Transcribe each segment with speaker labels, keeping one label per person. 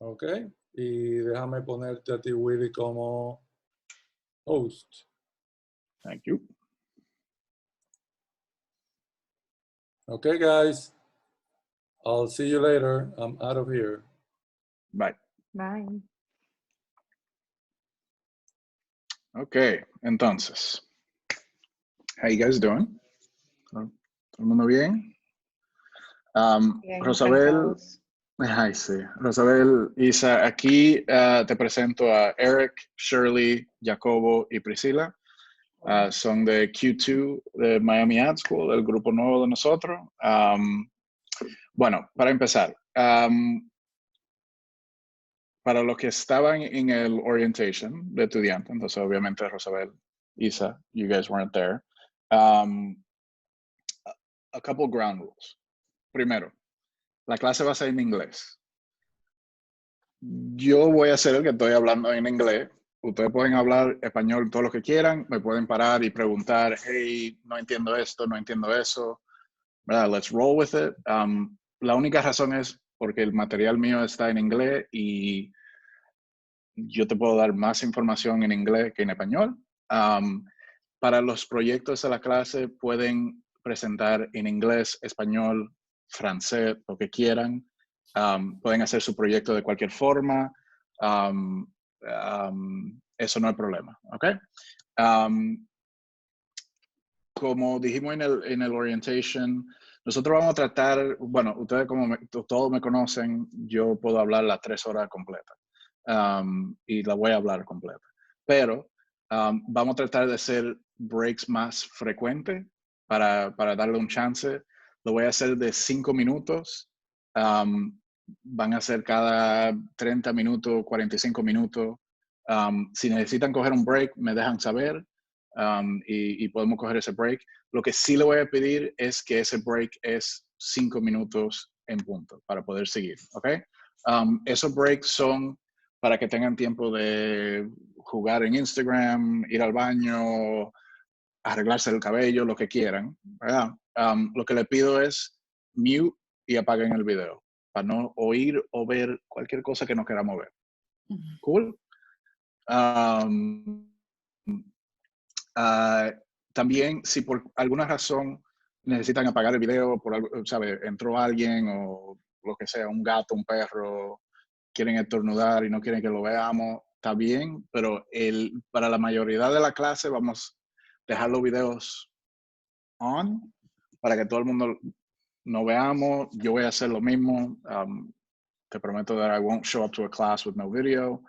Speaker 1: Ok. Y déjame ponerte a ti, Willy, como host.
Speaker 2: Thank you.
Speaker 1: Okay, guys. I'll see you later. I'm out of here.
Speaker 2: Bye.
Speaker 3: Bye.
Speaker 2: Okay, entonces. How you guys doing? ¿Todo el mundo bien?
Speaker 3: Bien,
Speaker 2: Rosabel,
Speaker 3: cansados.
Speaker 2: ay sí, Rosabel, Isa, aquí te presento a Eric, Shirley, Jacobo y Priscila. Son de Q2 de Miami Ad School, el grupo nuevo de nosotros. Bueno, para empezar, para los que estaban en el orientation de estudiante, entonces obviamente Rosabel, Isa, you guys weren't there. A couple ground rules. Primero, la clase va a ser en inglés. Yo voy a ser el que estoy hablando en inglés. Ustedes pueden hablar español todo lo que quieran, me pueden parar y preguntar, hey, no entiendo esto, no entiendo eso. ¿Verdad? Let's roll with it. La única razón es porque el material mío está en inglés y yo te puedo dar más información en inglés que en español. Para los proyectos de la clase pueden presentar en inglés, español, francés, lo que quieran. Pueden hacer su proyecto de cualquier forma. Eso no hay problema, ¿ok? Como dijimos en el orientation, nosotros vamos a tratar, bueno, ustedes como todos me conocen, yo puedo hablar las 3 horas completas y la voy a hablar completa. Pero vamos a tratar de hacer breaks más frecuentes para darle un chance. Lo voy a hacer de 5 minutos. Van a ser cada 30 minutos, 45 minutos. Si necesitan coger un break, me dejan saber. Y podemos coger ese break. Lo que sí le voy a pedir es que ese break es 5 minutos en punto para poder seguir, ¿ok? Esos breaks son para que tengan tiempo de jugar en Instagram, ir al baño, arreglarse el cabello, lo que quieran, ¿verdad? Lo que le pido es mute y apaguen el video para no oír o ver cualquier cosa que no queramos ver. ¿Cool? También, si por alguna razón necesitan apagar el video, por algo, ¿sabe? Entró alguien o lo que sea, un gato, un perro, quieren estornudar y no quieren que lo veamos, está bien, pero para la mayoría de la clase vamos a dejar los videos on para que todo el mundo no veamos. Yo voy a hacer lo mismo. Te prometo that I won't show up to a class with no video.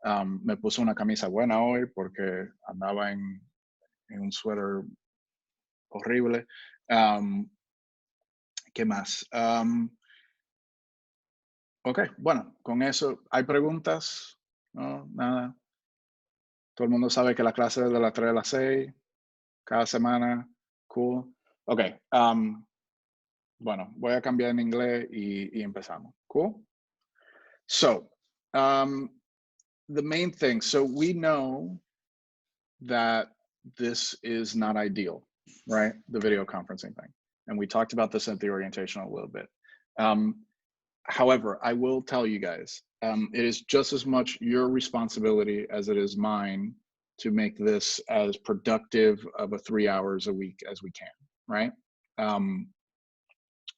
Speaker 2: Me puse una camisa buena hoy porque andaba en un suéter horrible. ¿Qué más? Ok, bueno, con eso, ¿hay preguntas? No, nada. Todo el mundo sabe que la clase es de las 3 a las 6, cada semana. Cool. Ok, bueno, voy a cambiar en inglés y empezamos. Cool. So, the main thing, so we know that this is not ideal, right? The video conferencing thing. And we talked about this at the orientation a little bit. However, I will tell you guys, it is just as much your responsibility as it is mine to make this as productive of a 3 hours a week as we can, right?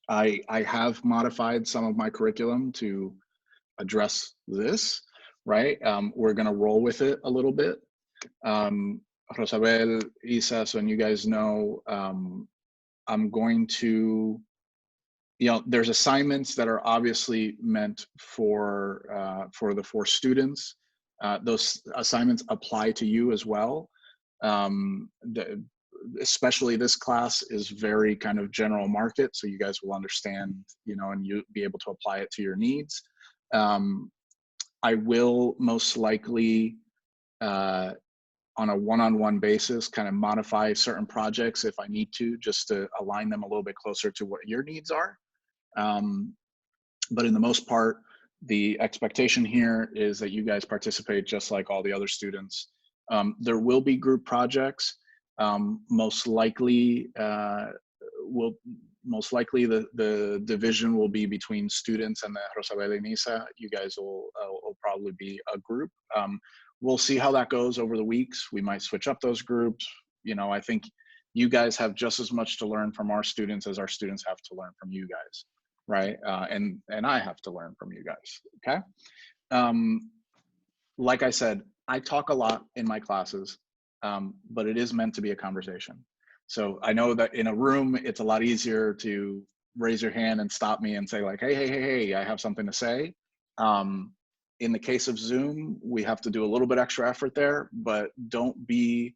Speaker 2: I have modified some of my curriculum to address this, right? We're gonna roll with it a little bit. Rosabel, Isa, so you guys know, I'm going to, there's assignments that are obviously meant for the 4 students. Those assignments apply to you as well. Especially this class is very kind of general market, so you guys will understand, and you'll be able to apply it to your needs. I will most likely, on a one-on-one basis, kind of modify certain projects if I need to, just to align them a little bit closer to what your needs are. But in the most part, the expectation here is that you guys participate just like all the other students. There will be group projects. Most likely, Most likely the division will be between students and the Rosabel y Nisa. You guys will probably be a group. We'll see how that goes over the weeks. We might switch up those groups. You know, I think you guys have just as much to learn from our students as our students have to learn from you guys, right? And I have to learn from you guys, okay? Like I said, I talk a lot in my classes, but it is meant to be a conversation. So I know that in a room, it's a lot easier to raise your hand and stop me and say like, hey, I have something to say. In the case of Zoom, we have to do a little bit extra effort there, but don't be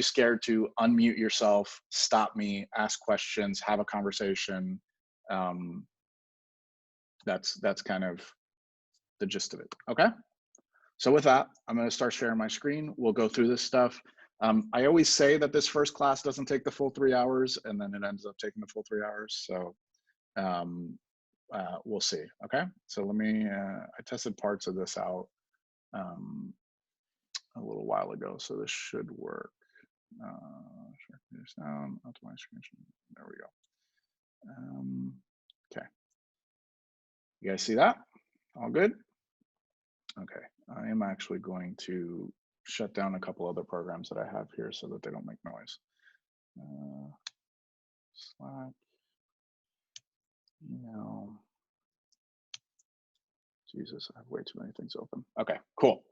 Speaker 2: scared to unmute yourself, stop me, ask questions, have a conversation. That's kind of the gist of it, okay? So with that, I'm gonna start sharing my screen. We'll go through this stuff. I always say that this first class doesn't take the full 3 hours, and then it ends up taking the full 3 hours. So we'll see, okay? So let me, I tested parts of this out a little while ago, so this should work. Sound, optimize screen. There we go. Okay. You guys see that? All good? Okay. I am actually going to shut down a couple other programs that I have here so that they don't make noise. Slack, email. Jesus, I have way too many things open. Okay, cool.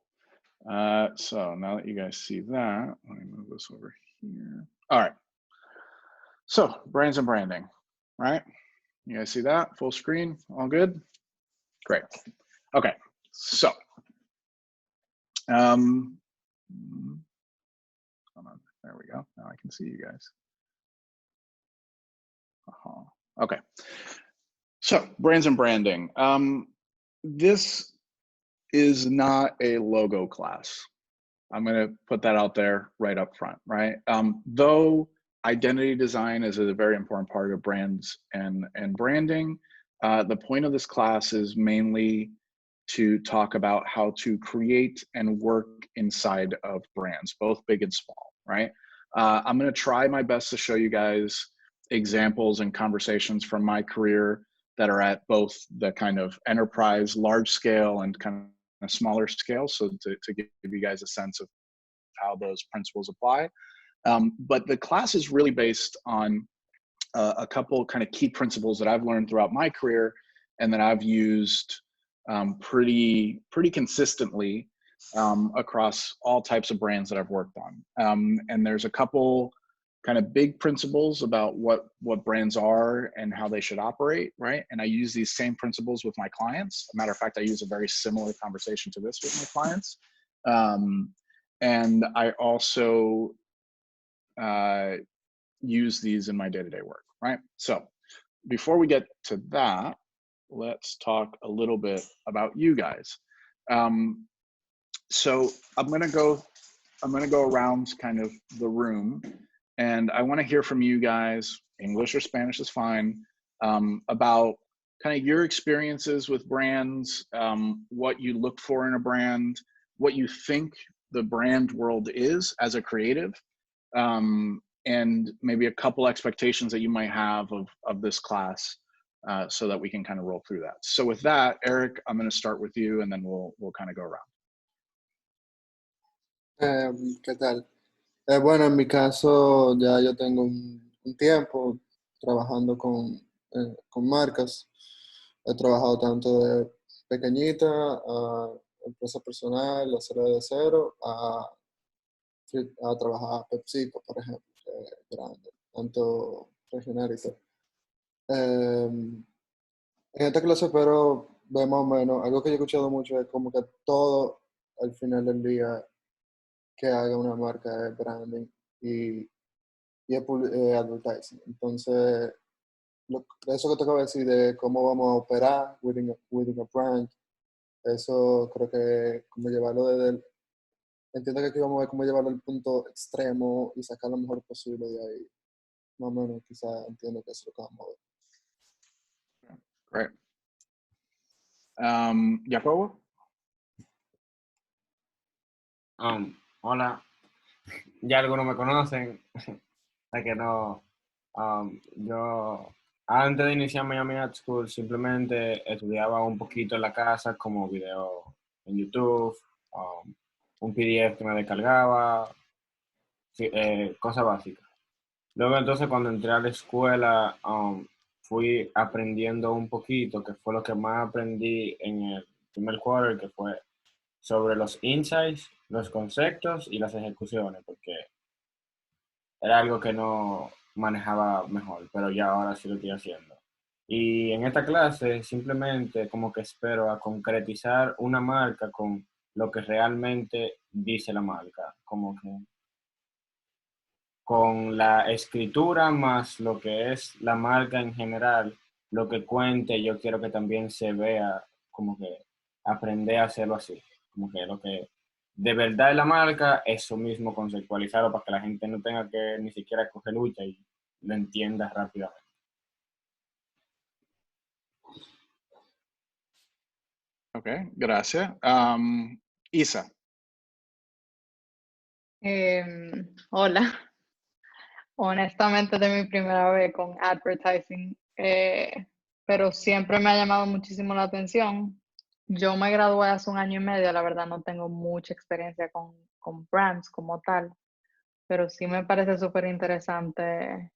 Speaker 2: So now that you guys see that, let me move this over here. All right. So brands and branding, right? You guys see that? Full screen, all good? Great. Okay, so. Hold on, there we go. Now I can see you guys. Okay. So brands and branding. This is not a logo class. I'm going to put that out there right up front, right? Though identity design is a very important part of brands and branding, the point of this class is mainly to talk about how to create and work inside of brands, both big and small, right? I'm going to try my best to show you guys examples and conversations from my career that are at both the kind of enterprise, large scale, and kind of smaller scale, so to give you guys a sense of how those principles apply. But the class is really based on a couple kind of key principles that I've learned throughout my career and that I've used pretty consistently across all types of brands that I've worked on. And there's a couple kind of big principles about what brands are and how they should operate, right? And I use these same principles with my clients. As a matter of fact, I use a very similar conversation to this with my clients. And I also use these in my day-to-day work, right? So before we get to that, let's talk a little bit about you guys. So I'm gonna go around kind of the room, and I want to hear from you guys, English or Spanish is fine, about kind of your experiences with brands, what you look for in a brand, what you think the brand world is as a creative, and maybe a couple expectations that you might have of this class, so that we can kind of roll through that. So with that, Eric, I'm going to start with you, and then we'll kind of go around.
Speaker 3: ¿Qué tal? Bueno, en mi caso ya yo tengo un tiempo trabajando con marcas. He trabajado tanto de pequeñita a empresa personal, a cero de cero, a trabajar a PepsiCo, por ejemplo, que es grande, tanto regional y todo. En esta clase, pero ve más o menos, algo que yo he escuchado mucho es como que todo al final del día que haga una marca es branding y es advertising. Entonces, eso que te acabo de decir de cómo vamos a operar within a brand, eso creo que como llevarlo entiendo que aquí vamos a ver cómo llevarlo al punto extremo y sacar lo mejor posible de ahí. Más o menos, quizás entiendo que eso es lo que vamos a ver.
Speaker 2: Great. Jacobo?
Speaker 4: Hola, ya algunos me conocen, la que no Yo, antes de iniciar Miami Art School, simplemente estudiaba un poquito en la casa, como video en YouTube, un PDF que me descargaba, sí, cosas básicas. Luego entonces cuando entré a la escuela, fui aprendiendo un poquito, que fue lo que más aprendí en el primer quarter, que fue sobre los insights, los conceptos y las ejecuciones, porque era algo que no manejaba mejor, pero ya ahora sí lo estoy haciendo. Y en esta clase simplemente como que espero a concretizar una marca con lo que realmente dice la marca, como que con la escritura más lo que es la marca en general, lo que cuente, yo quiero que también se vea, como que aprender a hacerlo así, como que lo que de verdad es la marca, eso mismo conceptualizarlo para que la gente no tenga que ni siquiera coger lucha y lo entienda rápidamente.
Speaker 2: Ok, gracias. Isa.
Speaker 5: Hola, honestamente de mi primera vez con advertising, pero siempre me ha llamado muchísimo la atención. Yo me gradué hace un año y medio, la verdad no tengo mucha experiencia con brands como tal, pero sí me parece súper interesante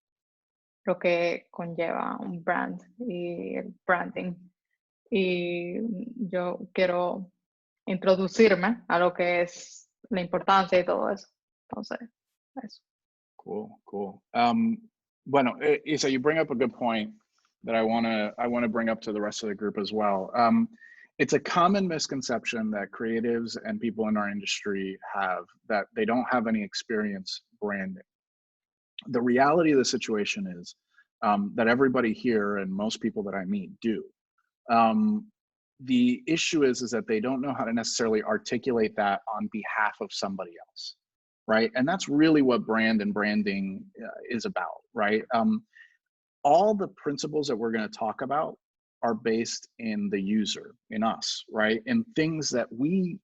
Speaker 5: lo que conlleva un brand y el branding. Y yo quiero introducirme a lo que es la importancia y todo eso. Entonces, eso.
Speaker 2: Cool, cool. Bueno, Isa, you bring up a good point that I wanna bring up to the rest of the group as well. It's a common misconception that creatives and people in our industry have that they don't have any experience branding. The reality of the situation is that everybody here and most people that I meet do. The issue is that they don't know how to necessarily articulate that on behalf of somebody else, right? And that's really what brand and branding is about, right? All the principles that we're going to talk about are based in the user, in us, right? In things that we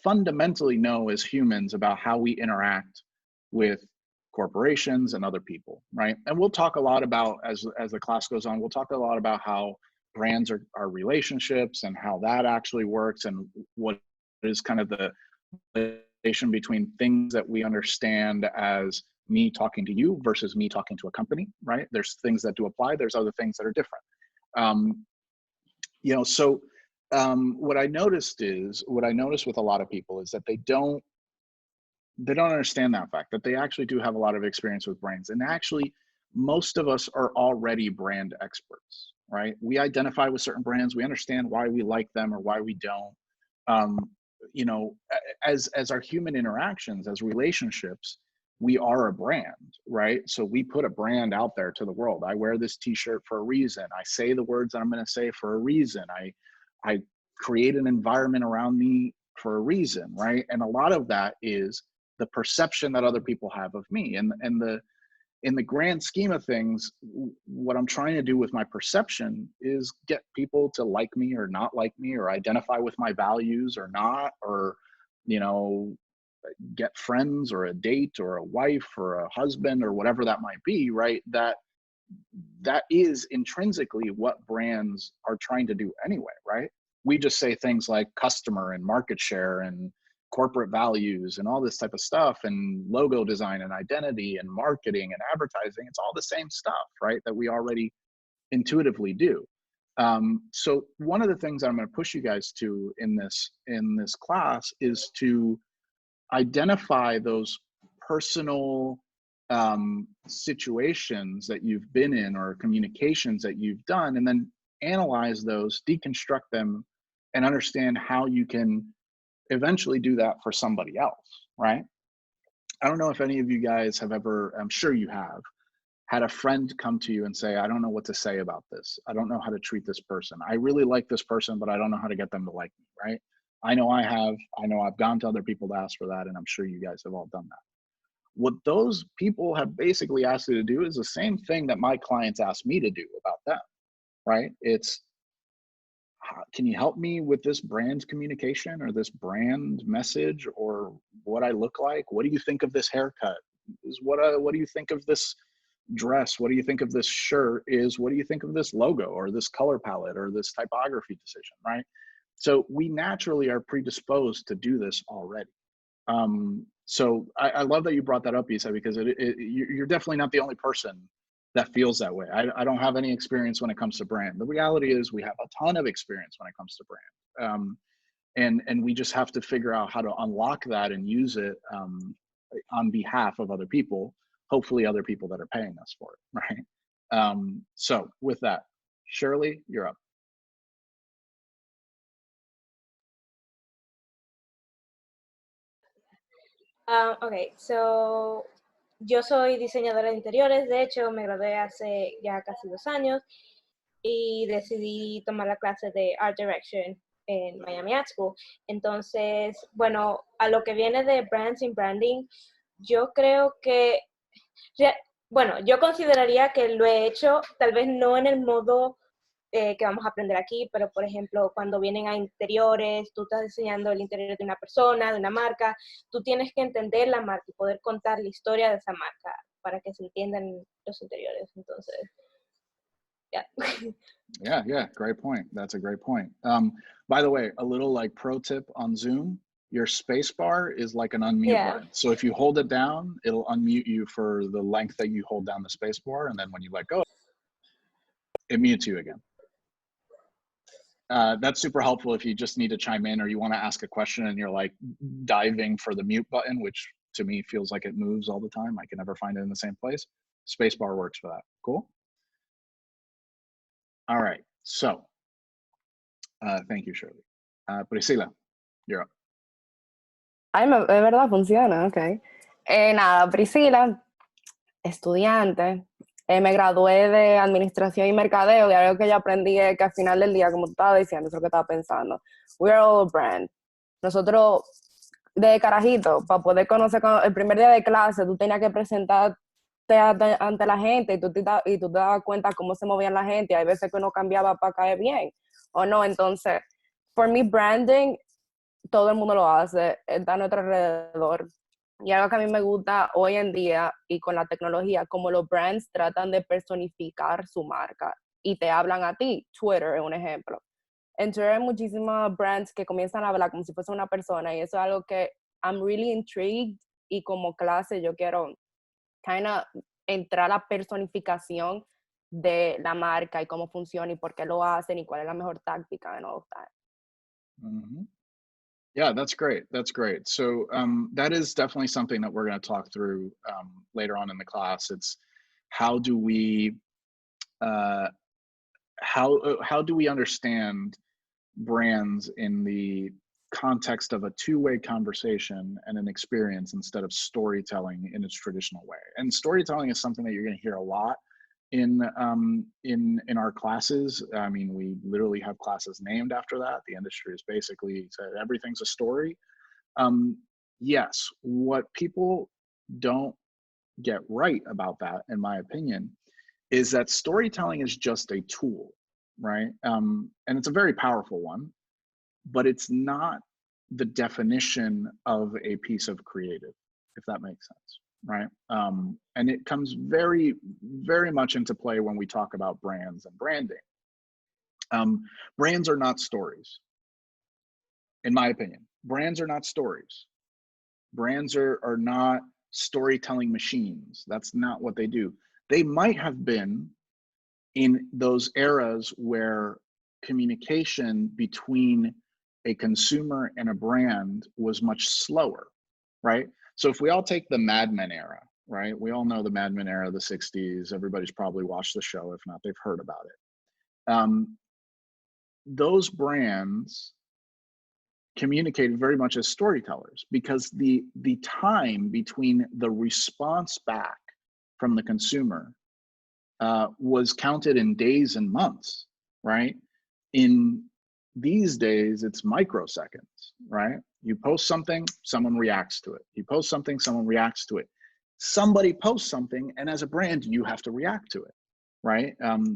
Speaker 2: fundamentally know as humans about how we interact with corporations and other people, right? And we'll talk a lot about, as the class goes on, we'll talk a lot about how brands are relationships and how that actually works and what is kind of the relation between things that we understand as me talking to you versus me talking to a company, right? There's things that do apply, there's other things that are different. So what I noticed with a lot of people is that they don't understand that fact, that they actually do have a lot of experience with brands. And actually, most of us are already brand experts, right? We identify with certain brands, we understand why we like them or why we don't. As our human interactions, as relationships, we are a brand, right? So we put a brand out there to the world. I wear this t-shirt for a reason. I say the words that I'm going to say for a reason. I create an environment around me for a reason, right? And a lot of that is the perception that other people have of me. And in the grand scheme of things, what I'm trying to do with my perception is get people to like me or not like me, or identify with my values or not, or, get friends or a date or a wife or a husband or whatever that might be, right? That is intrinsically what brands are trying to do anyway, right? We just say things like customer and market share and corporate values and all this type of stuff, and logo design and identity and marketing and advertising. It's all the same stuff, right? That we already intuitively do. So one of the things I'm going to push you guys to in this class is to identify those personal situations that you've been in or communications that you've done, and then analyze those, deconstruct them, and understand how you can eventually do that for somebody else, right? I don't know if any of you guys have ever, I'm sure you have, had a friend come to you and say, I don't know what to say about this. I don't know how to treat this person. I really like this person, but I don't know how to get them to like me, right? I know I have. I know I've gone to other people to ask for that, and I'm sure you guys have all done that. What those people have basically asked you to do is the same thing that my clients ask me to do about them, right? It's, can you help me with this brand communication or this brand message or what I look like? What do you think of this haircut? What do you think of this dress? What do you think of this shirt? Is what do you think of this logo or this color palette or this typography decision, right? So we naturally are predisposed to do this already. So I love that you brought that up, Isa, because you're definitely not the only person that feels that way. I don't have any experience when it comes to brand. The reality is we have a ton of experience when it comes to brand. And we just have to figure out how to unlock that and use it on behalf of other people, hopefully other people that are paying us for it, right? So with that, Shirley, you're up.
Speaker 6: Okay, so yo soy diseñadora de interiores, de hecho me gradué hace ya casi 2 años y decidí tomar la clase de Art Direction en Miami Art School. Entonces, bueno, a lo que viene de brands y branding, yo creo que, bueno, yo consideraría que lo he hecho, tal vez no en el modo que vamos a aprender aquí, pero por ejemplo, cuando vienen a interiores, tú estás diseñando el interior de una persona, de una marca, tú tienes que entender la marca y poder contar la historia de esa marca para que se entiendan los interiores. Entonces, yeah.
Speaker 2: Yeah, great point. That's a great point. By the way, a little like pro tip on Zoom, your space bar is like an unmute button. So if you hold it down, it'll unmute you for the length that you hold down the space bar. And then when you let go, it mutes you again. That's super helpful if you just need to chime in or you want to ask a question and you're like diving for the mute button, which to me feels like it moves all the time. I can never find it in the same place. Spacebar works for that. Cool. All right. So thank you, Shirley. Priscila, you're up.
Speaker 7: Ay, de verdad funciona, ok. Nada, Priscila, estudiante. Me gradué de Administración y Mercadeo y algo que yo aprendí es que al final del día, como tú estabas diciendo, eso es lo que estaba pensando. We're all a brand. Nosotros, de carajito, para poder conocer el primer día de clase, tú tenías que presentarte ante la gente y tú te dabas cuenta cómo se movían la gente. Hay veces que uno cambiaba para caer bien o no. Entonces, por mí, branding, todo el mundo lo hace, está a nuestro alrededor. Y algo que a mí me gusta hoy en día y con la tecnología, como los brands tratan de personificar su marca y te hablan a ti. Twitter es un ejemplo. En Twitter hay muchísimos brands que comienzan a hablar como si fuese una persona y eso es algo que I'm really intrigued y como clase yo quiero entrar a la personificación de la marca y cómo funciona y por qué lo hacen y cuál es la mejor táctica de no adoptar.
Speaker 2: Mm-hmm. Yeah, that's great. That's great. So that is definitely something that we're going to talk through later on in the class. It's how do we how do we understand brands in the context of a two-way conversation and an experience instead of storytelling in its traditional way. And storytelling is something that you're going to hear a lot in our classes. I mean, we literally have classes named after that. The industry is basically said everything's a story. Yes, what people don't get right about that, in my opinion, is that storytelling is just a tool, right? And it's a very powerful one, but it's not the definition of a piece of creative, if that makes sense, right? And it comes very, very much into play when we talk about brands and branding. Brands are not stories, in my opinion. Brands are not stories. Brands are not storytelling machines. That's not what they do. They might have been in those eras where communication between a consumer and a brand was much slower, right? So if we all take the Mad Men era, right? We all know the Mad Men era, the 60s. Everybody's probably watched the show. If not, they've heard about it. Those brands communicated very much as storytellers because the time between the response back from the consumer was counted in days and months, right? In these days, it's microseconds, right? You post something, someone reacts to it. You post something, someone reacts to it. Somebody posts something, and as a brand, you have to react to it, right?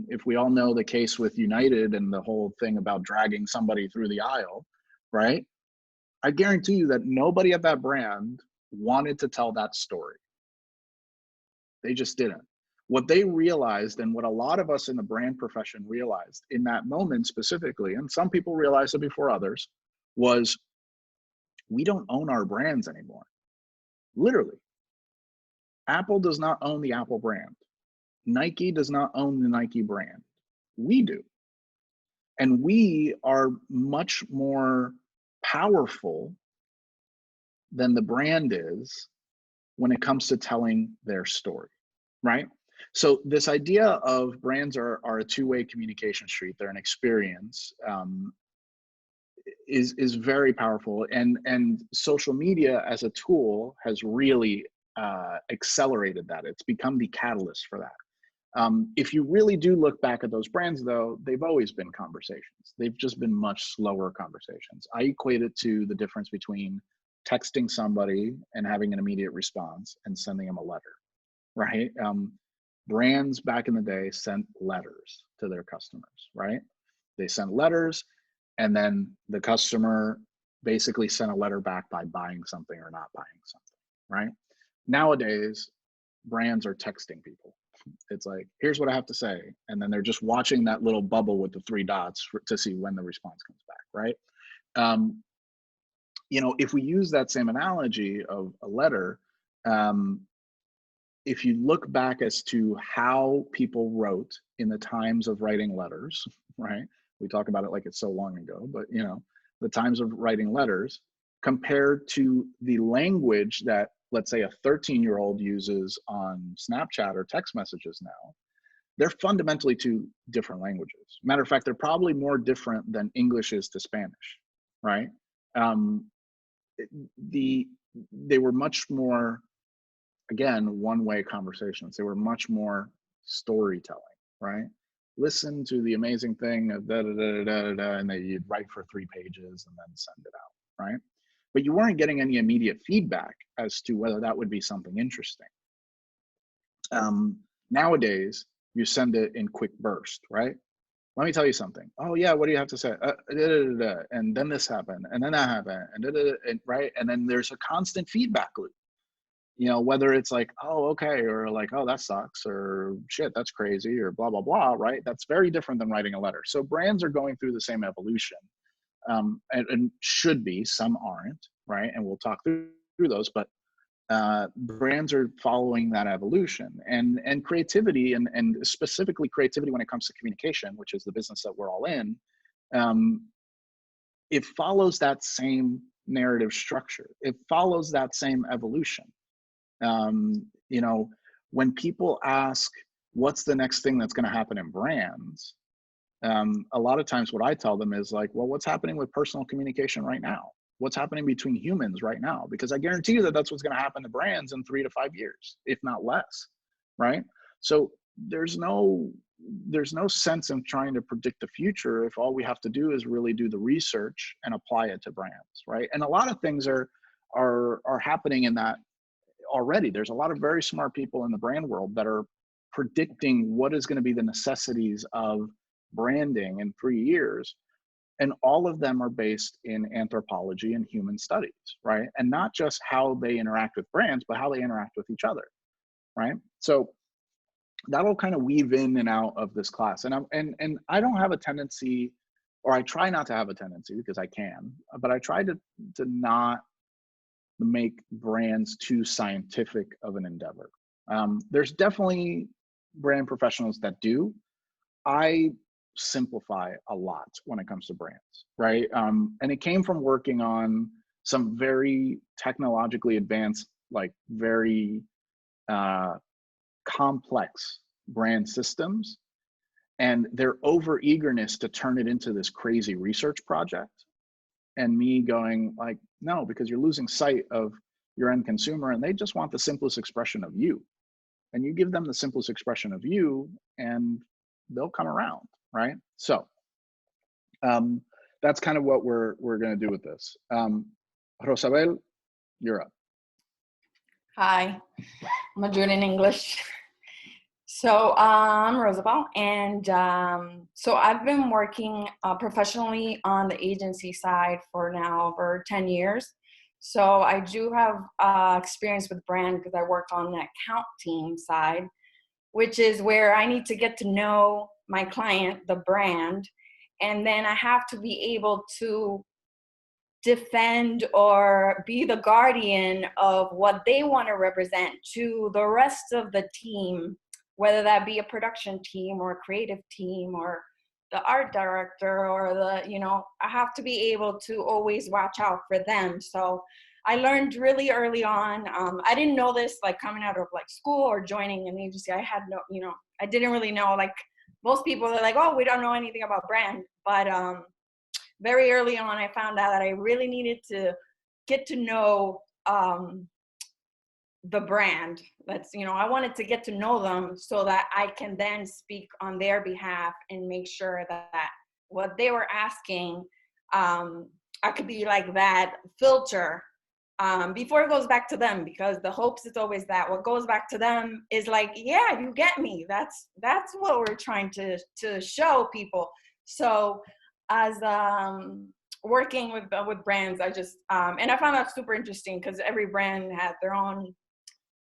Speaker 2: If we all know the case with United and the whole thing about dragging somebody through the aisle, right? I guarantee you that nobody at that brand wanted to tell that story. They just didn't. What they realized, and what a lot of us in the brand profession realized in that moment specifically, and some people realized it before others, was we don't own our brands anymore. Literally. Apple does not own the Apple brand. Nike does not own the Nike brand. We do. And we are much more powerful than the brand is when it comes to telling their story, right? So this idea of brands are a two-way communication street. They're an experience, is very powerful. And social media as a tool has really accelerated that. It's become the catalyst for that. If you really do look back at those brands, though, they've always been conversations. They've just been much slower conversations. I equate it to the difference between texting somebody and having an immediate response and sending them a letter, right? Brands back in the day sent letters to their customers, right? They sent letters, and then the customer basically sent a letter back by buying something or not buying something, right? Nowadays, brands are texting people. It's like, here's what I have to say. And then they're just watching that little bubble with the 3 dots to see when the response comes back, right? You know, if we use that same analogy of a letter, if you look back as to how people wrote in the times of writing letters, right? We talk about it like it's so long ago, but you know, the times of writing letters compared to the language that, let's say, a 13-year-old uses on Snapchat or text messages now, they're fundamentally two different languages. Matter of fact, they're probably more different than English is to Spanish, right? They were much more, again, one-way conversations. They were much more storytelling, right? Listen to the amazing thing of da da da da da da, and then you'd write for 3 pages and then send it out, right? But you weren't getting any immediate feedback as to whether that would be something interesting. Nowadays, you send it in quick bursts, right? Let me tell you something. Oh yeah, what do you have to say? And then this happened, and then that happened, and right? And then there's a constant feedback loop. You know, whether it's like, oh, okay, or like, oh, that sucks, or shit, that's crazy, or blah, blah, blah, right? That's very different than writing a letter. So brands are going through the same evolution, and should be, some aren't, right? And we'll talk through those, but brands are following that evolution, and creativity, and specifically creativity when it comes to communication, which is the business that we're all in, it follows that same narrative structure. It follows that same evolution. You know, when people ask, what's the next thing that's going to happen in brands? A lot of times what I tell them is like, well, what's happening with personal communication right now? What's happening between humans right now? Because I guarantee you that that's what's going to happen to brands in 3 to 5 years, if not less, right? So there's no sense in trying to predict the future if all we have to do is really do the research and apply it to brands, right? And a lot of things are happening in that already. There's a lot of very smart people in the brand world that are predicting what is going to be the necessities of branding in 3 years. And all of them are based in anthropology and human studies, right? And not just how they interact with brands, but how they interact with each other, right? So that'll kind of weave in and out of this class. And I don't have a tendency, or I try not to have a tendency, because I can, but I try to not make brands too scientific of an endeavor. There's definitely brand professionals that do. I simplify a lot when it comes to brands, right? And it came from working on some very technologically advanced, like very complex brand systems, and their over eagerness to turn it into this crazy research project, and me going like, no, because you're losing sight of your end consumer, and they just want the simplest expression of you. And you give them the simplest expression of you, and they'll come around, right? So that's kind of what we're going to do with this. Rosabel, you're up.
Speaker 8: Hi, I'm gonna do it in English. So I'm Rosabel, and so I've been working professionally on the agency side for now over 10 years. So I do have experience with brand because I worked on the account team side. which is where I need to get to know my client, the brand, and then I have to be able to defend or be the guardian of what they want to represent to the rest of the team, whether that be a production team or a creative team or the art director or the, you know, I have to be able to always watch out for them. So I learned really early on. I didn't know this like coming out of like school or joining an agency. I had no, you know, I didn't really know, like most people are like, oh, we don't know anything about brand. But very early on, I found out that I really needed to get to know the brand. That's, you know, I wanted to get to know them so that I can then speak on their behalf and make sure that what they were asking, I could be like that filter before it goes back to them, because the hopes is always that what goes back to them is like, yeah, you get me. That's what we're trying to show people. So as working with brands, I just and I found that super interesting because every brand had their own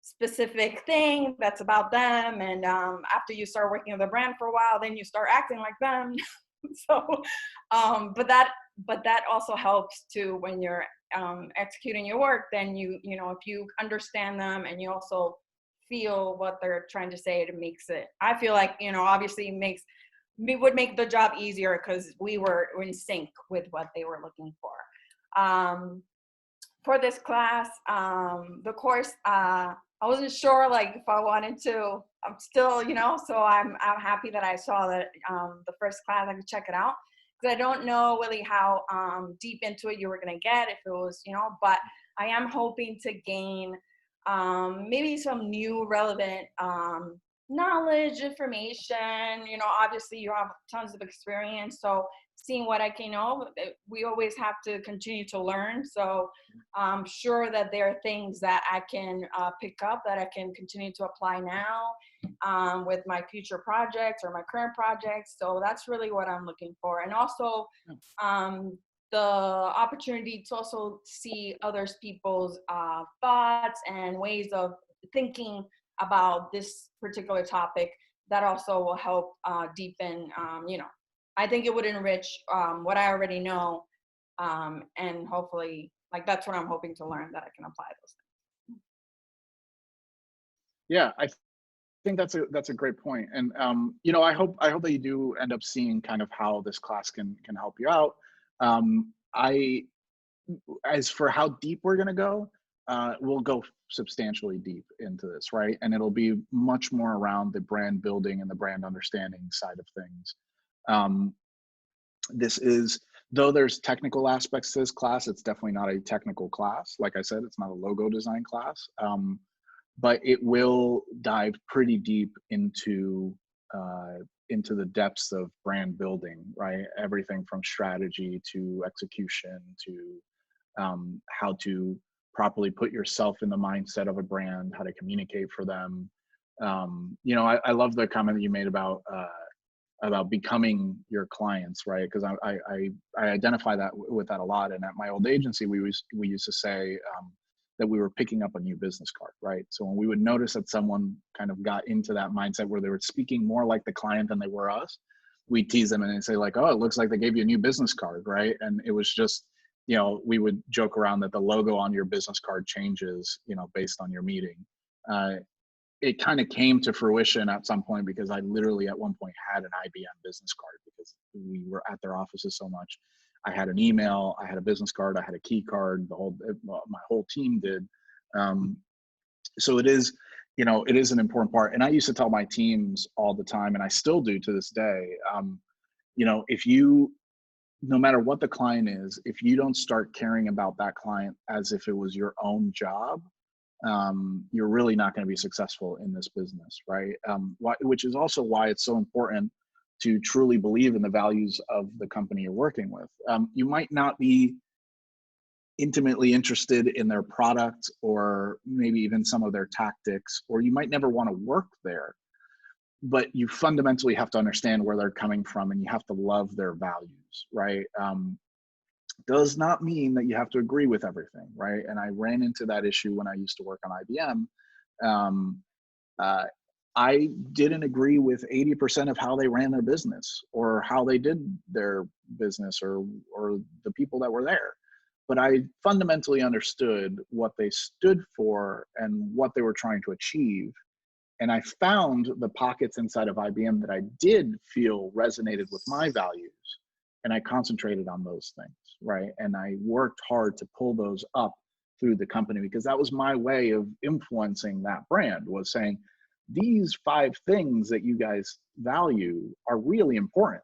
Speaker 8: specific thing that's about them, and after you start working with a brand for a while, then you start acting like them. So but that also helps too when you're executing your work. Then you know, if you understand them and you also feel what they're trying to say, it makes it, I feel like, you know, obviously would make the job easier because we were in sync with what they were looking for. For this class, the course, I wasn't sure like if I wanted to. I'm still, you know, so I'm happy that I saw that the first class I could check it out, because I don't know really how deep into it you were gonna get, if it was, you know, but I am hoping to gain maybe some new relevant knowledge, information. You know, obviously you have tons of experience, so seeing what I can know, we always have to continue to learn. So I'm sure that there are things that I can pick up that I can continue to apply now with my future projects or my current projects. So that's really what I'm looking for. And also the opportunity to also see others people's thoughts and ways of thinking about this particular topic, that also will help deepen, you know, I think it would enrich what I already know, and hopefully, like, that's what I'm hoping to learn, that I can apply those things.
Speaker 2: Yeah, I think that's a great point. And you know, I hope that you do end up seeing kind of how this class can help you out. As for how deep we're going to go, we'll go substantially deep into this, right? And it'll be much more around the brand building and the brand understanding side of things. This is, though there's technical aspects to this class, it's definitely not a technical class. Like I said, it's not a logo design class, but it will dive pretty deep into the depths of brand building, right? Everything from strategy to execution to how to properly put yourself in the mindset of a brand, how to communicate for them. You know, I love the comment that you made about becoming your clients, right? Because I identify that with that a lot. And at my old agency, we used to say that we were picking up a new business card, right? So when we would notice that someone kind of got into that mindset where they were speaking more like the client than they were us, we tease them and they'd say like, oh, it looks like they gave you a new business card, right? And it was just, you know, we would joke around that the logo on your business card changes, you know, based on your meeting. It kind of came to fruition at some point because I literally at one point had an IBM business card because we were at their offices so much. I had an email, I had a business card, I had a key card, my whole team did. So it is, you know, it is an important part. And I used to tell my teams all the time, and I still do to this day, you know, no matter what the client is, if you don't start caring about that client as if it was your own job, you're really not going to be successful in this business, right? Which is also why it's so important to truly believe in the values of the company you're working with. You might not be intimately interested in their product or maybe even some of their tactics, or you might never want to work there, but you fundamentally have to understand where they're coming from and you have to love their values, right? Does not mean that you have to agree with everything, right? And I ran into that issue when I used to work on IBM. I didn't agree with 80% of how they ran their business or how they did their business or the people that were there. But I fundamentally understood what they stood for and what they were trying to achieve. And I found the pockets inside of IBM that I did feel resonated with my values. And I concentrated on those things, right? And I worked hard to pull those up through the company, because that was my way of influencing that brand, was saying, these 5 things that you guys value are really important.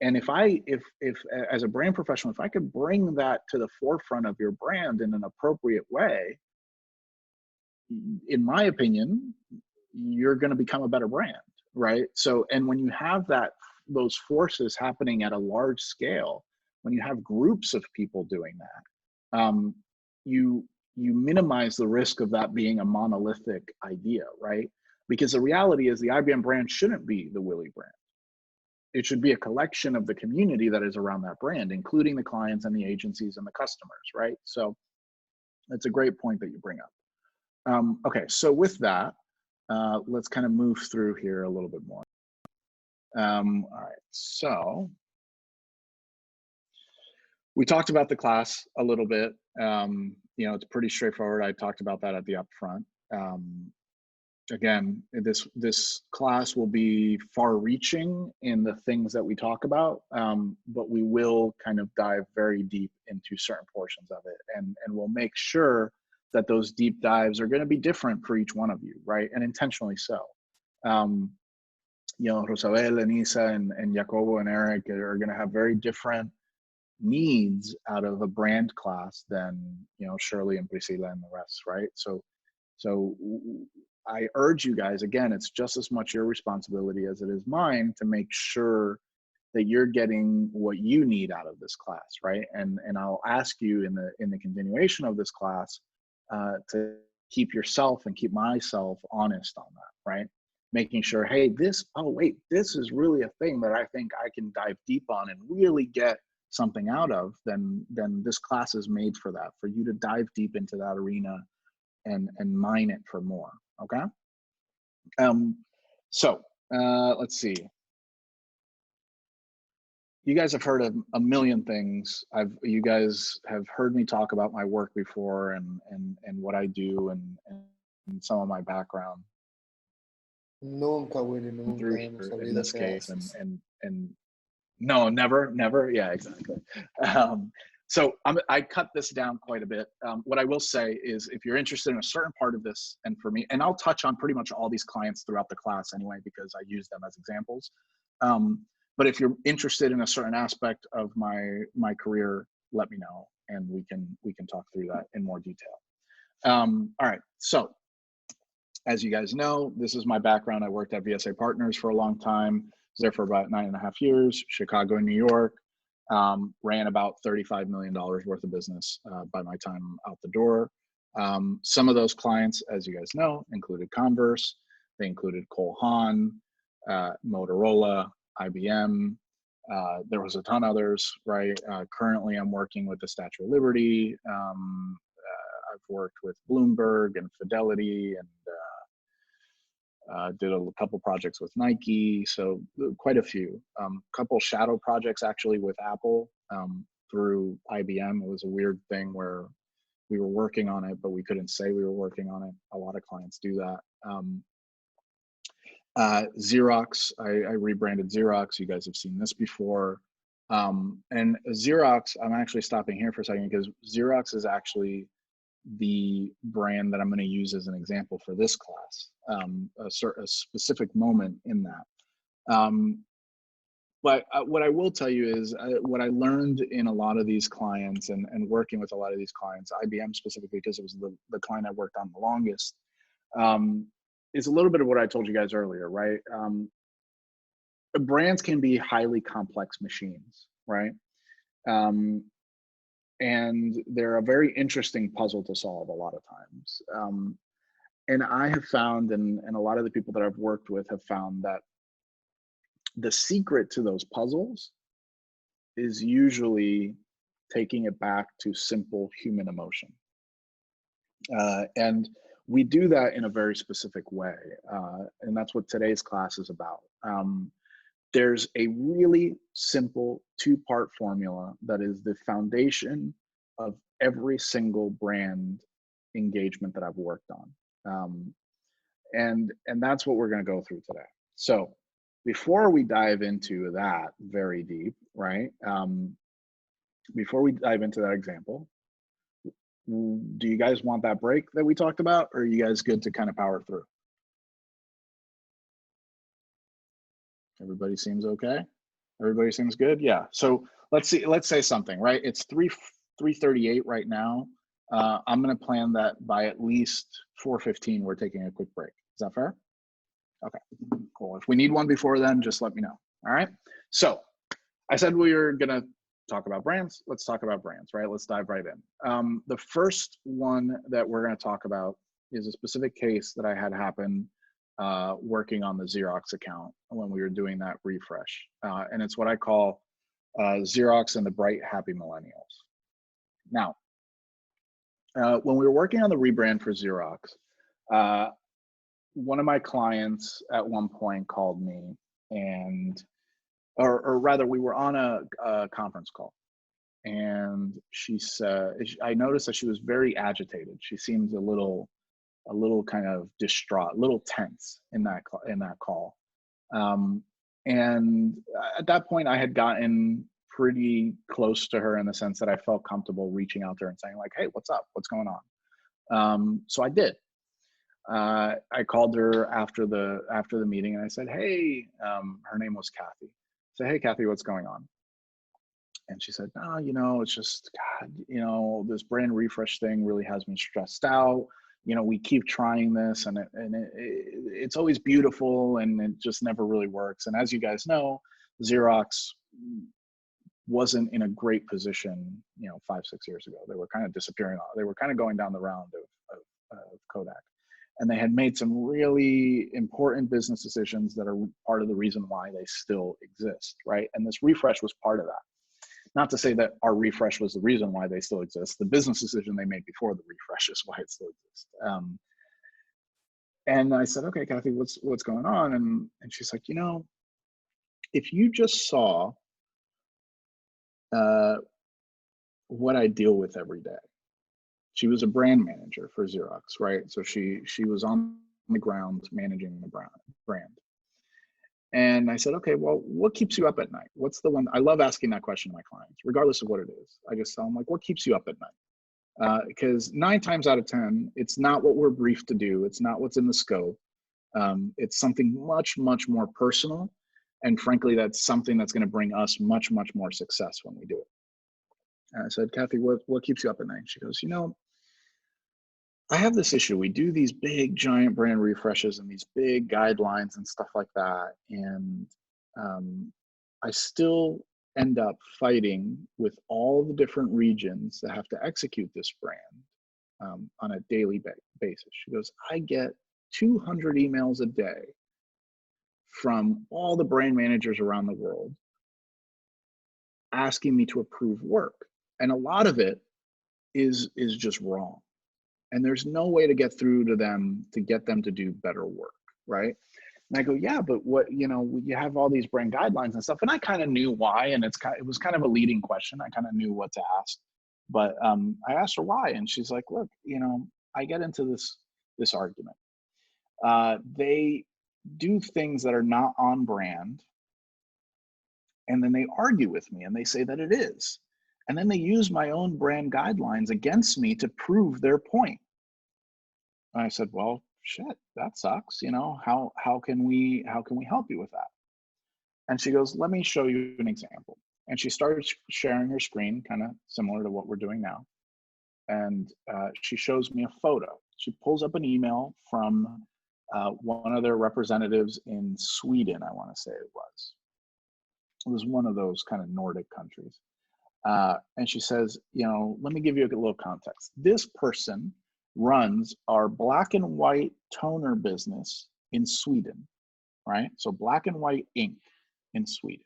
Speaker 2: And if as a brand professional, if I could bring that to the forefront of your brand in an appropriate way, in my opinion, you're going to become a better brand, right? So, and when you have those forces happening at a large scale, when you have groups of people doing that, you minimize the risk of that being a monolithic idea, right? Because the reality is the IBM brand shouldn't be the Willie brand. It should be a collection of the community that is around that brand, including the clients and the agencies and the customers, right? So that's a great point that you bring up. Okay, so with that, let's kind of move through here a little bit more. All right, so we talked about the class a little bit. You know, it's pretty straightforward. I talked about that at the upfront. Again, this class will be far-reaching in the things that we talk about, but we will kind of dive very deep into certain portions of it, and we'll make sure that those deep dives are going to be different for each one of you, right? And intentionally so. You know, Rosabel and Isa and Jacobo and Eric are going to have very different needs out of a brand class than, you know, Shirley and Priscilla and the rest, right? So I urge you guys, again, it's just as much your responsibility as it is mine to make sure that you're getting what you need out of this class, right? And I'll ask you in the continuation of this class to keep yourself and keep myself honest on that, right? Making sure, hey, this is really a thing that I think I can dive deep on and really get something out of, then this class is made for that, for you to dive deep into that arena and mine it for more. Okay. So let's see. You guys have heard of a million things. You guys have heard me talk about my work before and what I do and some of my background.
Speaker 3: Nunca, Willie, nunca.
Speaker 2: Through here, in this case, and no, never. Yeah, exactly. So I cut this down quite a bit. What I will say is, if you're interested in a certain part of this, and for me, and I'll touch on pretty much all these clients throughout the class anyway, because I use them as examples. But if you're interested in a certain aspect of my career, let me know, and we can talk through that in more detail. All right, so as you guys know, this is my background. I worked at VSA Partners for a long time. Was there for about 9.5 years, Chicago and New York. Ran about $35 million worth of business by my time out the door. Some of those clients, as you guys know, included Converse. They included Cole Haan, Motorola, IBM. There was a ton others, right? Currently, I'm working with the Statue of Liberty. I've worked with Bloomberg and Fidelity, and did a couple projects with Nike, so quite a few. Couple shadow projects actually with Apple through IBM. It was a weird thing where we were working on it, but we couldn't say we were working on it. A lot of clients do that. Xerox, I rebranded Xerox. You guys have seen this before. And Xerox, I'm actually stopping here for a second because Xerox is actually the brand that I'm going to use as an example for this class, a specific moment in that. But what I will tell you is what I learned in a lot of these clients and working with a lot of these clients, IBM specifically, because it was the client I worked on the longest, is a little bit of what I told you guys earlier, right? Brands can be highly complex machines, right? And they're a very interesting puzzle to solve a lot of times. And I have found, and a lot of the people that I've worked with have found, that the secret to those puzzles is usually taking it back to simple human emotion. And we do that in a very specific way, and that's what today's class is about. There's a really simple two-part formula that is the foundation of every single brand engagement that I've worked on. And that's what we're going to go through today. So before we dive into that very deep, right? Before we dive into that example, do you guys want that break that we talked about, or are you guys good to kind of power through? Everybody seems okay? Everybody seems good? Yeah. So let's say something, right? It's 3:38 right now. I'm going to plan that by at least 4:15, we're taking a quick break. Is that fair? Okay, cool. If we need one before then, just let me know. All right. So I said we were going to talk about brands. Let's talk about brands, right? Let's dive right in. The first one that we're going to talk about is a specific case that I had happen working on the Xerox account when we were doing that refresh. And it's what I call Xerox and the Bright Happy Millennials. Now, when we were working on the rebrand for Xerox, one of my clients at one point called me and, or rather we were on a conference call, and she said, I noticed that she was very agitated. She seemed a little kind of distraught, a little tense in that call. And at that point I had gotten pretty close to her in the sense that I felt comfortable reaching out to her and saying like, hey, what's up? What's going on? So I did. I called her after the meeting and I said, hey, her name was Kathy. I said, hey, Kathy, what's going on? And she said, no, you know, it's just, God, you know, this brand refresh thing really has me stressed out. You know, we keep trying this and it's always beautiful and it just never really works. And as you guys know, Xerox wasn't in a great position, you know, 5-6 years ago. They were kind of disappearing. They were kind of going down the round of Kodak. And they had made some really important business decisions that are part of the reason why they still exist, right? And this refresh was part of that. Not to say that our refresh was the reason why they still exist. The business decision they made before the refresh is why it still exists. And I said, okay, Kathy, what's going on? And she's like, you know, if you just saw what I deal with every day. She was a brand manager for Xerox, right? So she was on the ground managing the brand. And I said, okay, well, what keeps you up at night? What's the one? I love asking that question to my clients, regardless of what it is. I just tell them, like, what keeps you up at night? Because 9 times out of 10, it's not what we're briefed to do. It's not what's in the scope. It's something much, much more personal. And frankly, that's something that's going to bring us much, much more success when we do it. And I said, Kathy, what keeps you up at night? She goes, you know, I have this issue. We do these big giant brand refreshes and these big guidelines and stuff like that. And I still end up fighting with all the different regions that have to execute this brand on a daily basis. She goes, I get 200 emails a day from all the brand managers around the world asking me to approve work. And a lot of it is just wrong. And there's no way to get through to them to get them to do better work, right? And I go, yeah, but what, you know, you have all these brand guidelines and stuff. And I kind of knew why, and it was kind of a leading question. I kind of knew what to ask, but I asked her why, and she's like, look, you know, I get into this argument. They do things that are not on brand, and then they argue with me, and they say that it is. And then they use my own brand guidelines against me to prove their point. And I said, well, shit, that sucks. You know, how can we help you with that? And she goes, let me show you an example. And she started sharing her screen, kind of similar to what we're doing now. And she shows me a photo. She pulls up an email from one of their representatives in Sweden, I want to say it was. It was one of those kind of Nordic countries. And she says, you know, let me give you a little context. This person runs our black and white toner business in Sweden, right? So black and white ink in Sweden.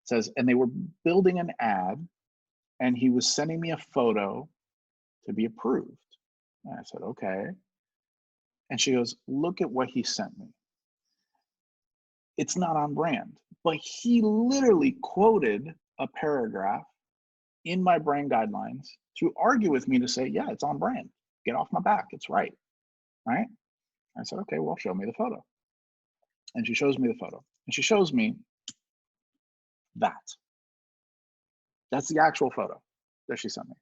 Speaker 2: It says, and they were building an ad, and he was sending me a photo to be approved. And I said, okay. And she goes, look at what he sent me. It's not on brand. But he literally quoted a paragraph in my brand guidelines to argue with me to say, yeah, it's on brand. Get off my back. It's right. Right? I said, okay, well, show me the photo. And she shows me the photo. And she shows me that. That's the actual photo that she sent me.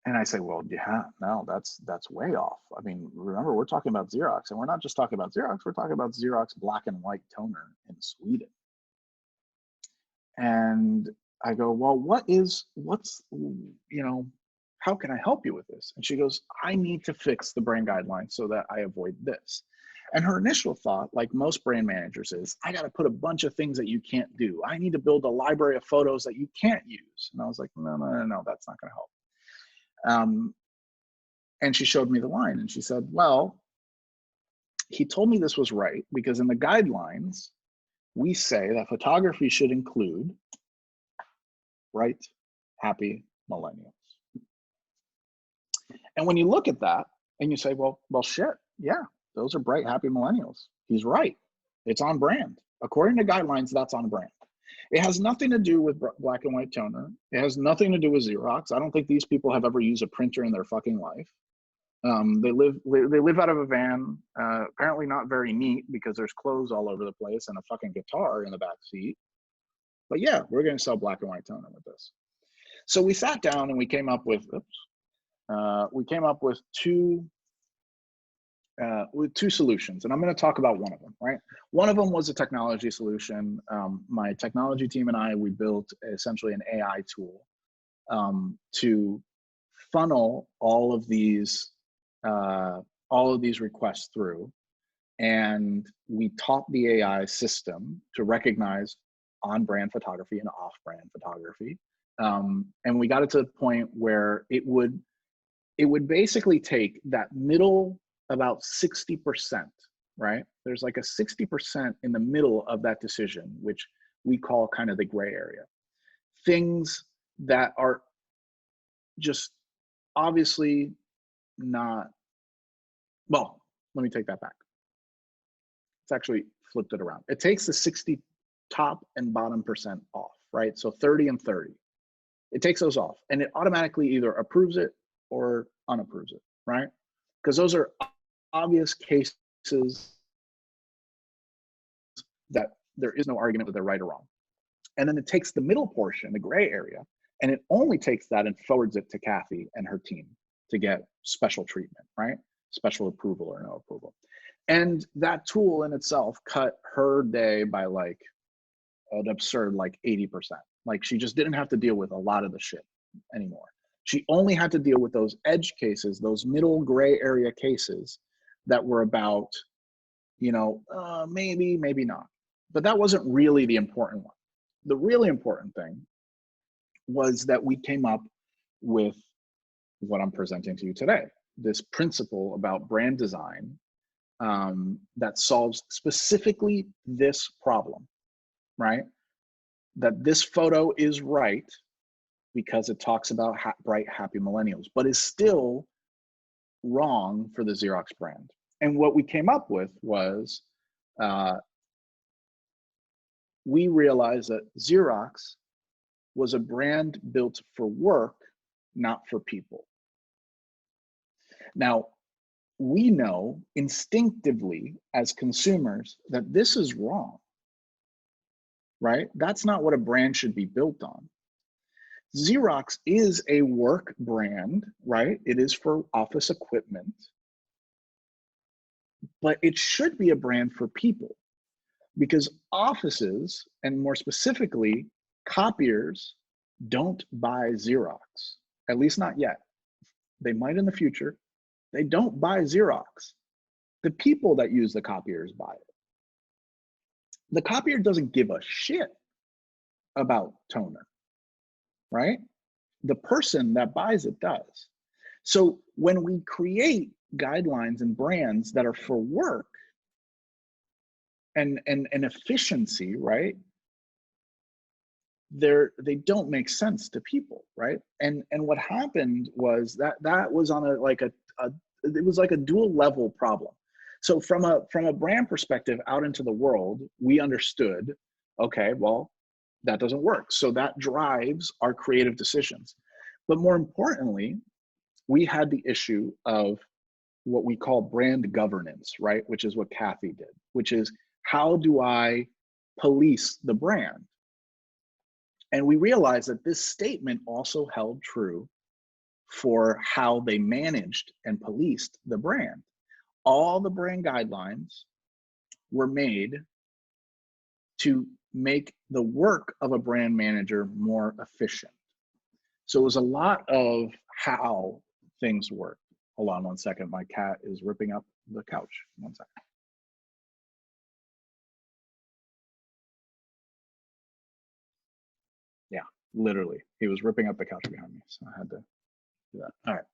Speaker 2: And I say, well, yeah, no, that's way off. I mean, remember, we're talking about Xerox, and we're not just talking about Xerox, we're talking about Xerox black and white toner in Sweden. And I go, well, how can I help you with this? And she goes, I need to fix the brand guidelines so that I avoid this. And her initial thought, like most brand managers, is I got to put a bunch of things that you can't do. I need to build a library of photos that you can't use. And I was like, no, that's not going to help. And she showed me the line and she said, well, he told me this was right because in the guidelines, we say that photography should include bright, happy millennials. And when you look at that and you say, well, shit, yeah, those are bright, happy millennials. He's right. It's on brand. According to guidelines, that's on brand. It has nothing to do with black and white toner. It has nothing to do with Xerox. I don't think these people have ever used a printer in their fucking life. They live out of a van, apparently not very neat because there's clothes all over the place and a fucking guitar in the back seat. But yeah, we're going to sell black and white toner with this. So we sat down and we came up with, two solutions, and I'm going to talk about one of them, right? One of them was a technology solution. My technology team and I, we built essentially an AI tool to funnel all of these requests through, and we taught the AI system to recognize on-brand photography and off-brand photography, and we got it to the point where it would basically take that middle about 60%, right? There's like a 60% in the middle of that decision, which we call kind of the gray area. Things that are just obviously not, well, let me take that back. It's actually flipped it around. It takes the 60 top and bottom percent off, right? So 30 and 30. It takes those off and it automatically either approves it or unapproves it, right? Because those are obvious cases that there is no argument that they're right or wrong. And then it takes the middle portion, the gray area, and it only takes that and forwards it to Kathy and her team to get special treatment, right? Special approval or no approval. And that tool in itself cut her day by like an absurd like 80%. Like she just didn't have to deal with a lot of the shit anymore. She only had to deal with those edge cases, those middle gray area cases that were about, maybe, maybe not. But that wasn't really the important one. The really important thing was that we came up with what I'm presenting to you today, this principle about brand design that solves specifically this problem, right? That this photo is right because it talks about bright, happy millennials, but is still wrong for the Xerox brand. And what we came up with was, we realized that Xerox was a brand built for work, not for people. Now, we know instinctively as consumers that this is wrong, right? That's not what a brand should be built on. Xerox is a work brand, right? It is for office equipment, but it should be a brand for people because offices, and more specifically, copiers don't buy Xerox, at least not yet. They might in the future. They don't buy Xerox. The people that use the copiers buy it. The copier doesn't give a shit about toner, right? The person that buys it does. So when we create guidelines and brands that are for work and efficiency, right? They don't make sense to people, right? And what happened was that was on it was like a dual level problem. So from a brand perspective out into the world, we understood, okay, well, that doesn't work. So that drives our creative decisions. But more importantly, we had the issue of what we call brand governance, right? Which is what Kathy did, which is how do I police the brand? And we realized that this statement also held true for how they managed and policed the brand. All the brand guidelines were made to make the work of a brand manager more efficient. So it was a lot of how things work. Hold on one second. My cat is ripping up the couch. One second. Yeah, literally. He was ripping up the couch behind me. So I had to do that. All right.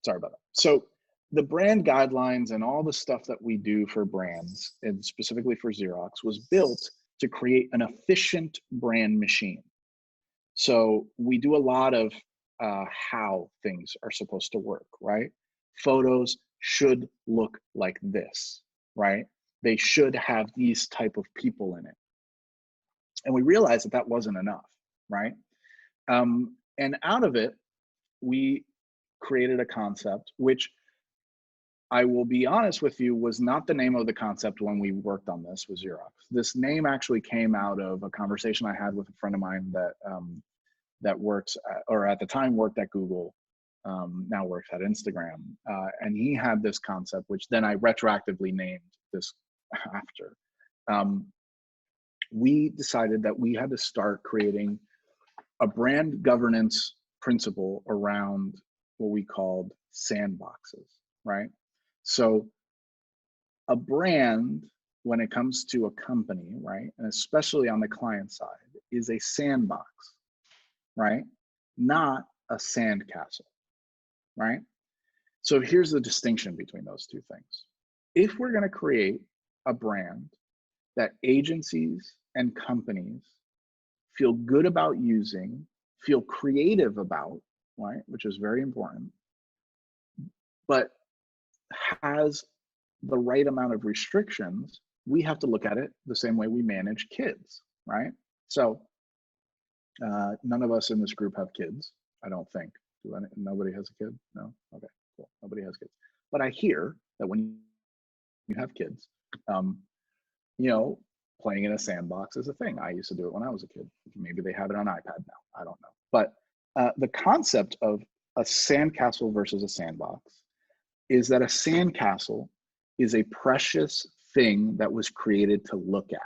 Speaker 2: Sorry about that. So the brand guidelines and all the stuff that we do for brands, and specifically for Xerox, was built to create an efficient brand machine. So we do a lot of how things are supposed to work, right? Photos should look like this, right? They should have these type of people in it. And we realized that that wasn't enough, right? And out of it, we created a concept, which I will be honest with you, was not the name of the concept when we worked on this with Xerox. This name actually came out of a conversation I had with a friend of mine that that works, or at the time worked at Google, now works at Instagram. And he had this concept, which then I retroactively named this after. We decided that we had to start creating a brand governance principle around what we called sandboxes, right? So a brand, when it comes to a company, right, and especially on the client side, is a sandbox, right? Not a sandcastle, right? So here's the distinction between those two things. If we're going to create a brand that agencies and companies feel good about using, feel creative about, right, which is very important, but has the right amount of restrictions, we have to look at it the same way we manage kids, right? So none of us in this group have kids, I don't think. Nobody has a kid? No? Okay, cool. Nobody has kids. But I hear that when you have kids, you know, playing in a sandbox is a thing. I used to do it when I was a kid. Maybe they have it on iPad now. I don't know. But the concept of a sandcastle versus a sandbox is that a sandcastle is a precious thing that was created to look at.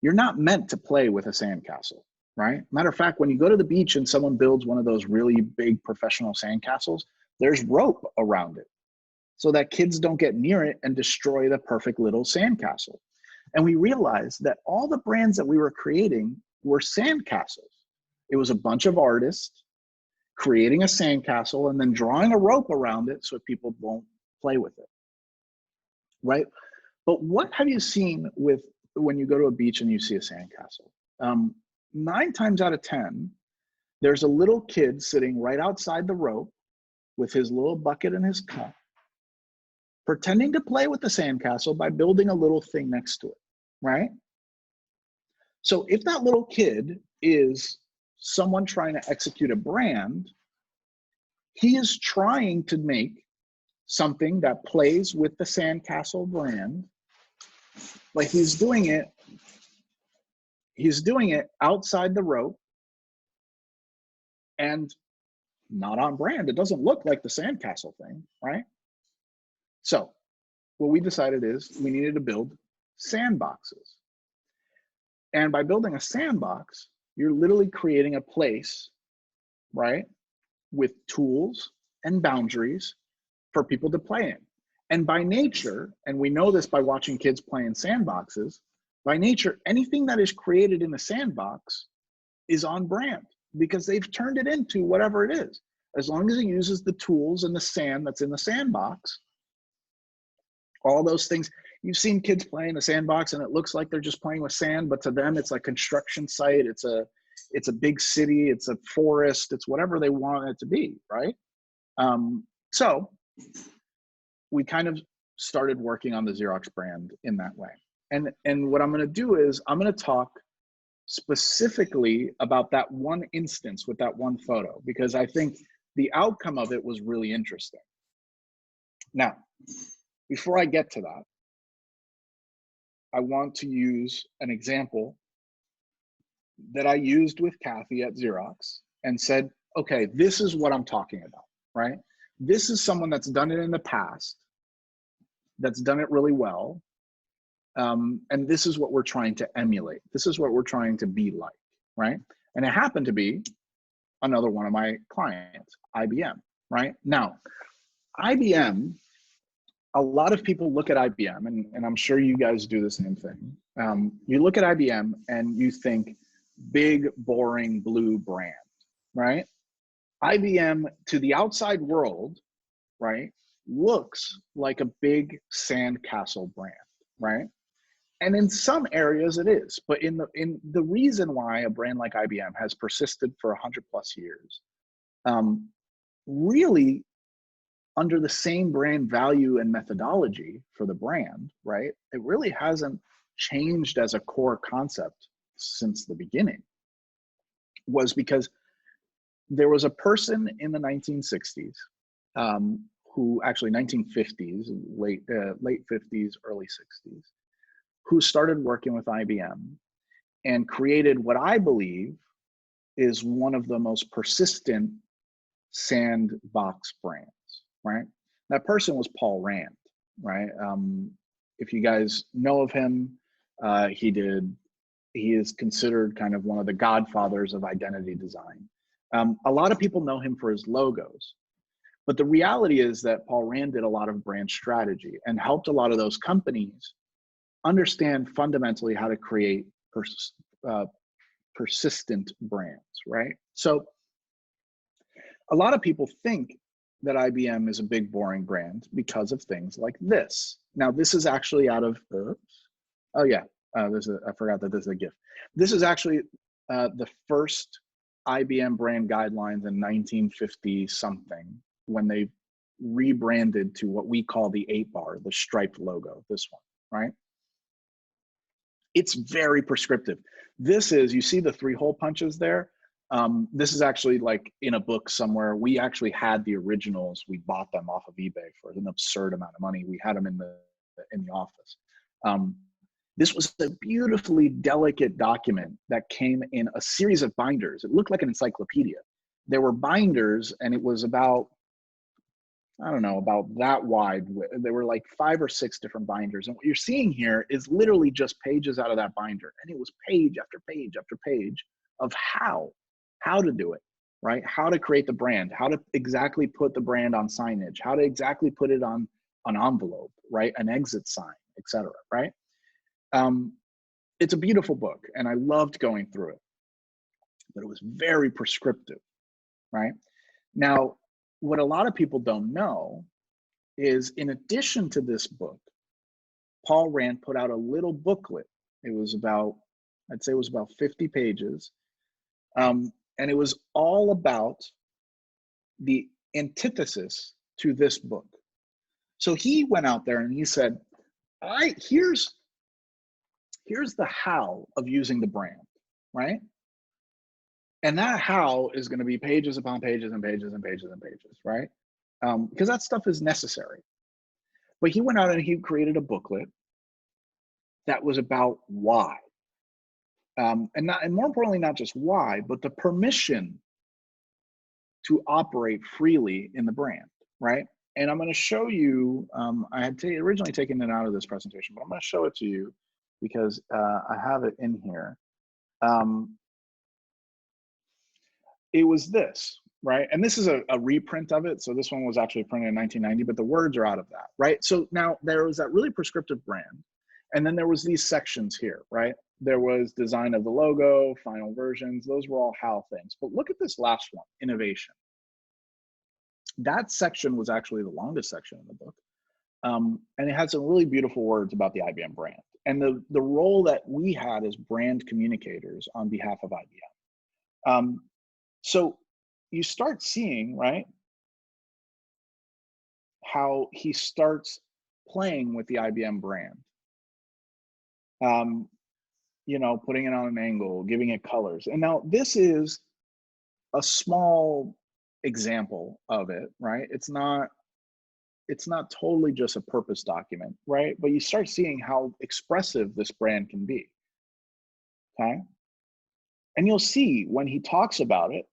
Speaker 2: You're not meant to play with a sandcastle, right? Matter of fact, when you go to the beach and someone builds one of those really big professional sandcastles, there's rope around it so that kids don't get near it and destroy the perfect little sandcastle. And we realized that all the brands that we were creating were sandcastles. It was a bunch of artists creating a sandcastle and then drawing a rope around it so people won't play with it, right? But what have you seen with when you go to a beach and you see a sandcastle? 9 times out of 10, there's a little kid sitting right outside the rope with his little bucket and his cup, pretending to play with the sandcastle by building a little thing next to it, right? So if that little kid is someone trying to execute a brand, he is trying to make something that plays with the sandcastle brand, but he's doing it outside the rope and not on brand. It doesn't look like the sandcastle thing, right? So what we decided is we needed to build sandboxes. And by building a sandbox, you're literally creating a place, right, with tools and boundaries for people to play in. And by nature, and we know this by watching kids play in sandboxes, by nature, anything that is created in the sandbox is on brand because they've turned it into whatever it is. As long as it uses the tools and the sand that's in the sandbox, all those things. You've seen kids play in a sandbox and it looks like they're just playing with sand, but to them it's a construction site, it's a big city, it's a forest, it's whatever they want it to be, right? So we kind of started working on the Xerox brand in that way. And what I'm going to do is I'm going to talk specifically about that one instance with that one photo, because I think the outcome of it was really interesting. Now, before I get to that, I want to use an example that I used with Kathy at Xerox and said, okay, this is what I'm talking about, right? This is someone that's done it in the past, that's done it really well. And this is what we're trying to emulate. This is what we're trying to be like, right? And it happened to be another one of my clients, IBM, right? Now, IBM, a lot of people look at IBM, and I'm sure you guys do the same thing. You look at IBM and you think big, boring, blue brand, right? IBM to the outside world, right, looks like a big sandcastle brand, right? And in some areas it is, but in the reason why a brand like IBM has persisted for 100+ years, really under the same brand value and methodology for the brand, right? It really hasn't changed as a core concept since the beginning, was because there was a person in the 1960s, who actually 1950s, late 50s, early 60s, who started working with IBM and created what I believe is one of the most persistent sandbox brands, right? That person was Paul Rand, right? If you guys know of him, he is considered kind of one of the godfathers of identity design. A lot of people know him for his logos, but the reality is that Paul Rand did a lot of brand strategy and helped a lot of those companies understand fundamentally how to create persistent brands, right? So a lot of people think that IBM is a big, boring brand because of things like this. Now, this is actually out of, oh yeah, I forgot that this is a GIF. This is actually the first IBM brand guidelines in 1950 something, when they rebranded to what we call the 8-bar, the striped logo, this one, right? It's very prescriptive. This is, you see the 3-hole punches there? This is actually like in a book somewhere. We actually had the originals. We bought them off of eBay for an absurd amount of money. We had them in the office. This was a beautifully delicate document that came in a series of binders. It looked like an encyclopedia. There were binders, and it was about, I don't know, about that wide. There were like 5 or 6 different binders. And what you're seeing here is literally just pages out of that binder. And it was page after page after page of how to do it, right? How to create the brand, how to exactly put the brand on signage, how to exactly put it on an envelope, right? An exit sign, etc., right? It's a beautiful book, and I loved going through it, but it was very prescriptive, right? Now, what a lot of people don't know is, in addition to this book, Paul Rand put out a little booklet. It was about, I'd say it was about 50 pages. And it was all about the antithesis to this book. So he went out there and he said, here's the how of using the brand, right? And that how is going to be pages upon pages and pages and pages and pages, right? Because that stuff is necessary. But he went out and he created a booklet that was about why. And more importantly, not just why, but the permission to operate freely in the brand, right? And I'm going to show you, I had originally taken it out of this presentation, but I'm going to show it to you because I have it in here. It was this, right? And this is a reprint of it. So this one was actually printed in 1990, but the words are out of that, right? So now there was that really prescriptive brand. And then there was these sections here, right? There was design of the logo, final versions. Those were all how things. But look at this last one, innovation. That section was actually the longest section in the book. And it had some really beautiful words about the IBM brand and the role that we had as brand communicators on behalf of IBM. So you start seeing, right, how he starts playing with the IBM brand. You know, putting it on an angle, giving it colors. And now this is a small example of it, right? It's not totally just a purpose document, right? But you start seeing how expressive this brand can be, okay? And you'll see when he talks about it,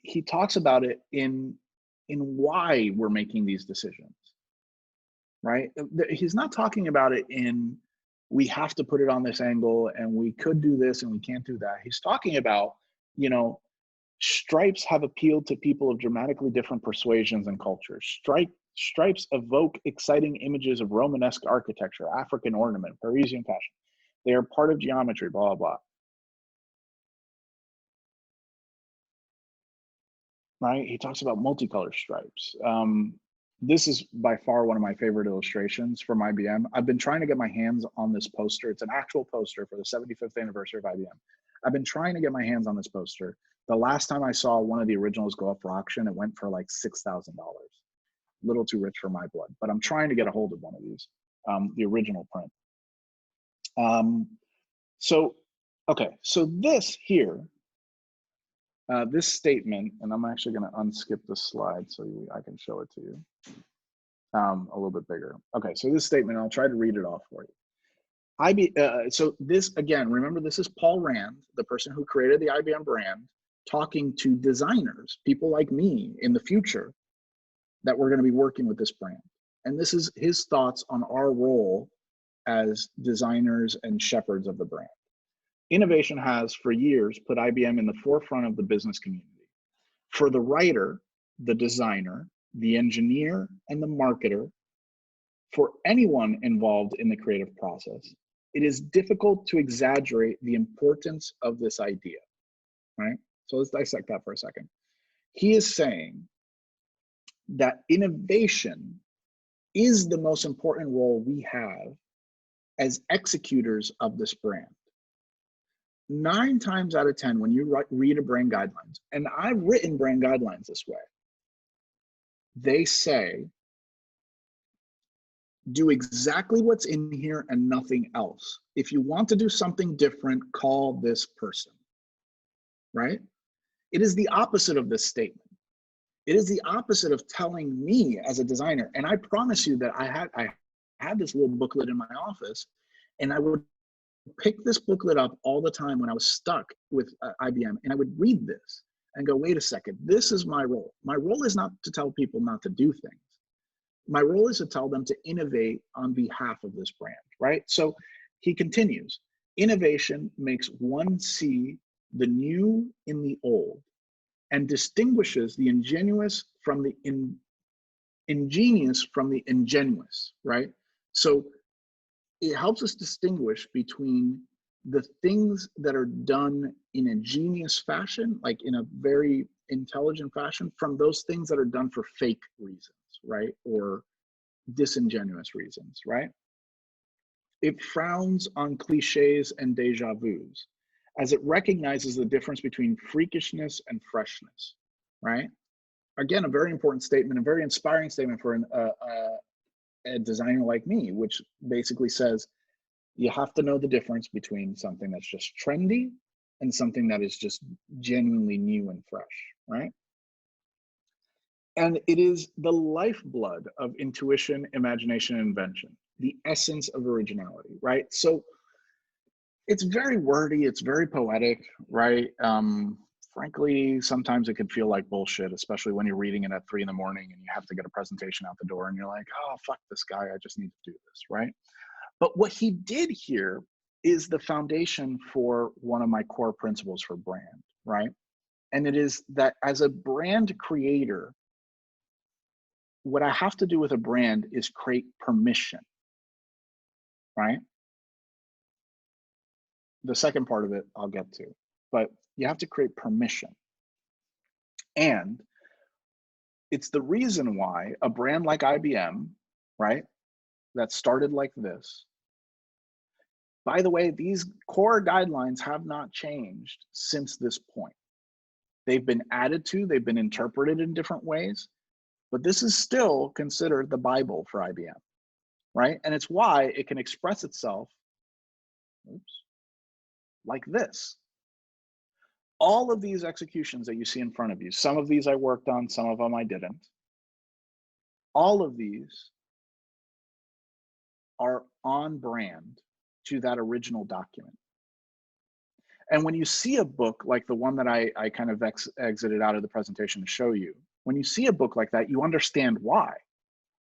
Speaker 2: he talks about it in why we're making these decisions, right? He's not talking about it in, we have to put it on this angle and we could do this and we can't do that. He's talking about, you know, stripes have appealed to people of dramatically different persuasions and cultures. Stripes evoke exciting images of Romanesque architecture, African ornament, Parisian fashion. They are part of geometry, blah, blah, blah. Right? He talks about multicolored stripes. This is by far one of my favorite illustrations from IBM. I've been trying to get my hands on this poster. It's an actual poster for the 75th anniversary of IBM. I've been trying to get my hands on this poster. The last time I saw one of the originals go up for auction, it went for like $6,000. A little too rich for my blood, but I'm trying to get a hold of one of these, the original print. Okay, so this here, this statement, and I'm actually going to unskip the slide so I can show it to you a little bit bigger. Okay, so this statement, I'll try to read it off for you. So this, again, remember this is Paul Rand, the person who created the IBM brand, talking to designers, people like me in the future that we're going to be working with this brand. And this is his thoughts on our role as designers and shepherds of the brand. Innovation has, for years, put IBM in the forefront of the business community. For the writer, the designer, the engineer, and the marketer, for anyone involved in the creative process, it is difficult to exaggerate the importance of this idea, right? So let's dissect that for a second. He is saying that innovation is the most important role we have as executors of this brand. 9 times out of 10, when you read a brand guidelines, and I've written brand guidelines this way, they say, do exactly what's in here and nothing else. If you want to do something different, call this person, right? It is the opposite of this statement. It is the opposite of telling me as a designer, and I promise you that I had this little booklet in my office, and I would pick this booklet up all the time when I was stuck with IBM, and I would read this and go, wait a second, this is my role. My role is not to tell people not to do things. My role is to tell them to innovate on behalf of this brand, right? So he continues, innovation makes one see the new in the old and distinguishes the ingenious from the ingenious from the ingenuous, right? So it helps us distinguish between the things that are done in a genius fashion, like in a very intelligent fashion, from those things that are done for fake reasons, right? Or disingenuous reasons, right? It frowns on cliches and deja vus, as it recognizes the difference between freakishness and freshness, right? Again, a very important statement, a very inspiring statement for a designer like me, which basically says, you have to know the difference between something that's just trendy and something that is just genuinely new and fresh, right? And it is the lifeblood of intuition, imagination, and invention, the essence of originality, right? So it's very wordy, it's very poetic, right? Frankly, sometimes it could feel like bullshit, especially when you're reading it at 3 in the morning and you have to get a presentation out the door and you're like, oh, fuck this guy, I just need to do this, right? But what he did here is the foundation for one of my core principles for brand, right? And it is that as a brand creator, what I have to do with a brand is create permission, right? The second part of it I'll get to, but you have to create permission. And it's the reason why a brand like IBM, right, that started like this. By the way, these core guidelines have not changed since this point. They've been added to, they've been interpreted in different ways, but this is still considered the Bible for IBM, right? And it's why it can express itself, like this. All of these executions that you see in front of you, some of these I worked on, some of them I didn't. All of these are on brand to that original document. And when you see a book like the one that I kind of exited out of the presentation to show you, when you see a book like that, you understand why.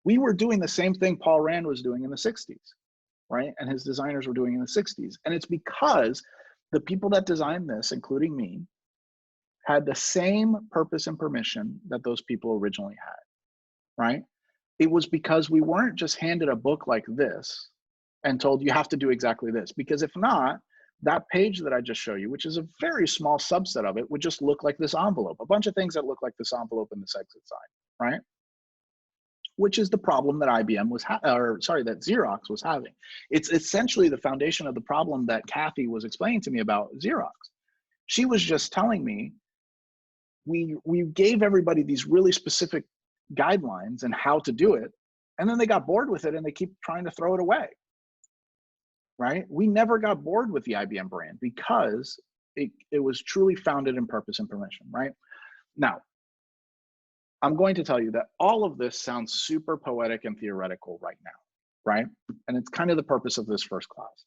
Speaker 2: We were doing the same thing Paul Rand was doing in the 60s, right? And his designers were doing in the 60s. And it's because the people that designed this, including me, had the same purpose and permission that those people originally had, right? It was because we weren't just handed a book like this and told you have to do exactly this, because if not, that page that I just showed you, which is a very small subset of it, would just look like this envelope, a bunch of things that look like this envelope and this exit sign, right? Which is the problem that IBM was, that Xerox was having. It's essentially the foundation of the problem that Kathy was explaining to me about Xerox. She was just telling me, we gave everybody these really specific guidelines and how to do it, and then they got bored with it and they keep trying to throw it away, right? We never got bored with the IBM brand because it was truly founded in purpose and permission, right? Now, I'm going to tell you that all of this sounds super poetic and theoretical right now, right? And it's kind of the purpose of this first class.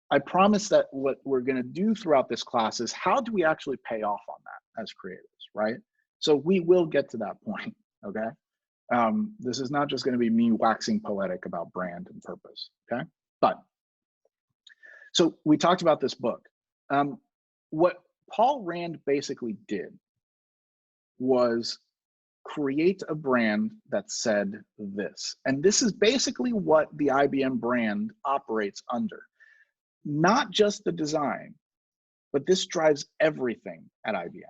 Speaker 2: I promise that what we're going to do throughout this class is how do we actually pay off on that as creatives, right? So we will get to that point, okay? This is not just going to be me waxing poetic about brand and purpose, okay? But, so we talked about this book. What Paul Rand basically did was create a brand that said this. And this is basically what the IBM brand operates under. Not just the design, but this drives everything at IBM.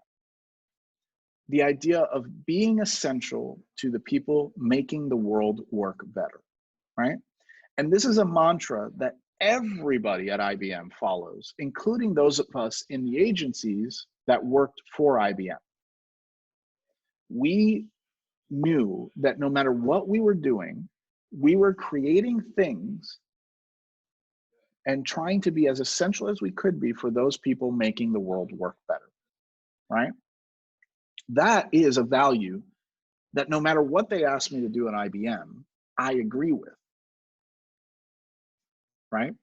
Speaker 2: The idea of being essential to the people making the world work better, right? And this is a mantra that everybody at IBM follows, including those of us in the agencies that worked for IBM. We knew that no matter what we were doing, we were creating things and trying to be as essential as we could be for those people making the world work better, right? That is a value that no matter what they ask me to do at IBM, I agree with, right?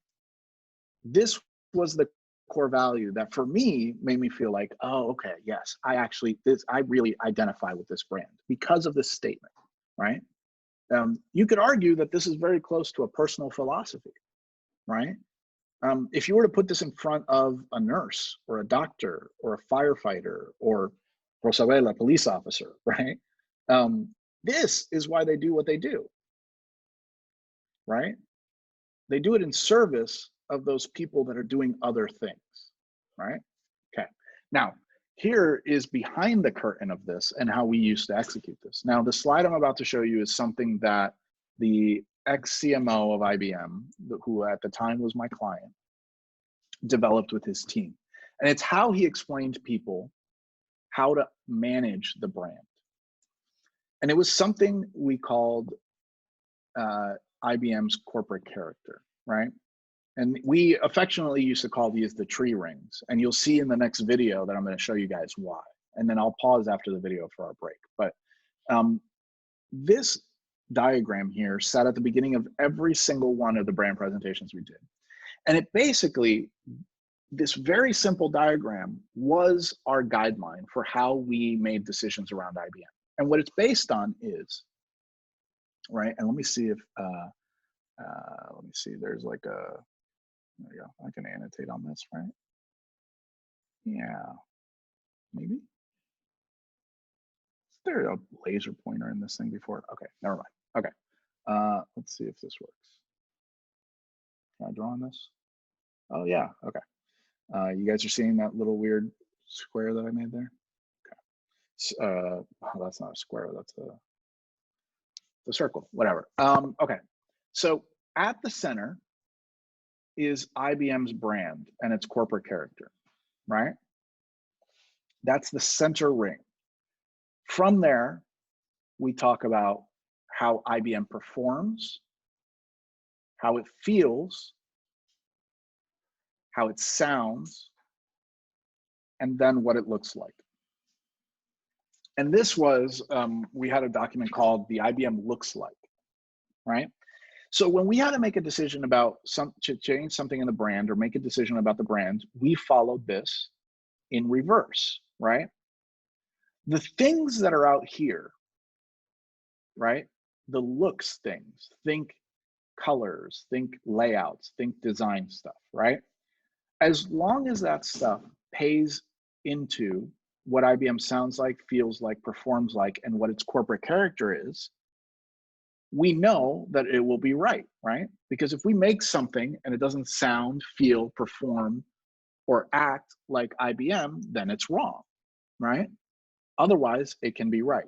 Speaker 2: This was the core value that for me made me feel like, oh, okay, yes, I really identify with this brand because of this statement, right? You could argue that this is very close to a personal philosophy, right? If you were to put this in front of a nurse or a doctor or a firefighter or Rosabella, a police officer, right? This is why they do what they do, right? They do it in service of those people that are doing other things, right? Okay, now here is behind the curtain of this and how we used to execute this. Now the slide I'm about to show you is something that the ex-CMO of IBM, who at the time was my client, developed with his team. And it's how he explained to people how to manage the brand. And it was something we called IBM's corporate character, right? And we affectionately used to call these the tree rings. And you'll see in the next video that I'm going to show you guys why. And then I'll pause after the video for our break. But this diagram here sat at the beginning of every single one of the brand presentations we did. And it basically, this very simple diagram was our guideline for how we made decisions around IBM. And what it's based on is, right, and let me see if, there's like a, there we go, I can annotate on this, right? Yeah, maybe. Is there a laser pointer in this thing before? Okay, never mind. Okay, let's see if this works. Can I draw on this? Oh yeah, okay. You guys are seeing that little weird square that I made there? Okay. Oh, that's not a square, that's a circle, whatever. Okay, so at the center is IBM's brand and its corporate character, right? That's the center ring. From there, we talk about how IBM performs, how it feels, how it sounds, and then what it looks like. And this was, we had a document called the IBM Looks Like, right? So when we had to make a decision about to change something in the brand or make a decision about the brand, we followed this in reverse, right? The things that are out here, right? The looks things, think colors, think layouts, think design stuff, right? As long as that stuff pays into what IBM sounds like, feels like, performs like, and what its corporate character is, we know that it will be right? Because if we make something and it doesn't sound, feel, perform, or act like IBM, then it's wrong, right? Otherwise, it can be right.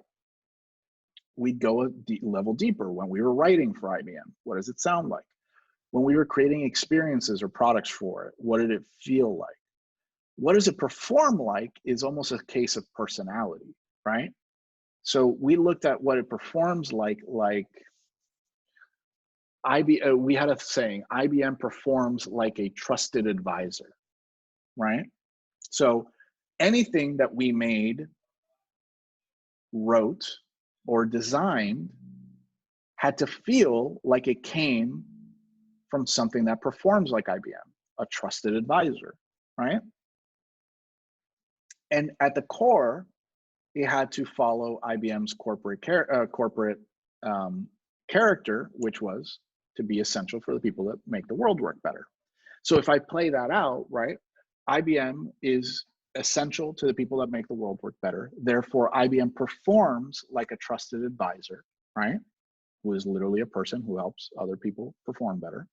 Speaker 2: We'd go a level deeper when we were writing for IBM. What does it sound like? When we were creating experiences or products for it, what did it feel like? What does it perform like is almost a case of personality, right? So we looked at what it performs like we had a saying, IBM performs like a trusted advisor, right? So anything that we made, wrote, or designed had to feel like it came from something that performs like IBM, a trusted advisor, right? And at the core, it had to follow IBM's corporate character, which was to be essential for the people that make the world work better. So if I play that out, right, IBM is essential to the people that make the world work better. Therefore, IBM performs like a trusted advisor, right, who is literally a person who helps other people perform better.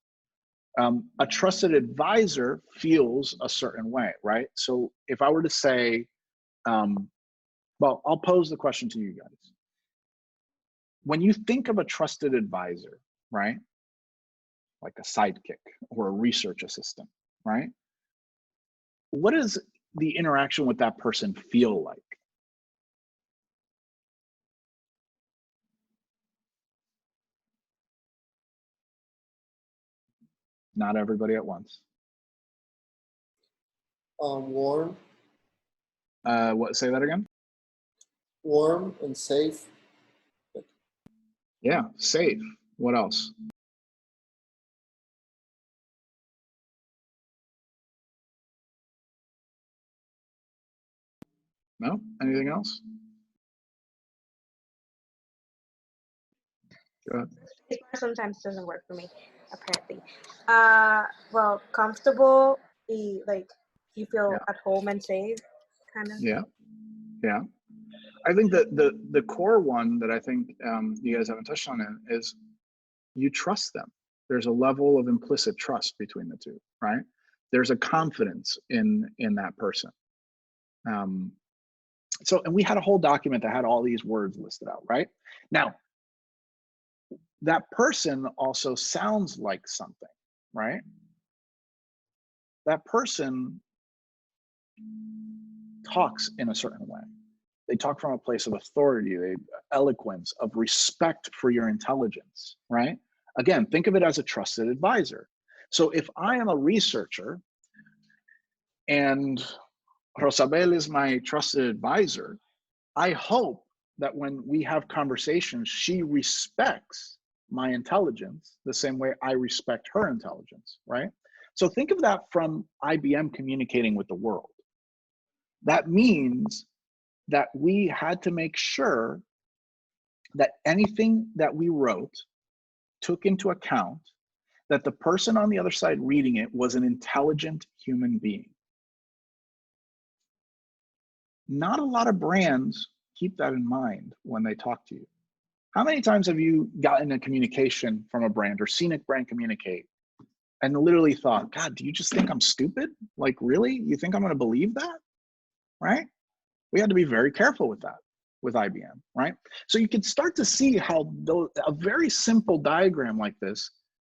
Speaker 2: A trusted advisor feels a certain way, right? So if I were to say, well, I'll pose the question to you guys. When you think of a trusted advisor, right, like a sidekick or a research assistant, right, what does the interaction with that person feel like? Not everybody at once.
Speaker 3: Warm.
Speaker 2: What? Say that again.
Speaker 3: Warm and safe.
Speaker 2: Yeah, safe. What else? No? Anything else? Go ahead.
Speaker 6: It sometimes doesn't work for me, apparently. Well, comfortable, like you feel at home and safe, kind of.
Speaker 2: Yeah, yeah. I think that the core one that I think you guys haven't touched on it is you trust them. There's a level of implicit trust between the two, right? There's a confidence in that person. So, and we had a whole document that had all these words listed out, right? Now, that person also sounds like something, right? That person talks in a certain way. They talk from a place of authority, eloquence, of respect for your intelligence, right? Again, think of it as a trusted advisor. So if I am a researcher and Rosabel is my trusted advisor, I hope that when we have conversations, she respects my intelligence the same way I respect her intelligence, right? So think of that from IBM communicating with the world. That means that we had to make sure that anything that we wrote took into account that the person on the other side reading it was an intelligent human being. Not a lot of brands keep that in mind when they talk to you. How many times have you gotten a communication from a brand or seen a brand communicate and literally thought, God, do you just think I'm stupid? Like, really? You think I'm going to believe that? Right? We had to be very careful with that with IBM, right? So you can start to see how a very simple diagram like this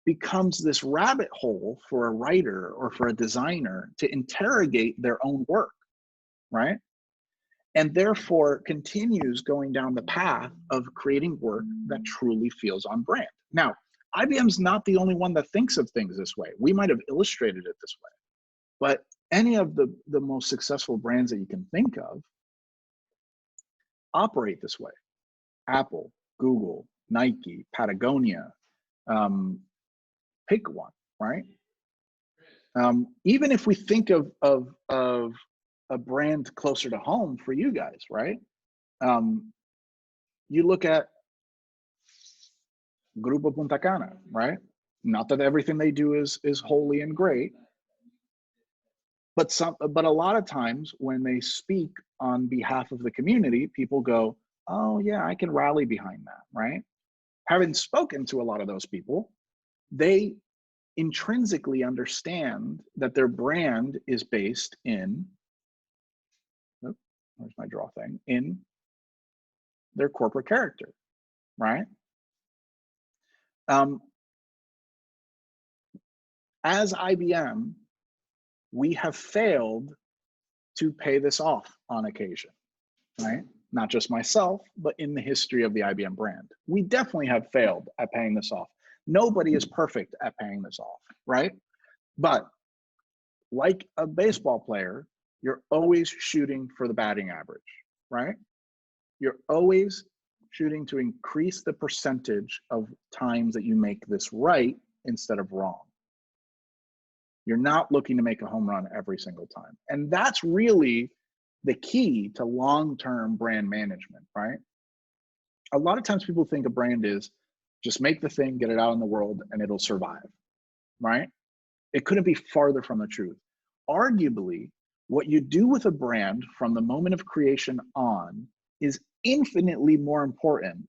Speaker 2: becomes this rabbit hole for a writer or for a designer to interrogate their own work, right? and therefore continues going down the path of creating work that truly feels on brand. Now, IBM's not the only one that thinks of things this way. We might have illustrated it this way, but any of the most successful brands that you can think of operate this way. Apple, Google, Nike, Patagonia, pick one, right? Even if we think of a brand closer to home for you guys, right? You look at Grupo Punta Cana, right? Not that everything they do is holy and great, but a lot of times when they speak on behalf of the community, people go, oh yeah, I can rally behind that, right? Having spoken to a lot of those people, they intrinsically understand that their brand is based in, where's my draw thing, in their corporate character, right? As IBM, we have failed to pay this off on occasion, right? Not just myself, but in the history of the IBM brand. We definitely have failed at paying this off. Nobody is perfect at paying this off, right? But like a baseball player, you're always shooting for the batting average, right? You're always shooting to increase the percentage of times that you make this right instead of wrong. You're not looking to make a home run every single time. And that's really the key to long-term brand management, right? A lot of times people think a brand is just make the thing, get it out in the world, and it'll survive, right? It couldn't be farther from the truth. Arguably, what you do with a brand from the moment of creation on is infinitely more important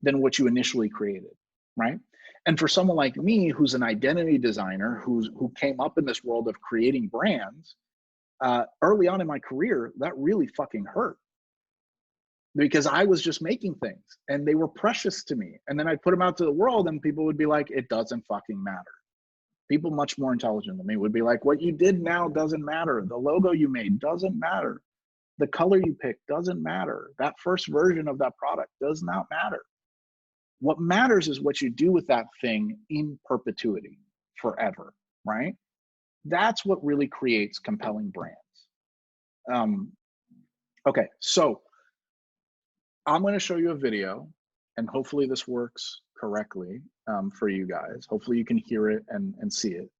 Speaker 2: than what you initially created, right? And for someone like me, who's an identity designer, who came up in this world of creating brands, early on in my career, that really fucking hurt. Because I was just making things and they were precious to me. And then I'd put them out to the world and people would be like, it doesn't fucking matter. People much more intelligent than me would be like, what you did now doesn't matter. The logo you made doesn't matter. The color you picked doesn't matter. That first version of that product does not matter. What matters is what you do with that thing in perpetuity, forever, right? That's what really creates compelling brands. Okay, so I'm going to show you a video, and hopefully this works correctly for you guys. Hopefully you can hear it and see it.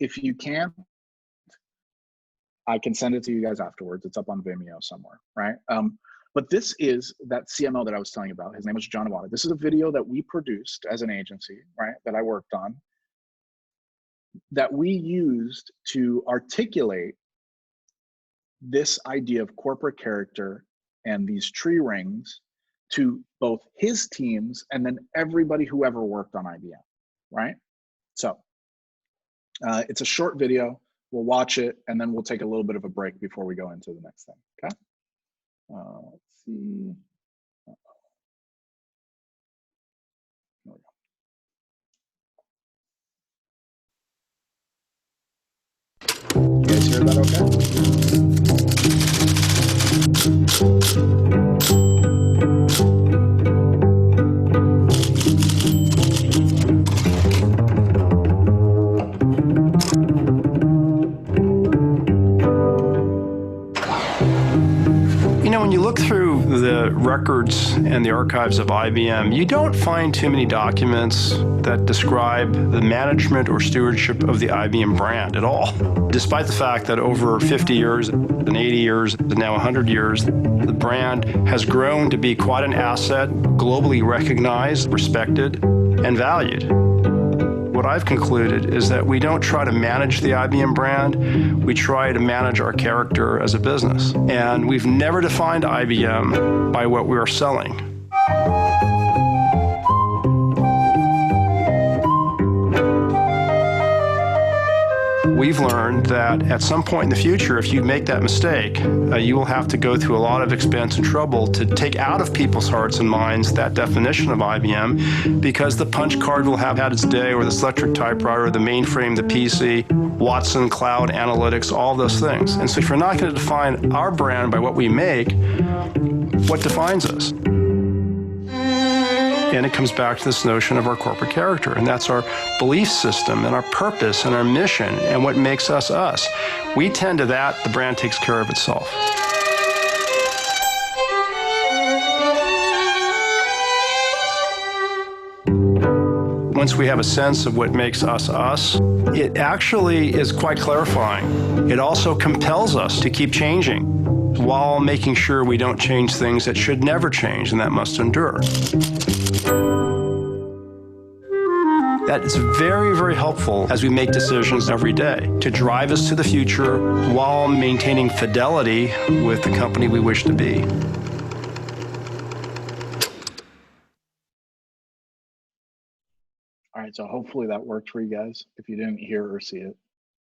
Speaker 2: If you can't, I can send it to you guys afterwards. It's up on Vimeo somewhere, right? But this is that CMO that I was telling you about. His name was John Awada. This is a video that we produced as an agency, right, that I worked on, that we used to articulate this idea of corporate character and these tree rings to both his teams and then everybody who ever worked on IBM, right? So it's a short video. We'll watch it and then we'll take a little bit of a break before we go into the next thing, okay? Let's see. There we go. You guys hear that
Speaker 9: When you look through the records and the archives of IBM, you don't find too many documents that describe the management or stewardship of the IBM brand at all. Despite the fact that over 50 years and 80 years and now 100 years, the brand has grown to be quite an asset, globally recognized, respected, and valued. What I've concluded is that we don't try to manage the IBM brand, we try to manage our character as a business. And we've never defined IBM by what we are selling. We've we've learned that at some point in the future, if you make that mistake, you will have to go through a lot of expense and trouble to take out of people's hearts and minds that definition of IBM, because the punch card will have had its day, or the electric typewriter, the mainframe, the PC, Watson, cloud, analytics, all those things. And so if you're not going to define our brand by what we make, what defines us? And it comes back to this notion of our corporate character, and that's our belief system and our purpose and our mission and what makes us us. We tend to that, the brand takes care of itself. Once we have a sense of what makes us us, it actually is quite clarifying. It also compels us to keep changing while making sure we don't change things that should never change and that must endure. That is very, very helpful as we make decisions every day to drive us to the future while maintaining fidelity with the company we wish to be.
Speaker 2: All right, so hopefully that worked for you guys. If you didn't hear or see it,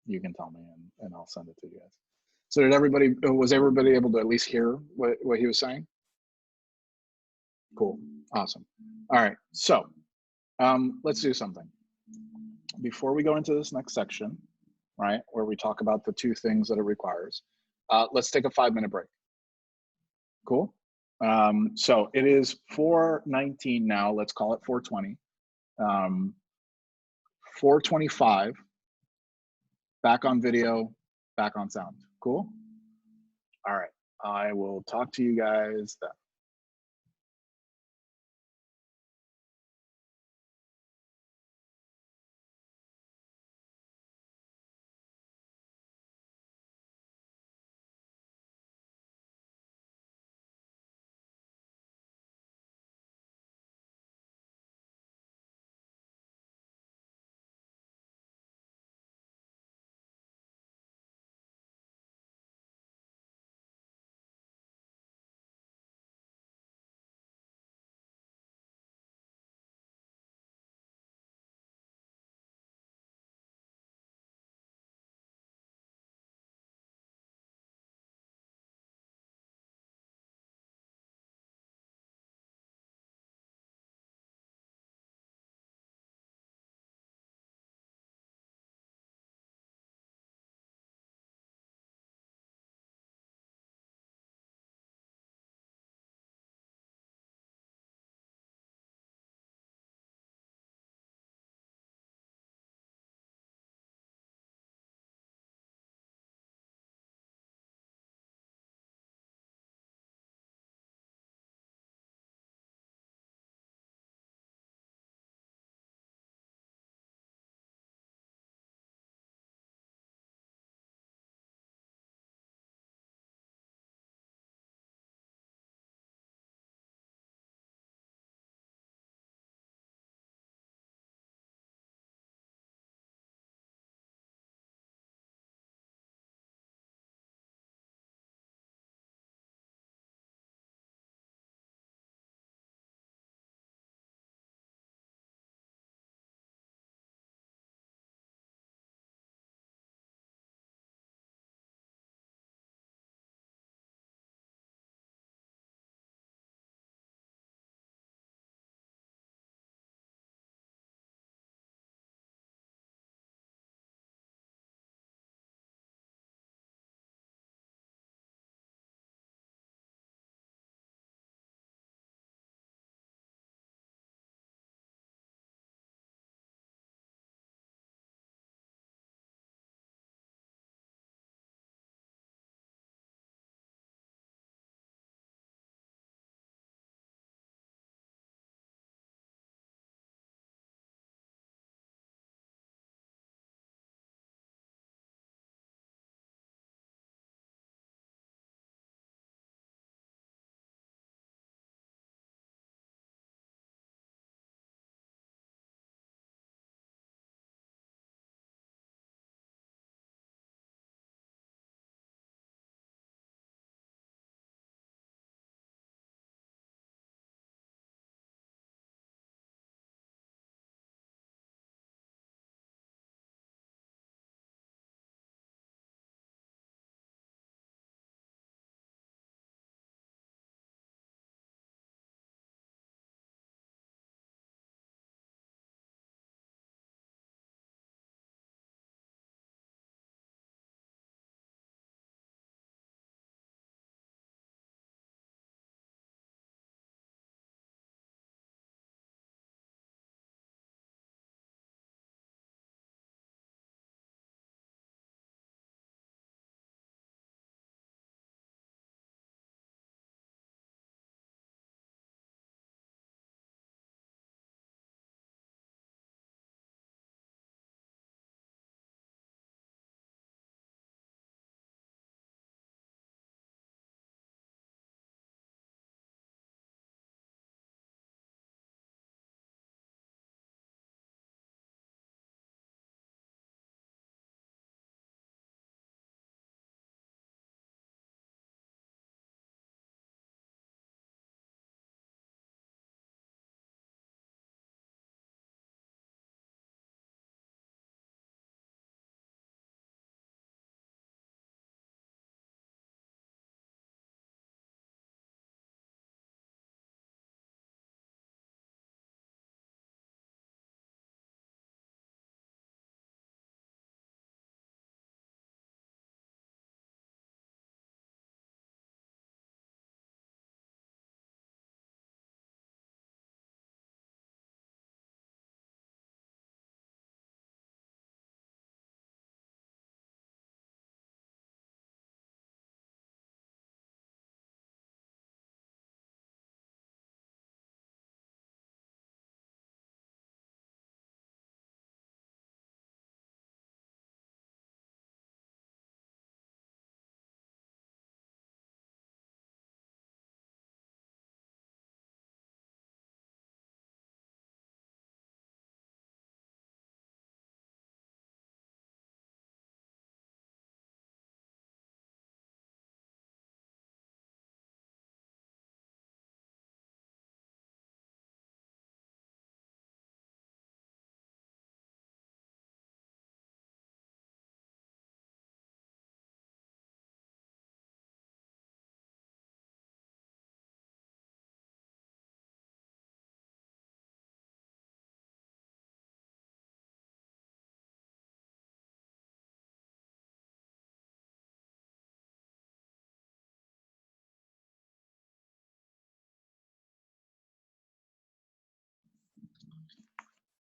Speaker 2: you can tell me and I'll send it to you guys. So was everybody able to at least hear what he was saying? Cool, awesome. All right, so let's do something. Before we go into this next section, right, where we talk about the two things that it requires, let's take a 5-minute break. Cool? So it is 4:19 now, let's call it 4:20. 4:25, back on video, back on sound. Cool? All right, I will talk to you guys then.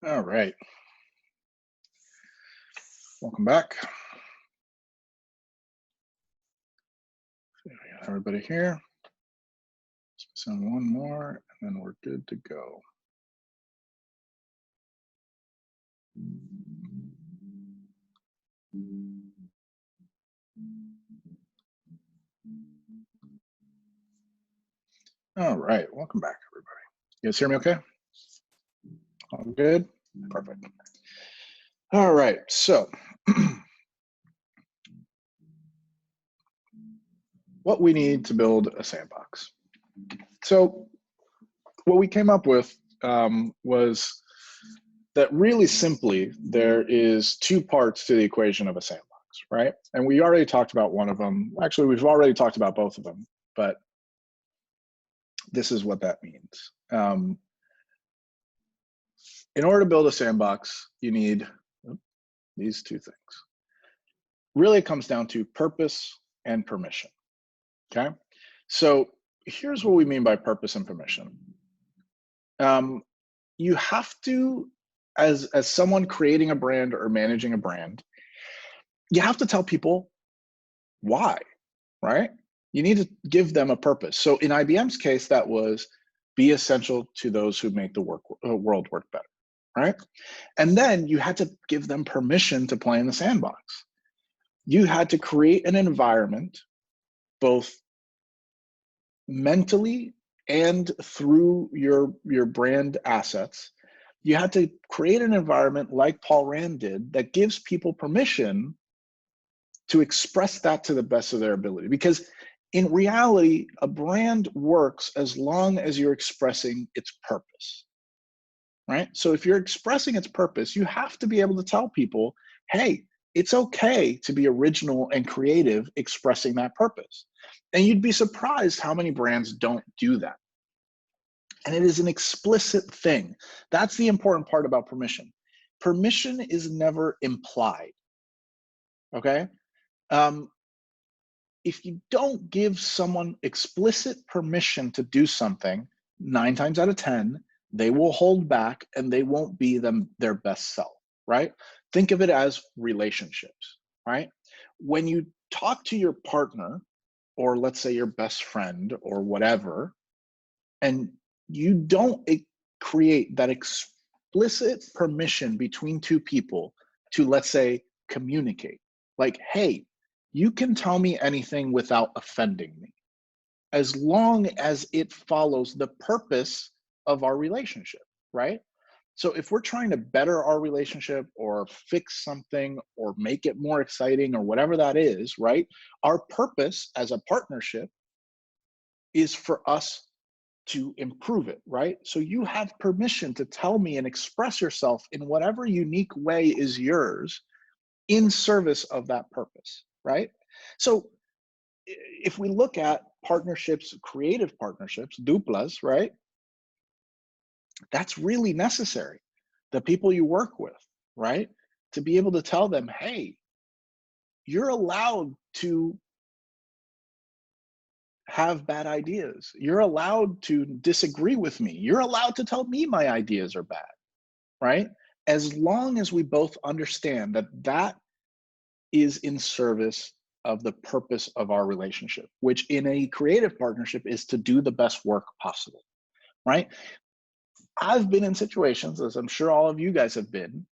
Speaker 2: All right. Welcome back. Everybody here. Send one more, and then we're good to go. All right, welcome back, everybody. You guys hear me okay? All good? Perfect. All right, so what we need to build a sandbox. So what we came up with was that really simply, there is two parts to the equation of a sandbox, right? And we already talked about one of them. Actually, we've already talked about both of them, but this is what that means. In order to build a sandbox, you need these two things. Really, it comes down to purpose and permission, okay? So here's what we mean by purpose and permission. You have to, as someone creating a brand or managing a brand, you have to tell people why, right? You need to give them a purpose. So in IBM's case, that was be essential to those who make the world work better, right? And then you had to give them permission to play in the sandbox. You had to create an environment, both mentally and through your brand assets. You had to create an environment like Paul Rand did that gives people permission to express that to the best of their ability. Because in reality, a brand works as long as you're expressing its purpose, right? So if you're expressing its purpose, you have to be able to tell people, hey, it's okay to be original and creative expressing that purpose. And you'd be surprised how many brands don't do that. And it is an explicit thing. That's the important part about permission. Permission is never implied, okay? If you don't give someone explicit permission to do something, 9 times out of 10, they will hold back and they won't be their best self, right? Think of it as relationships, right? When you talk to your partner, or let's say your best friend or whatever, and you don't create that explicit permission between two people to, let's say, communicate. Like, hey, you can tell me anything without offending me, as long as it follows the purpose of our relationship, right? So if we're trying to better our relationship or fix something or make it more exciting or whatever that is, right? Our purpose as a partnership is for us to improve it, right? So you have permission to tell me and express yourself in whatever unique way is yours in service of that purpose, right? So if we look at partnerships, creative partnerships, duplas, right? That's really necessary. The people you work with, right? To be able to tell them, hey, you're allowed to have bad ideas. You're allowed to disagree with me. You're allowed to tell me my ideas are bad, right? As long as we both understand that that is in service of the purpose of our relationship, which in a creative partnership is to do the best work possible, right? I've been in situations, as I'm sure all of you guys have been,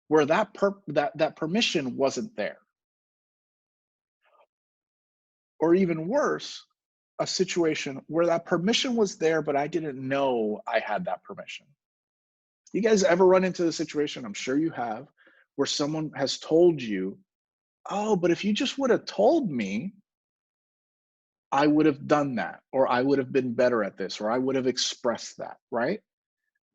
Speaker 2: where that permission wasn't there. Or even worse, a situation where that permission was there, but I didn't know I had that permission. You guys ever run into the situation, I'm sure you have, where someone has told you, oh, but if you just would have told me, I would have done that, or I would have been better at this, or I would have expressed that, right?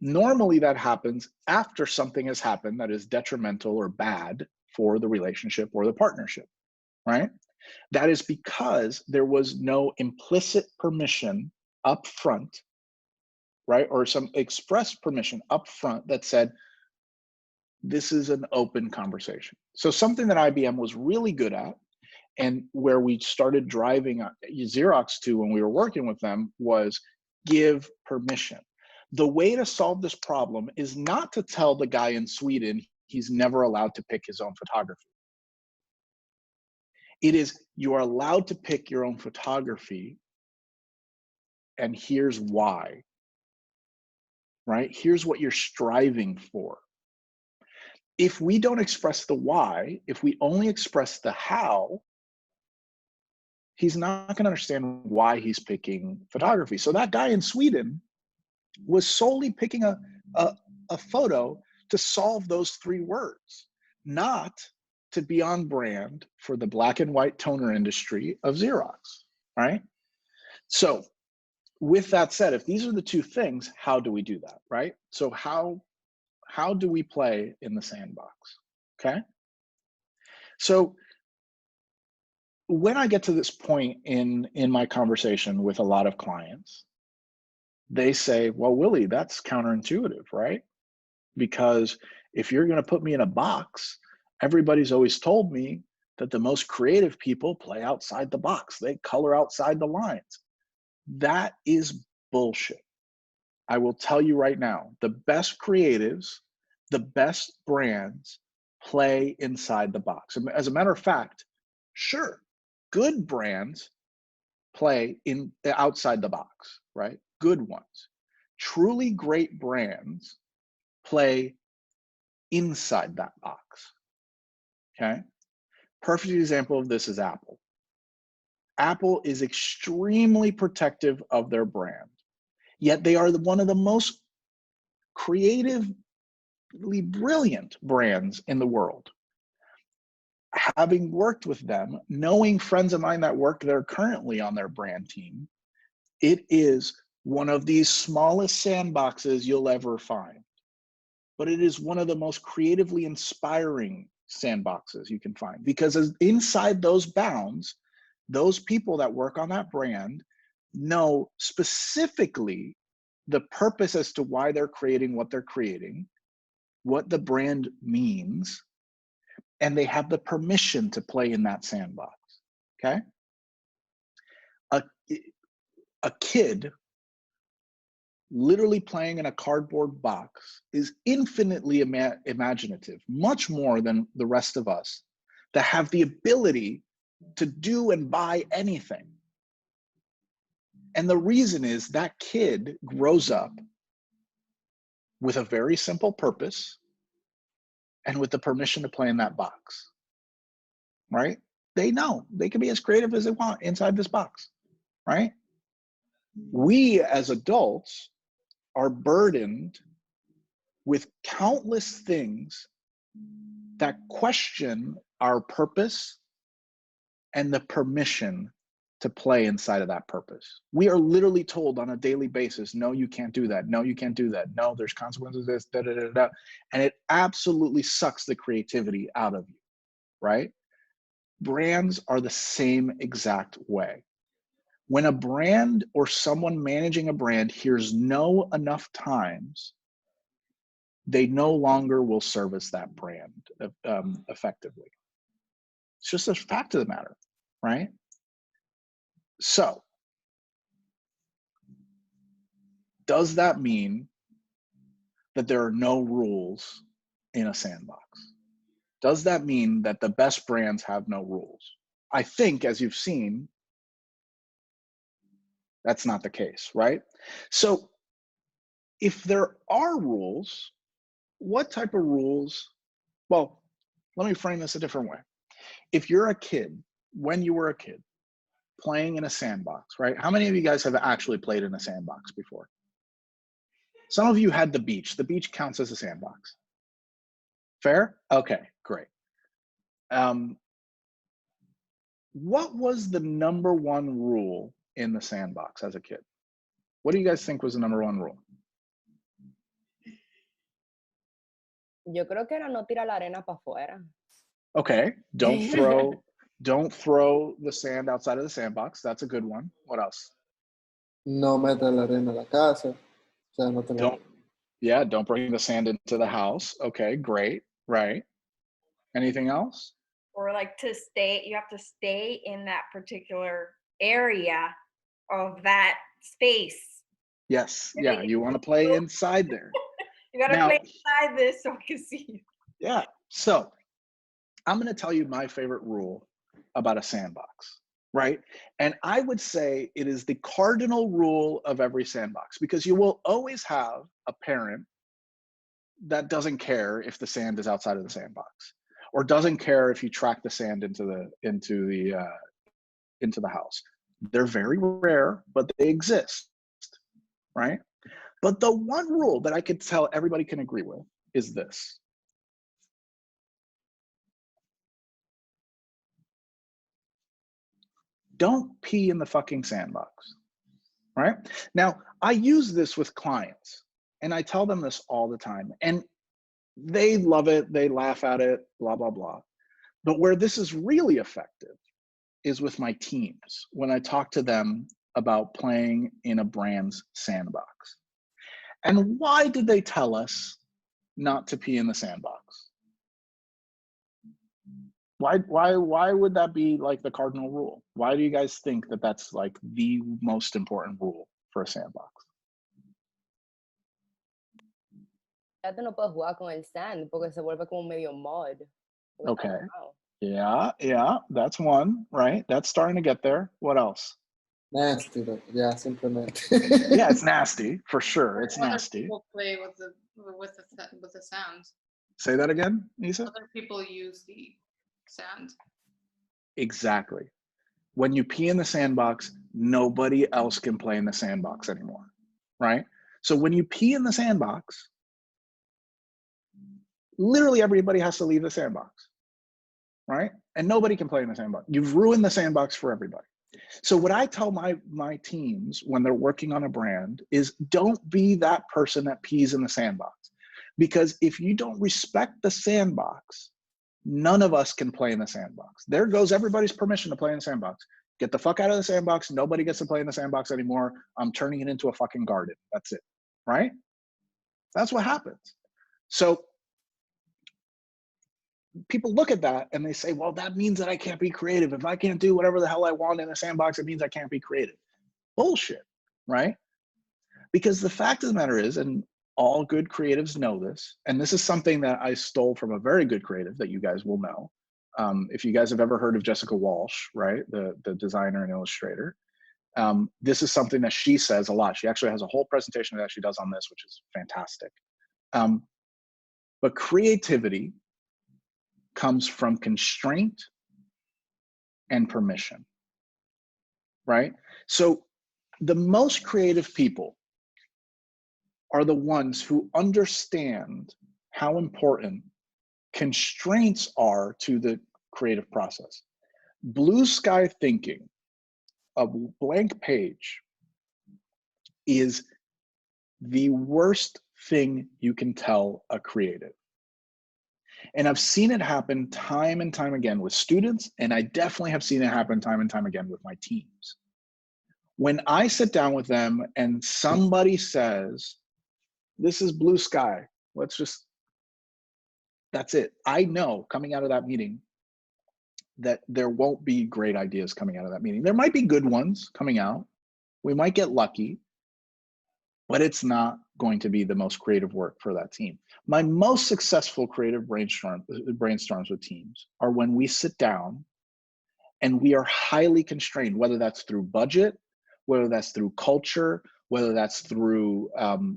Speaker 2: Normally that happens after something has happened that is detrimental or bad for the relationship or the partnership, right? That is because there was no implicit permission up front, right? Or some express permission up front that said, this is an open conversation. So something that IBM was really good at, and where we started driving Xerox to when we were working with them, was give permission. The way to solve this problem is not to tell the guy in Sweden he's never allowed to pick his own photography. It is, you are allowed to pick your own photography, and here's why, right? Here's what you're striving for. If we don't express the why, if we only express the how, he's not going to understand why he's picking photography. So that guy in Sweden was solely picking a photo to solve those 3 words, not to be on brand for the black and white toner industry of Xerox, right? So with that said, if these are the 2 things, how do we do that, right? So how do we play in the sandbox, okay? So when I get to this point in my conversation with a lot of clients, they say, well, Willie, that's counterintuitive, right? Because if you're going to put me in a box, everybody's always told me that the most creative people play outside the box. They color outside the lines. That is bullshit. I will tell you right now, the best creatives, the best brands play inside the box. As a matter of fact, sure, good brands play outside the box, right? Good ones. Truly great brands play inside that box, okay? Perfect example of this is Apple. Apple is extremely protective of their brand, yet they are one of the most creatively brilliant brands in the world. Having worked with them, knowing friends of mine that work there currently on their brand team, it is one of the smallest sandboxes you'll ever find. But it is one of the most creatively inspiring sandboxes you can find, because inside those bounds, those people that work on that brand know specifically the purpose as to why they're creating what they're creating, what the brand means, and they have the permission to play in that sandbox, okay? A kid literally playing in a cardboard box is infinitely imaginative, much more than the rest of us that have the ability to do and buy anything. And the reason is that kid grows up with a very simple purpose and with the permission to play in that box, right? They know they can be as creative as they want inside this box, right? We as adults are burdened with countless things that question our purpose and the permission to play inside of that purpose. We are literally told on a daily basis, no, you can't do that. No, you can't do that. No, there's consequences of this, da, da, da, da. And it absolutely sucks the creativity out of you, right? Brands are the same exact way. When a brand or someone managing a brand hears no enough times, they no longer will service that brand effectively. It's just a fact of the matter, right? So, does that mean that there are no rules in a sandbox? Does that mean that the best brands have no rules? I think, as you've seen, that's not the case, right? So, if there are rules, what type of rules? Well, let me frame this a different way. If you're a kid, when you were a kid, playing in a sandbox, right? How many of you guys have actually played in a sandbox before? Some of you had the beach. The beach counts as a sandbox. Fair? Okay, great. What was the #1 rule in the sandbox as a kid? What do you guys think was the #1 rule?
Speaker 7: Yo creo que era no tirar la arena para afuera.
Speaker 2: Okay, don't throw the sand outside of the sandbox. That's a good one. What else?
Speaker 3: No metas la arena a la casa. O sea, no te la...
Speaker 2: Don't bring the sand into the house. Okay, great. Right. Anything else?
Speaker 8: Or like you have to stay in that particular area of that space
Speaker 2: Yes, yeah, you want to play inside there.
Speaker 8: You gotta
Speaker 2: Now-
Speaker 8: play inside this so I can see you.
Speaker 2: Yeah, so I'm going to tell you my favorite rule about a sandbox, right? And I would say it is the cardinal rule of every sandbox, because you will always have a parent that doesn't care if the sand is outside of the sandbox, or doesn't care if you track the sand into the house. They're very rare, but they exist, right? But the one rule that I could tell everybody can agree with is this: don't pee in the fucking sandbox, right? Now, I use this with clients, and I tell them this all the time, and they love it, they laugh at it, blah, blah, blah. But where this is really effective is with my teams, when I talk to them about playing in a brand's sandbox. And why did they tell us not to pee in the sandbox? Why would that be like the cardinal rule? Why do you guys think that that's like the most important rule for a sandbox?
Speaker 7: Ya tú no puedes jugar con el sand porque se vuelve como medio mud.
Speaker 2: Okay. Yeah, that's one, right? That's starting to get there. What else?
Speaker 3: Nasty, but yeah, simplemente.
Speaker 2: Yeah, it's nasty for sure. It's
Speaker 10: Other
Speaker 2: nasty.
Speaker 10: people play with the sand.
Speaker 2: Say that again, Nisa?
Speaker 10: Other people use the sand.
Speaker 2: Exactly. When you pee in the sandbox, nobody else can play in the sandbox anymore, right? So when you pee in the sandbox, literally everybody has to leave the sandbox, right? And nobody can play in the sandbox. You've ruined the sandbox for everybody. So what I tell my teams when they're working on a brand is, don't be that person that pees in the sandbox. Because if you don't respect the sandbox, none of us can play in the sandbox. There goes everybody's permission to play in the sandbox. Get the fuck out of the sandbox. Nobody gets to play in the sandbox anymore. I'm turning it into a fucking garden. That's it, right? That's what happens. So people look at that and they say, well, that means that I can't be creative. If I can't do whatever the hell I want in a sandbox, it means I can't be creative. Bullshit, right? Because the fact of the matter is, and all good creatives know this, and this is something that I stole from a very good creative that you guys will know. If you guys have ever heard of Jessica Walsh, right, the designer and illustrator, this is something that she says a lot. She actually has a whole presentation that she does on this, which is fantastic. But creativity comes from constraint and permission, right? So the most creative people are the ones who understand how important constraints are to the creative process. Blue sky thinking, a blank page, is the worst thing you can tell a creative. And I've seen it happen time and time again with students, and I definitely have seen it happen time and time again with my teams. When I sit down with them and somebody says, this is blue sky, that's it. I know coming out of that meeting that there won't be great ideas coming out of that meeting. There might be good ones coming out. We might get lucky, but it's not going to be the most creative work for that team. My most successful creative brainstorms with teams are when we sit down and we are highly constrained, whether that's through budget, whether that's through culture, whether that's through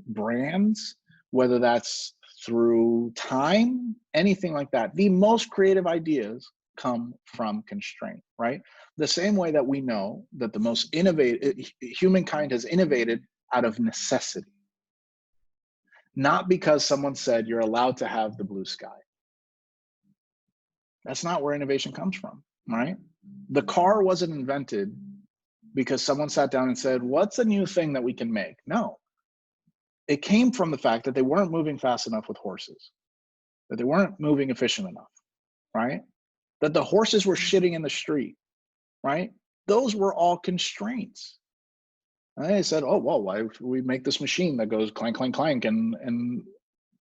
Speaker 2: brands, whether that's through time, anything like that. The most creative ideas come from constraint, right? The same way that we know that the most humankind has innovated out of necessity. Not because someone said you're allowed to have the blue sky. That's not where innovation comes from, right? The car wasn't invented because someone sat down and said, what's a new thing that we can make? No. It came from the fact that they weren't moving fast enough with horses, that they weren't moving efficient enough, right? That the horses were shitting in the street, right? Those were all constraints. And they said, oh, well, why don't we make this machine that goes clank, clank, clank and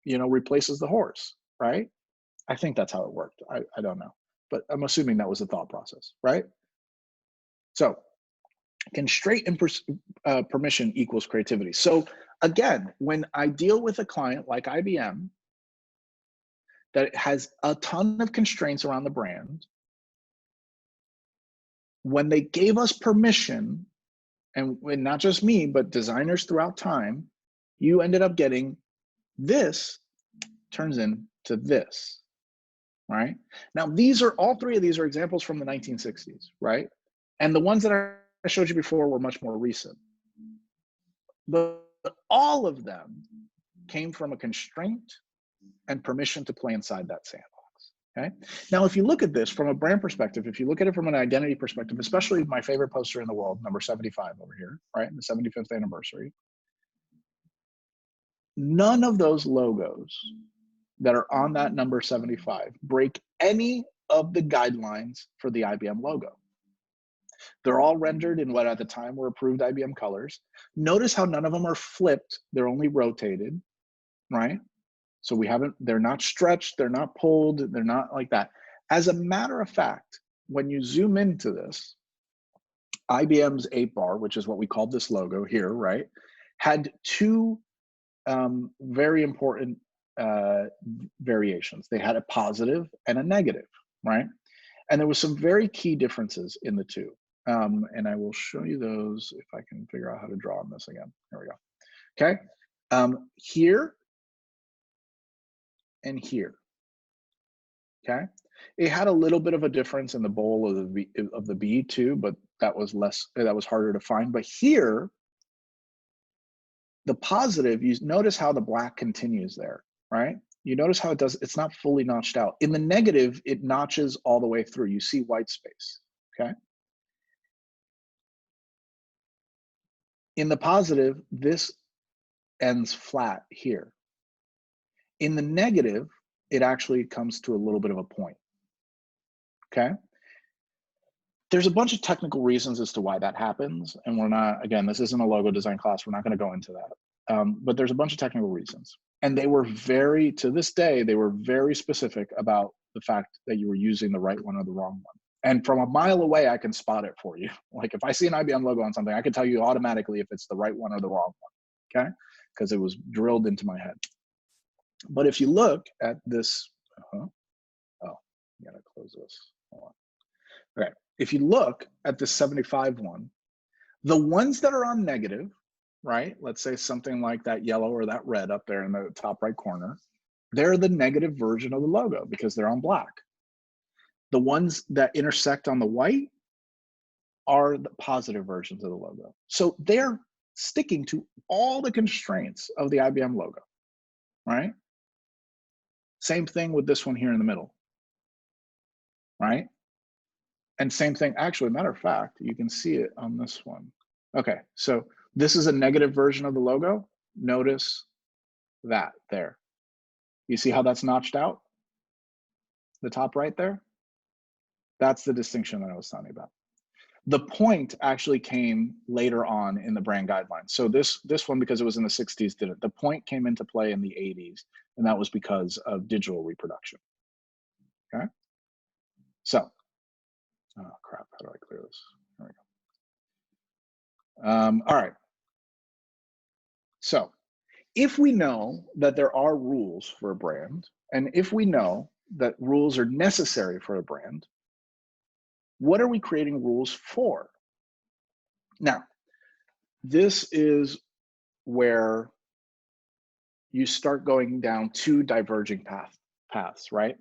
Speaker 2: you know, replaces the horse, right? I think that's how it worked. I don't know, but I'm assuming that was the thought process, right? So Constraint and permission equals creativity. So again, when I deal with a client like IBM that has a ton of constraints around the brand, when they gave us permission, and not just me, but designers throughout time, you ended up getting this turns into this, right? Now, these are, all three of these are examples from the 1960s, right? And the ones that I showed you before were much more recent. But all of them came from a constraint and permission to play inside that sandbox, okay? Now, if you look at this from a brand perspective, if you look at it from an identity perspective, especially my favorite poster in the world, number 75 over here, right? The 75th anniversary. None of those logos that are on that number 75 break any of the guidelines for the IBM logo. They're all rendered in what at the time were approved IBM colors. Notice how none of them are flipped, they're only rotated, right? So they're not stretched, they're not pulled, they're not like that. As a matter of fact, when you zoom into this, IBM's 8-bar, which is what we called this logo here, right, had two very important variations. They had a positive and a negative, right? And there was some very key differences in the two. And I will show you those if I can figure out how to draw on this again. There we go. Okay. Here and here. Okay. It had a little bit of a difference in the bowl of the B too, but that was harder to find. But here, the positive, you notice how the black continues there, right? You notice how it's not fully notched out. In the negative, it notches all the way through. You see white space, okay? In the positive, this ends flat here. In the negative, it actually comes to a little bit of a point, okay? There's a bunch of technical reasons as to why that happens, and we're not, again, this isn't a logo design class, we're not gonna go into that. But there's a bunch of technical reasons. And they were to this day, they were very specific about the fact that you were using the right one or the wrong one. And from a mile away, I can spot it for you. Like if I see an IBM logo on something, I can tell you automatically if it's the right one or the wrong one, okay? Because it was drilled into my head. But if you look at this, oh, you gotta close this, hold on. Okay, if you look at the 75 one, the ones that are on negative, right? Let's say something like that yellow or that red up there in the top right corner, they're the negative version of the logo because they're on black. The ones that intersect on the white are the positive versions of the logo. So they're sticking to all the constraints of the IBM logo, right? Same thing with this one here in the middle, right? And same thing, actually, matter of fact, you can see it on this one. Okay, so this is a negative version of the logo. Notice that there. You see how that's notched out? The top right there? That's the distinction that I was talking about. The point actually came later on in the brand guidelines. So this one, because it was in the 60s, didn't. The point came into play in the 80s, and that was because of digital reproduction. Okay? So, oh crap, how do I clear this? There we go. All right. So, if we know that there are rules for a brand, and if we know that rules are necessary for a brand, what are we creating rules for? Now, this is where you start going down two diverging paths, right?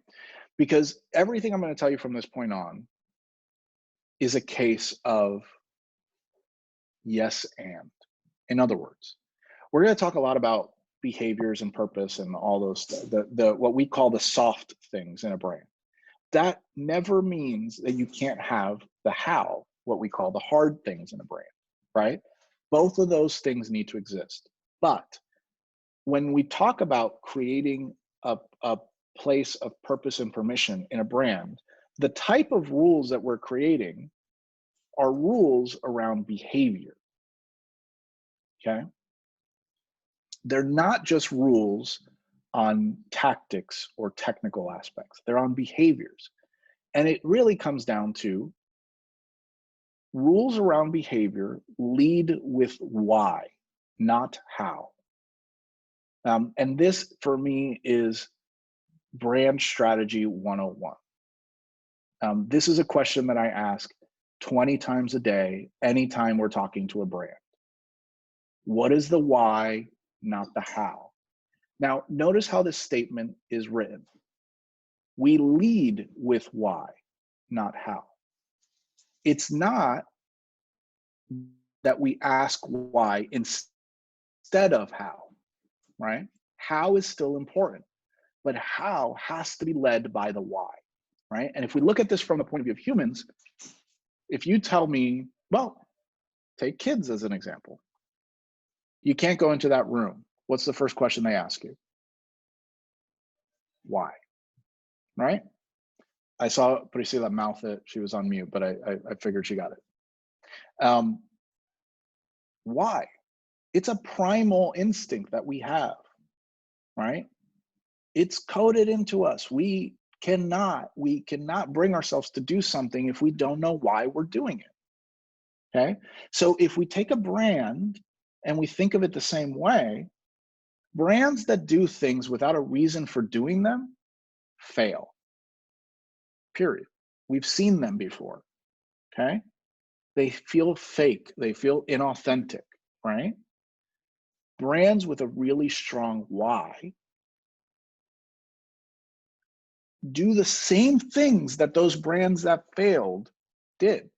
Speaker 2: Because everything I'm going to tell you from this point on is a case of yes and. In other words, we're going to talk a lot about behaviors and purpose and all those, what we call the soft things in a brand. That never means that you can't have the how, what we call the hard things in a brand, right? Both of those things need to exist. But when we talk about creating a place of purpose and permission in a brand, the type of rules that we're creating are rules around behavior, okay? They're not just rules on tactics or technical aspects. They're on behaviors. And it really comes down to Rules around behavior lead with why, not how. And this, for me, is brand strategy 101. This is a question that I ask 20 times a day, anytime we're talking to a brand. What is the why, not the how? Now, notice how this statement is written. We lead with why, not how. It's not that we ask why instead of how, right? How is still important, but how has to be led by the why, right? And if we look at this from the point of view of humans, if you tell me, well, take kids as an example. You can't go into that room. What's the first question they ask you? Why, right? I saw Priscilla mouth it. She was on mute, but I figured she got it. Why? It's a primal instinct that we have, right? It's coded into us. We cannot bring ourselves to do something if we don't know why we're doing it, okay? So if we take a brand and we think of it the same way, brands that do things without a reason for doing them fail, period. We've seen them before, okay? They feel fake, they feel inauthentic, right? Brands with a really strong why do the same things that those brands that failed did.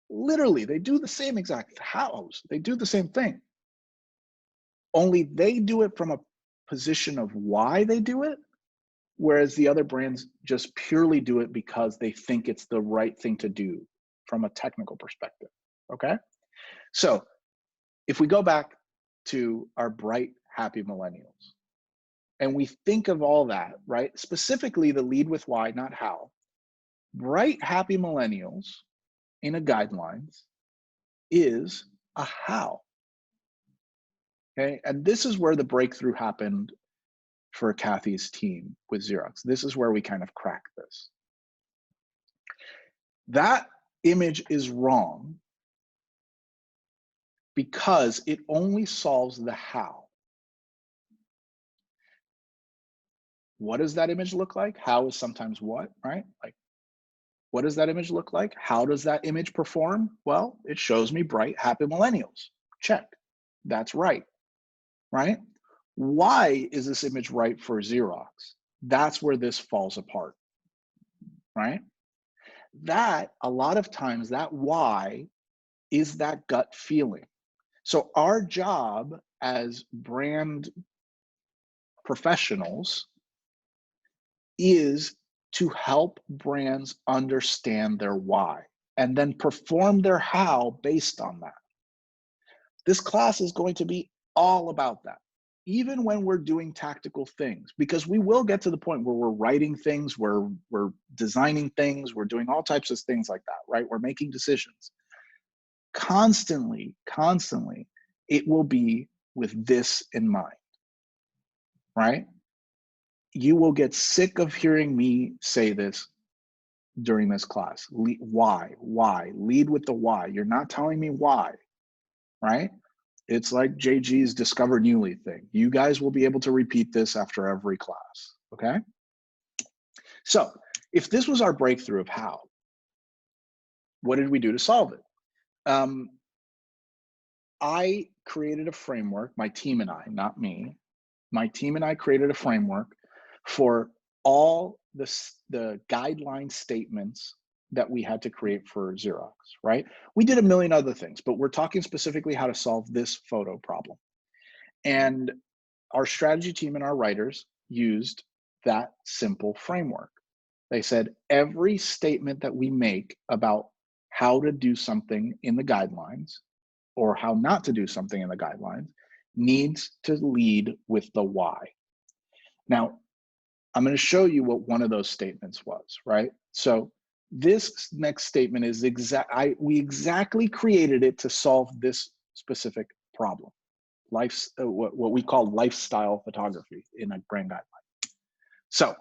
Speaker 2: Literally, they do the same exact hows. They do the same thing. Only they do it from a position of why they do it, whereas the other brands just purely do it because they think it's the right thing to do from a technical perspective, okay? So if we go back to our bright, happy millennials, and we think of all that, right? Specifically the lead with why, not how. Bright, happy millennials in a guidelines is a how, okay? And this is where the breakthrough happened for Kathy's team with Xerox. This is where we kind of cracked this. That image is wrong because it only solves the how. What does that image look like? How is sometimes what, right? Like, what does that image look like? How does that image perform? Well, it shows me bright, happy millennials. Check. That's right, right? Why is this image right for Xerox? That's where this falls apart, right? That, a lot of times, that why is that gut feeling. So our job as brand professionals is to help brands understand their why and then perform their how based on that. This class is going to be all about that, even when we're doing tactical things, because we will get to the point where we're writing things, we're designing things, we're doing all types of things like that, right? We're making decisions. Constantly, it will be with this in mind, right? You will get sick of hearing me say this during this class. Why? Lead with the why. You're not telling me why, right? It's like JG's Discover Newly thing. You guys will be able to repeat this after every class, okay? So if this was our breakthrough of how, what did we do to solve it? I created a framework, my team and I, not me. My team and I created a framework for all the guideline statements that we had to create for Xerox, right? We did a million other things, but we're talking specifically how to solve this photo problem. And our strategy team and our writers used that simple framework. They said every statement that we make about how to do something in the guidelines or how not to do something in the guidelines needs to lead with the why. Now, I'm going to show you what one of those statements was, right? So this next statement is we exactly created it to solve this specific problem, what we call lifestyle photography in a brand guideline. So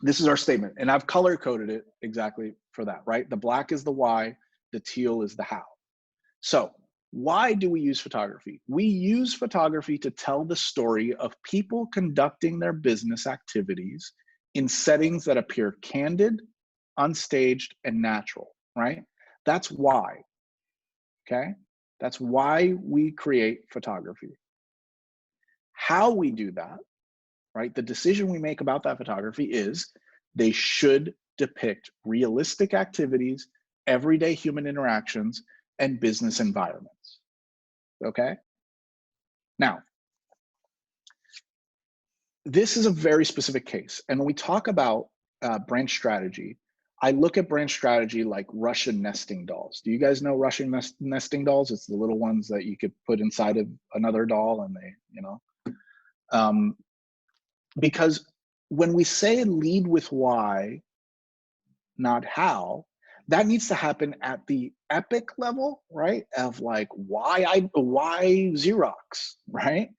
Speaker 2: this is our statement, and I've color coded it exactly for that, right? The black is the why, the teal is the how. So why do we use photography? We use photography to tell the story of people conducting their business activities in settings that appear candid, unstaged, and natural, right? That's why, okay? That's why we create photography. How we do that, right? The decision we make about that photography is they should depict realistic activities, everyday human interactions, and business environments, okay? Now, this is a very specific case. And when we talk about brand strategy, I look at brand strategy like Russian nesting dolls. Do you guys know Russian nesting dolls? It's the little ones that you could put inside of another doll and they, you know. Because when we say lead with why, not how, that needs to happen at the epic level, right? Of like, why Xerox, right?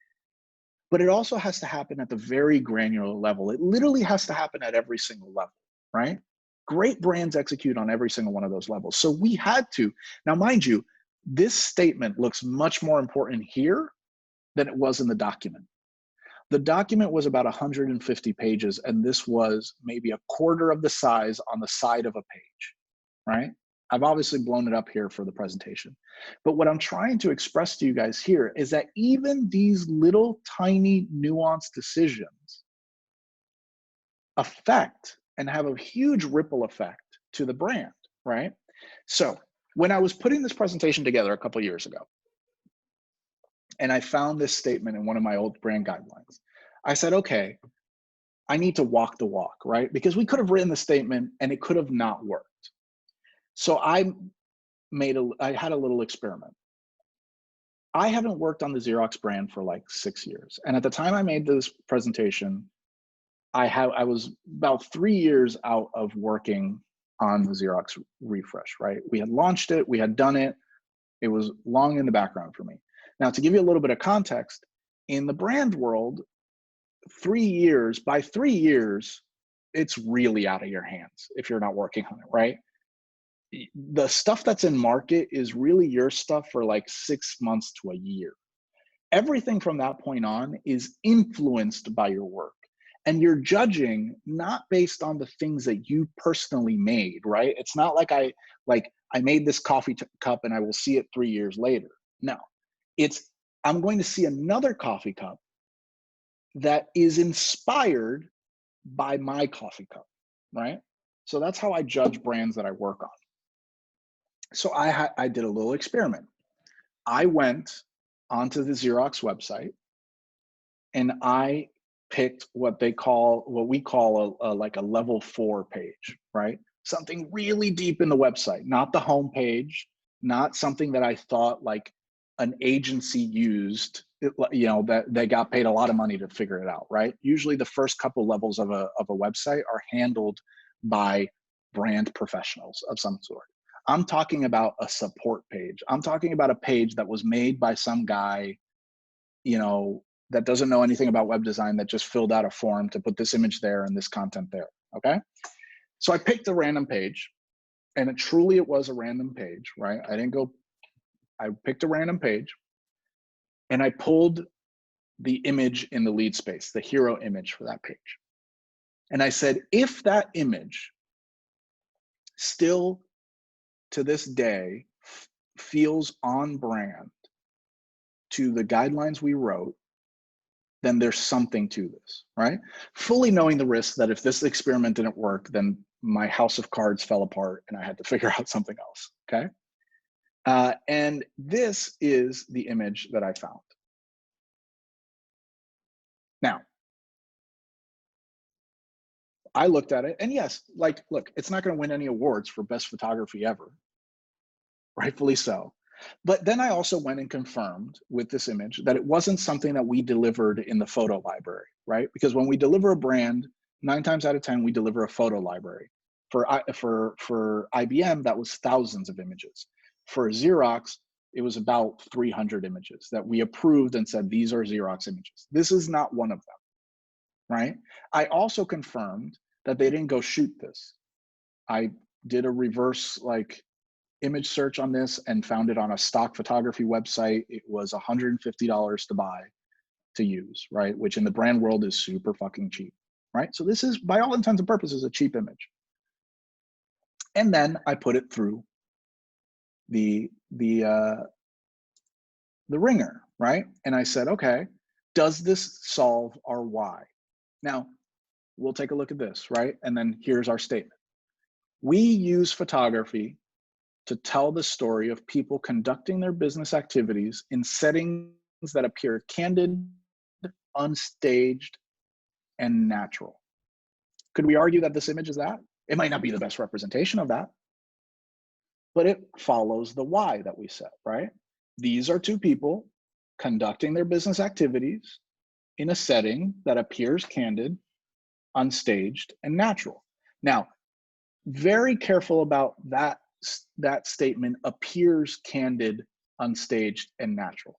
Speaker 2: But it also has to happen at the very granular level. It literally has to happen at every single level, right? Great brands execute on every single one of those levels. So we had to, now mind you, this statement looks much more important here than it was in the document. The document was about 150 pages, and this was maybe a quarter of the size on the side of a page, right? I've obviously blown it up here for the presentation. But what I'm trying to express to you guys here is that even these little tiny nuanced decisions affect and have a huge ripple effect to the brand, right? So when I was putting this presentation together a couple years ago, and I found this statement in one of my old brand guidelines, I said, okay, I need to walk the walk, right? Because we could have written the statement and it could have not worked. So I had a little experiment. I haven't worked on the Xerox brand for like 6 years. And at the time I made this presentation, I was about 3 years out of working on the Xerox refresh, right? We had launched it, we had done it. It was long in the background for me. Now, to give you a little bit of context, in the brand world, 3 years, by 3 years, it's really out of your hands if you're not working on it, right? The stuff that's in market is really your stuff for like 6 months to a year. Everything from that point on is influenced by your work. And you're judging not based on the things that you personally made, right? It's not like I made this coffee cup and I will see it 3 years later. No, it's I'm going to see another coffee cup that is inspired by my coffee cup, right? So that's how I judge brands that I work on. So I did a little experiment. I went onto the Xerox website and I picked what we call like a level 4 page, right? Something really deep in the website, not the home page, not something that I thought like an agency used, you know, that they got paid a lot of money to figure it out, right? Usually the first couple levels of a website are handled by brand professionals of some sort. I'm talking about a support page. I'm talking about a page that was made by some guy, you know, that doesn't know anything about web design, that just filled out a form to put this image there and this content there, okay? So I picked a random page, and it was a random page, right? I picked a random page, and I pulled the image in the lead space, the hero image for that page. And I said, if that image still to this day feels on brand to the guidelines we wrote, then there's something to this, right? Fully knowing the risk that if this experiment didn't work, then my house of cards fell apart and I had to figure out something else, okay? And this is the image that I found. Now, I looked at it and yes, like, look, it's not gonna win any awards for best photography ever, rightfully so. But then I also went and confirmed with this image that it wasn't something that we delivered in the photo library, right? Because when we deliver a brand, 9 times out of 10, we deliver a photo library. For IBM, that was thousands of images. For Xerox, it was about 300 images that we approved and said, these are Xerox images. This is not one of them, right? I also confirmed that they didn't go shoot this. I did a reverse image search on this and found it on a stock photography website. It was $150 to buy, to use, right? Which in the brand world is super fucking cheap, right? So this is, by all intents and purposes, a cheap image. And then I put it through the ringer, right? And I said, okay, does this solve our why? Now, we'll take a look at this, right? And then here's our statement. We use photography to tell the story of people conducting their business activities in settings that appear candid, unstaged, and natural. Could we argue that this image is that? It might not be the best representation of that, but it follows the why that we said, right? These are two people conducting their business activities in a setting that appears candid, unstaged, and natural. Now, very careful about that statement, appears candid, unstaged, and natural.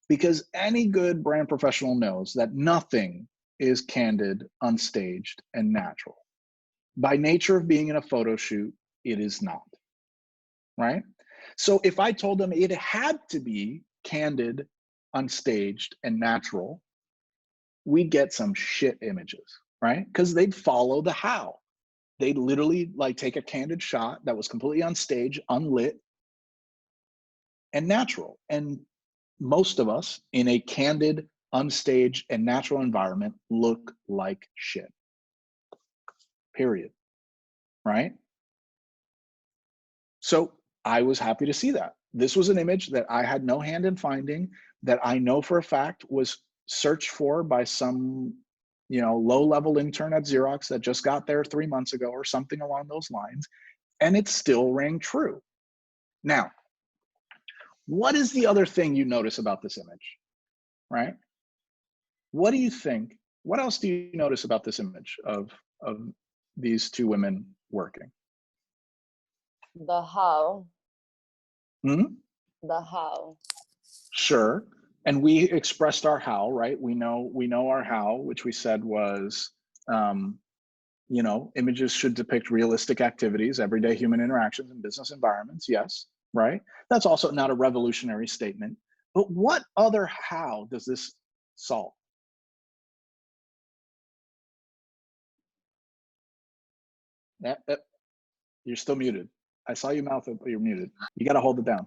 Speaker 2: Because any good brand professional knows that nothing is candid, unstaged, and natural. By nature of being in a photo shoot, it is not, right? So if I told them it had to be candid, unstaged, and natural, we'd get some shit images, right? Because they'd follow the how. They'd literally like take a candid shot that was completely unstaged, unlit, and natural. And most of us in a candid, unstaged, and natural environment look like shit. Period. Right? So I was happy to see that. This was an image that I had no hand in finding, that I know for a fact was searched for by some, you know, low-level intern at Xerox that just got there 3 months ago or something along those lines, and it still rang true. Now, what is the other thing you notice about this image, right? What do you think? What else do you notice about this image of these two women working?
Speaker 7: The how.
Speaker 2: Hmm?
Speaker 7: The how.
Speaker 2: Sure. And we expressed our how, right? We know our how, which we said was, you know, images should depict realistic activities, everyday human interactions in business environments. Yes, right? That's also not a revolutionary statement. But what other how does this solve? You're still muted. I saw you mouth it, but you're muted. You got to hold it down.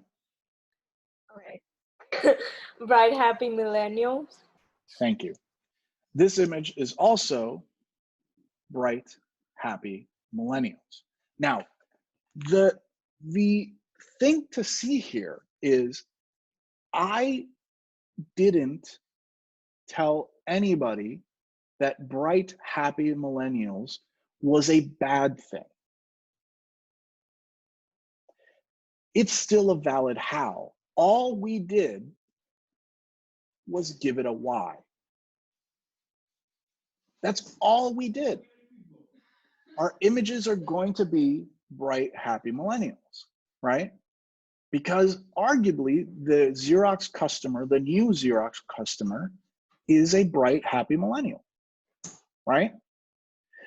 Speaker 6: Okay. Bright, happy millennials.
Speaker 2: Thank you. This image is also bright, happy millennials. Now, the thing to see here is I didn't tell anybody that bright, happy millennials was a bad thing. It's still a valid how. All we did was give it a why. That's all we did. Our images are going to be bright, happy millennials, right? Because arguably the Xerox customer, the new Xerox customer, is a bright, happy millennial, right?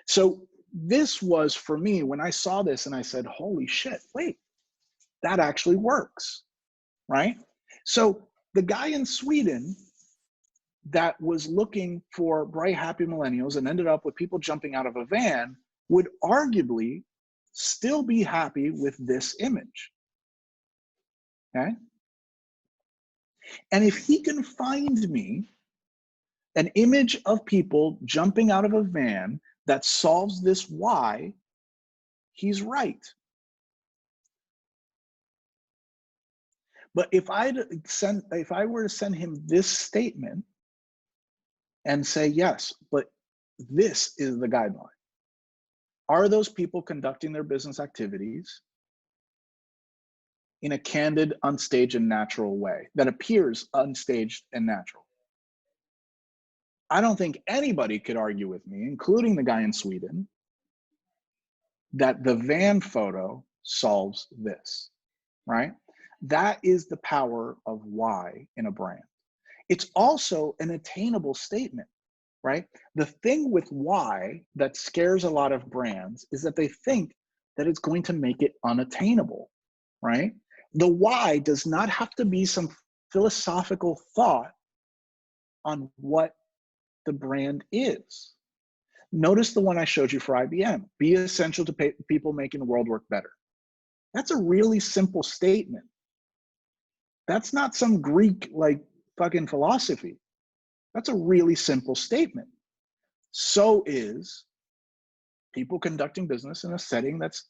Speaker 2: So this was, for me, when I saw this and I said, holy shit, wait, that actually works, right? So the guy in Sweden that was looking for bright, happy millennials and ended up with people jumping out of a van would arguably still be happy with this image, okay? And if he can find me an image of people jumping out of a van that solves this why, he's right. But if I were to send him this statement and say, yes, but this is the guideline. Are those people conducting their business activities in a candid, unstaged, and natural way that appears unstaged and natural? I don't think anybody could argue with me, including the guy in Sweden, that the van photo solves this, right? That is the power of why in a brand. It's also an attainable statement, right? The thing with why that scares a lot of brands is that they think that it's going to make it unattainable. right? The why does not have to be some philosophical thought on what the brand is. Notice the one I showed you for IBM, be essential to people making the world work better. That's a really simple statement. That's not some Greek like fucking philosophy. That's a really simple statement. So is people conducting business in a setting that's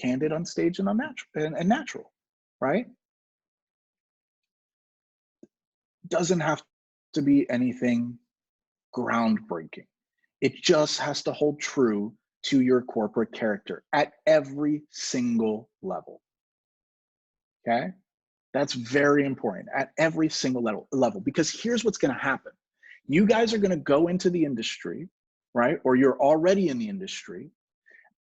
Speaker 2: candid, on stage, and unnatural and natural, right? Doesn't have to be anything groundbreaking. It just has to hold true to your corporate character at every single level. Okay? That's very important at every single level, because here's what's going to happen. You guys are going to go into the industry, right? Or you're already in the industry,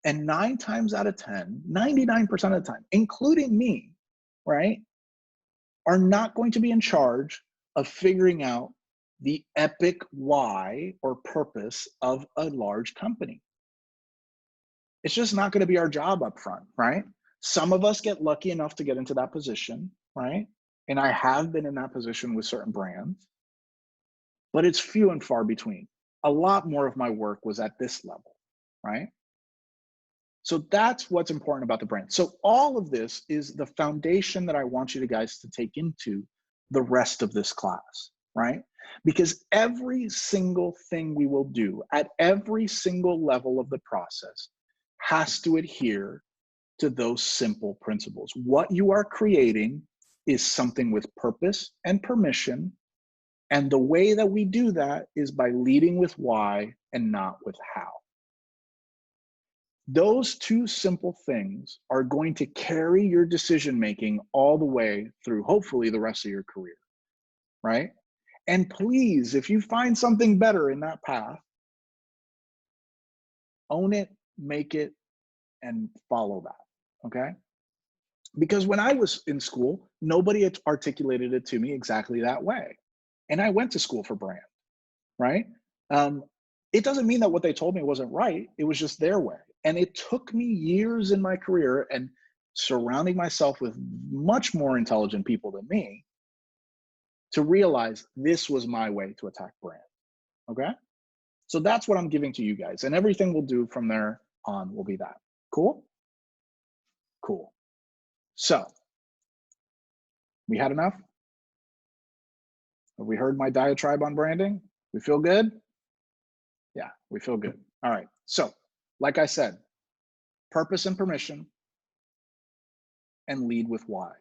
Speaker 2: and 9 times out of 10, 99% of the time, including me, right, are not going to be in charge of figuring out the epic why or purpose of a large company. It's just not going to be our job up front, right? Some of us get lucky enough to get into that position, right? And I have been in that position with certain brands, but it's few and far between. A lot more of my work was at this level, right? So that's what's important about the brand. So all of this is the foundation that I want you guys to take into the rest of this class, right? Because every single thing we will do at every single level of the process has to adhere to those simple principles. What you are creating is something with purpose and permission. And the way that we do that is by leading with why and not with how. Those two simple things are going to carry your decision-making all the way through, hopefully, the rest of your career, right? And please, if you find something better in that path, own it, make it, and follow that, okay? Because when I was in school, nobody had articulated it to me exactly that way. And I went to school for brand, right? It doesn't mean that what they told me wasn't right. It was just their way. And it took me years in my career and surrounding myself with much more intelligent people than me to realize this was my way to attack brand, okay? So that's what I'm giving to you guys. And everything we'll do from there on will be that. Cool? Cool. So, we had enough? Have we heard my diatribe on branding? We feel good? Yeah, we feel good. All right. So, like I said, purpose and permission, and lead with why.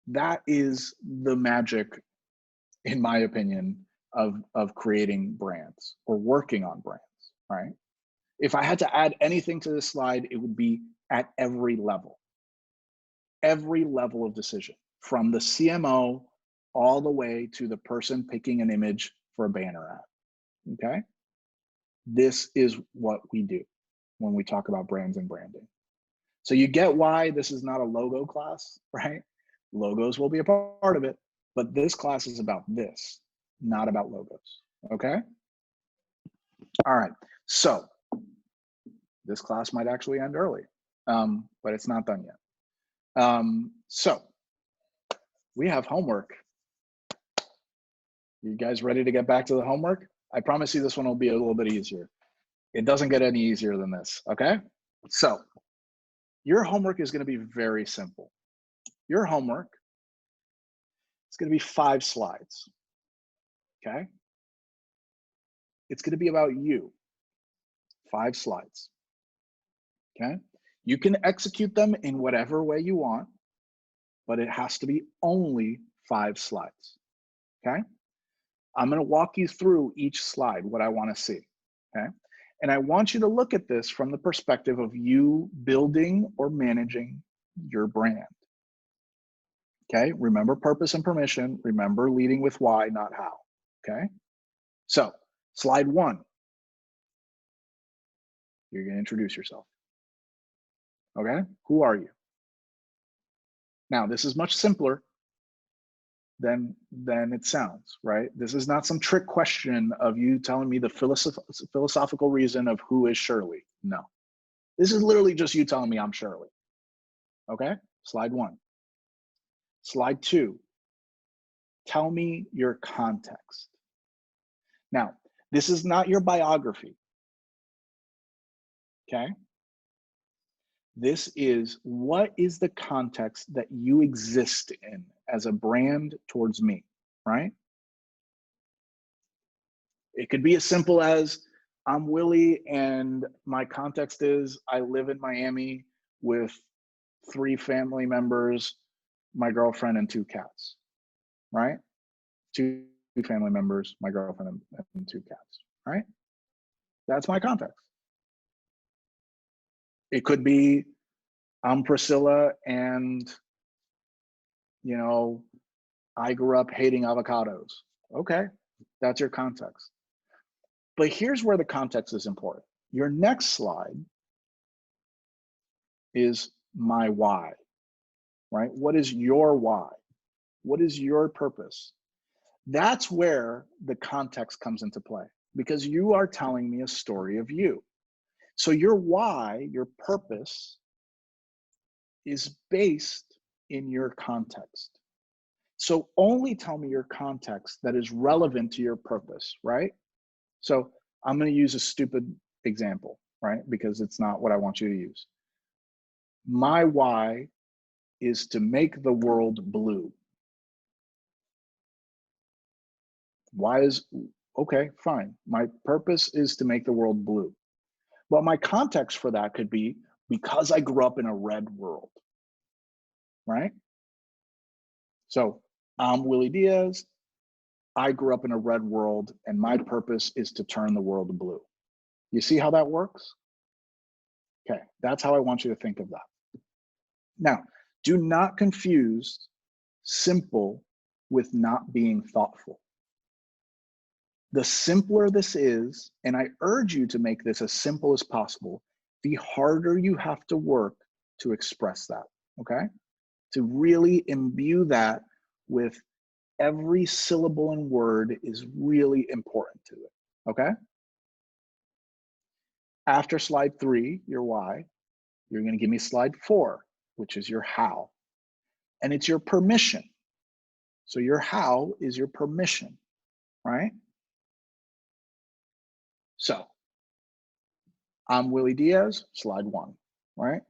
Speaker 2: That is the magic, in my opinion, of creating brands or working on brands, right? If I had to add anything to this slide, it would be at every level of decision, from the CMO all the way to the person picking an image for a banner ad, okay? This is what we do when we talk about brands and branding. So you get why this is not a logo class, right? Logos will be a part of it, but this class is about this, not about logos, okay? All right, so this class might actually end early, but it's not done yet. So we have homework. You guys ready to get back to the homework? I promise you this one will be a little bit easier. It doesn't get any easier than this, okay? So your homework is gonna be very simple. Your homework is gonna be 5 slides, okay? It's gonna be about you, 5 slides, okay? You can execute them in whatever way you want, but it has to be only 5 slides, okay? I'm gonna walk you through each slide, what I wanna see, okay? And I want you to look at this from the perspective of you building or managing your brand, okay? Remember purpose and permission, remember leading with why, not how, okay? So, slide 1, you're gonna introduce yourself, okay? Who are you? Now, this is much simpler than it sounds, right? This is not some trick question of you telling me the philosophical reason of who is Shirley. No, this is literally just you telling me I'm Shirley, Okay, slide 1. Slide 2, tell me your context. Now, this is not your biography, okay? This is, what is the context that you exist in as a brand towards me, right? It could be as simple as, I'm Willie and my context is I live in Miami with 3 family members, my girlfriend and 2 cats, right? 2 family members, my girlfriend and 2 cats, right? That's my context. It could be, I'm Priscilla and, you know, I grew up hating avocados. Okay, that's your context. But here's where the context is important. Your next slide is my why, right? What is your why? What is your purpose? That's where the context comes into play, because you are telling me a story of you. So your why, your purpose, is based in your context. So only tell me your context that is relevant to your purpose, right? So I'm going to use a stupid example, right? Because it's not what I want you to use. My why is to make the world blue. Why is, okay, fine. My purpose is to make the world blue. Well, my context for that could be because I grew up in a red world, right? So I'm Willie Diaz. I grew up in a red world and my purpose is to turn the world blue. You see how that works? Okay, that's how I want you to think of that. Now, do not confuse simple with not being thoughtful. The simpler this is, and I urge you to make this as simple as possible, the harder you have to work to express that, okay? To really imbue that with every syllable and word is really important to it, okay? After slide 3, your why, you're gonna give me slide 4, which is your how. And it's your permission. So your how is your permission, right? So I'm Willie Diaz, slide 1, right?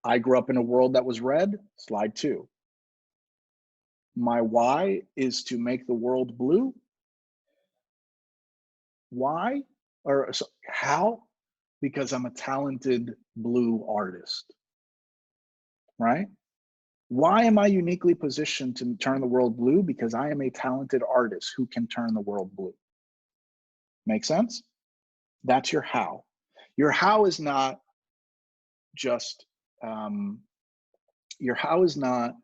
Speaker 2: I grew up in a world that was red, slide 2. My why is to make the world blue. Why? Or so, how? Because I'm a talented blue artist, right? Why am I uniquely positioned to turn the world blue? Because I am a talented artist who can turn the world blue. Make sense? That's your how. Your how is not just, your how is not,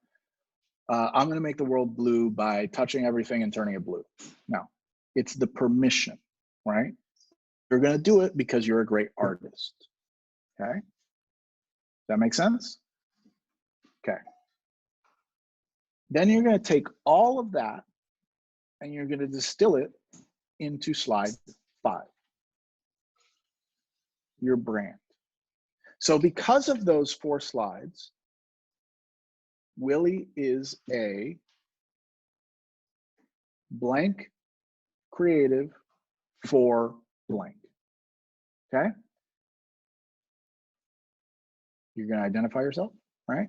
Speaker 2: I'm gonna make the world blue by touching everything and turning it blue. No, it's the permission, right? You're gonna do it because you're a great artist, okay? Does that make sense? Okay. Then you're gonna take all of that and you're gonna distill it into slide 5, your brand. So because of those 4 slides, Willie is a blank creative for blank, okay? You're gonna identify yourself, right?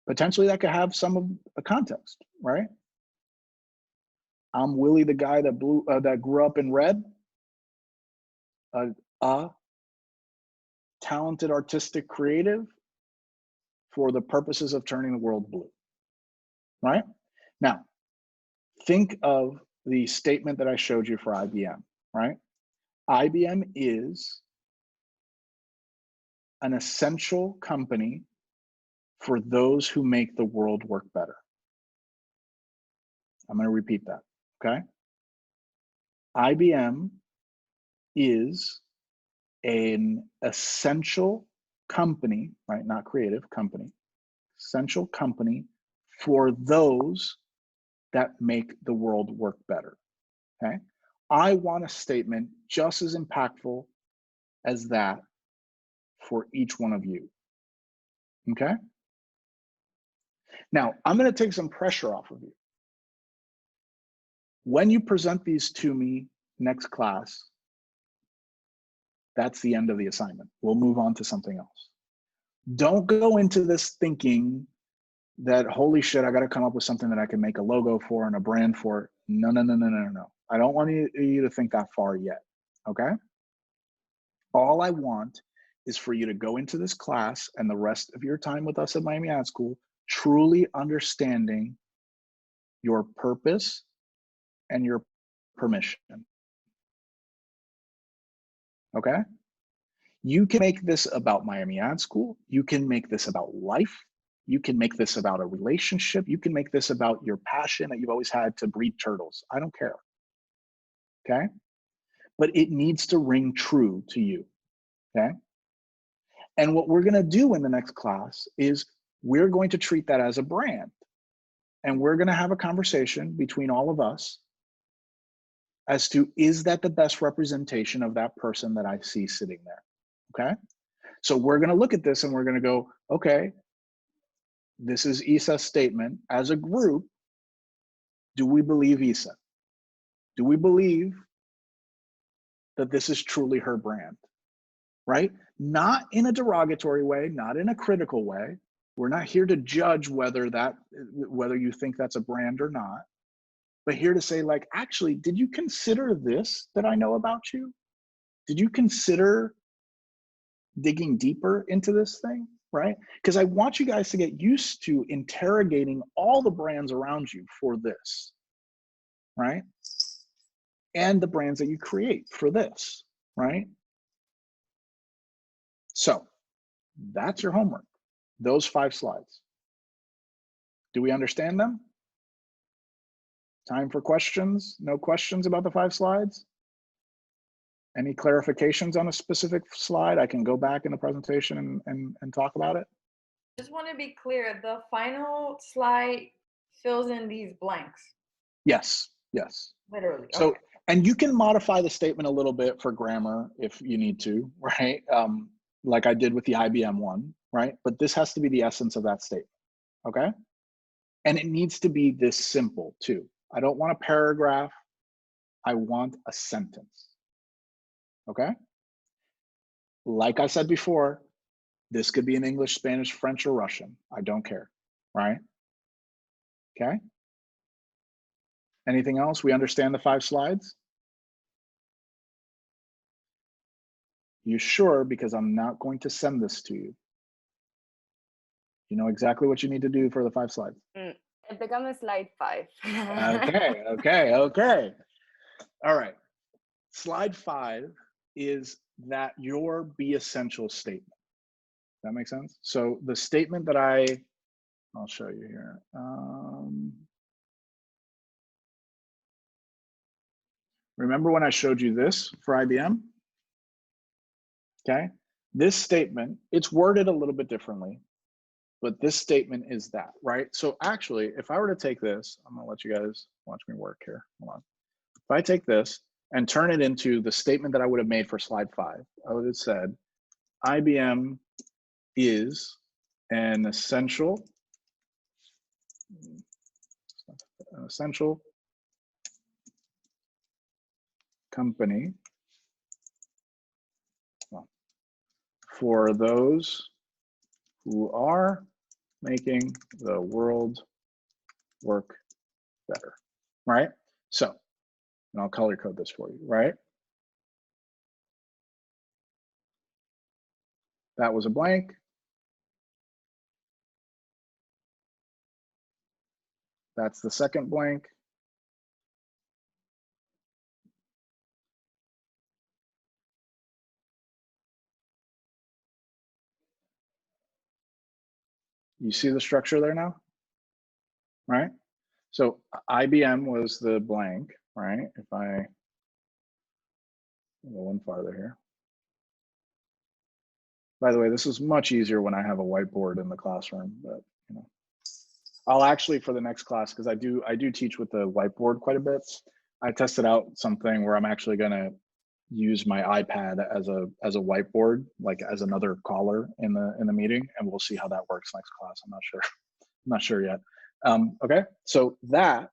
Speaker 2: Potentially that could have some of a context, right? I'm Willie, the guy that grew up in red, a talented artistic creative for the purposes of turning the world blue, right? Now, think of the statement that I showed you for IBM, right? IBM is an essential company for those who make the world work better. I'm going to repeat that, okay? IBM is an essential company, right? Not creative, company. Essential company for those that make the world work better, okay? I want a statement just as impactful as that for each one of you, okay? Now, I'm going to take some pressure off of you. When you present these to me next class, that's the end of the assignment. We'll move on to something else. Don't go into this thinking that, holy shit, I got to come up with something that I can make a logo for and a brand for. No, no, no, no, no, no. I don't want you to think that far yet, okay? All I want is for you to go into this class and the rest of your time with us at Miami Ad School truly understanding your purpose and your permission, okay? You can make this about Miami Ad School. You can make this about life. You can make this about a relationship. You can make this about your passion that you've always had to breed turtles. I don't care, okay? But it needs to ring true to you, okay? And what we're gonna do in the next class is we're going to treat that as a brand. And we're gonna have a conversation between all of us as to, is that the best representation of that person that I see sitting there, okay? So we're gonna look at this and we're gonna go, okay, this is Issa's statement. As a group, do we believe Issa? Do we believe that this is truly her brand, right? Not in a derogatory way, not in a critical way. We're not here to judge whether you think that's a brand or not, but here to say, like, actually, did you consider this that I know about you? Did you consider digging deeper into this thing, right? Because I want you guys to get used to interrogating all the brands around you for this, right? And the brands that you create for this, right? So that's your homework, those 5 slides. Do we understand them? Time for questions? No questions about the 5 slides? Any clarifications on a specific slide? I can go back in the presentation and talk about it.
Speaker 8: Just want to be clear, the final slide fills in these blanks.
Speaker 2: Yes, yes.
Speaker 8: Literally.
Speaker 2: So,
Speaker 8: okay.
Speaker 2: And you can modify the statement a little bit for grammar if you need to, right? Like I did with the IBM one, right? But this has to be the essence of that statement, okay? And it needs to be this simple too. I don't want a paragraph. I want a sentence, okay? Like I said before, this could be in English, Spanish, French, or Russian. I don't care, right? Okay? Anything else? We understand the 5 slides? You sure? Because I'm not going to send this to you. You know exactly what you need to do for the 5 slides.
Speaker 7: It becomes slide 5.
Speaker 2: Okay, okay, okay. All right. Slide 5 is that your be essential statement. That makes sense? So the statement that I'll show you here. Remember when I showed you this for IBM? Okay. This statement, it's worded a little bit differently, but this statement is that, right? So actually, if I were to take this, I'm gonna let you guys watch me work here. Hold on. If I take this and turn it into the statement that I would have made for slide 5, I would have said, IBM is an essential company for those who are making the world work better, right? So, and I'll color code this for you, right? That was a blank. That's the second blank. You see the structure there now, right? So IBM was the blank, right? If I go one farther here. By the way, this is much easier when I have a whiteboard in the classroom, but you know, I'll actually for the next class, because I do teach with the whiteboard quite a bit. I tested out something where I'm actually gonna use my iPad as a whiteboard, like as another caller in the meeting, and we'll see how that works next class. I'm not sure. not sure yet. Okay, so that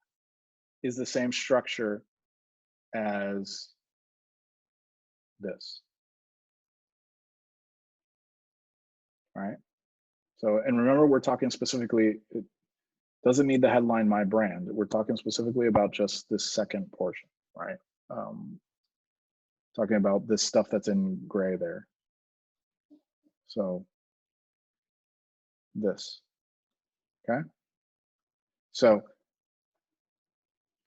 Speaker 2: is the same structure as this. All right. So, and remember, we're talking specifically, it doesn't need the headline "My Brand." We're talking specifically about just this second portion, right? Talking about this stuff that's in gray there. So this, okay? So